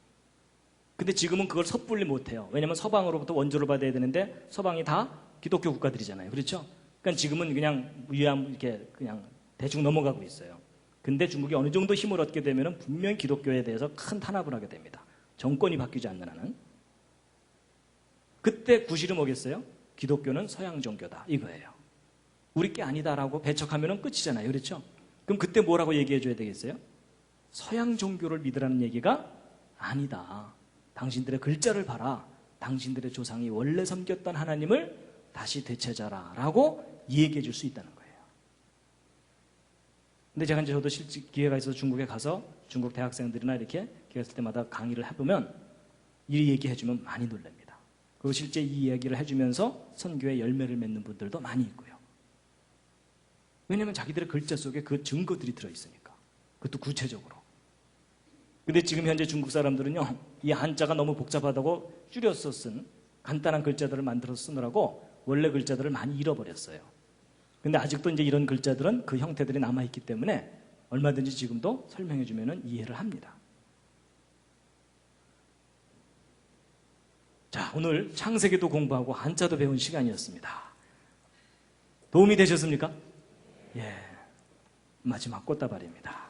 근데 지금은 그걸 섣불리 못해요. 왜냐하면 서방으로부터 원조를 받아야 되는데 서방이 다 기독교 국가들이잖아요. 그렇죠? 그러니까 지금은 그냥 위암 이렇게 그냥 대충 넘어가고 있어요. 근데 중국이 어느 정도 힘을 얻게 되면 분명히 기독교에 대해서 큰 탄압을 하게 됩니다. 정권이 바뀌지 않는 한은. 그때 구실이 뭐겠어요? 기독교는 서양 종교다 이거예요. 우리 게 아니다라고 배척하면 끝이잖아요. 그렇죠? 그럼 그때 뭐라고 얘기해 줘야 되겠어요? 서양 종교를 믿으라는 얘기가 아니다. 당신들의 글자를 봐라. 당신들의 조상이 원래 섬겼던 하나님을 다시 되찾아라 라고 얘기해 줄 수 있다는 거예요. 근데 제가 이제 저도 실제 기회가 있어서 중국에 가서 중국 대학생들이나 이렇게 기회가 있을 때마다 강의를 해보면 이 얘기해 주면 많이 놀랍니다. 그리고 실제 이 이야기를 해주면서 선교의 열매를 맺는 분들도 많이 있고요. 왜냐하면 자기들의 글자 속에 그 증거들이 들어있으니까. 그것도 구체적으로. 근데 지금 현재 중국 사람들은요, 이 한자가 너무 복잡하다고 줄여서 쓴 간단한 글자들을 만들어서 쓰느라고 원래 글자들을 많이 잃어버렸어요. 근데 아직도 이제 이런 글자들은 그 형태들이 남아있기 때문에 얼마든지 지금도 설명해주면 이해를 합니다. 자, 오늘 창세기도 공부하고 한자도 배운 시간이었습니다. 도움이 되셨습니까? 예, 마지막 꽃다발입니다.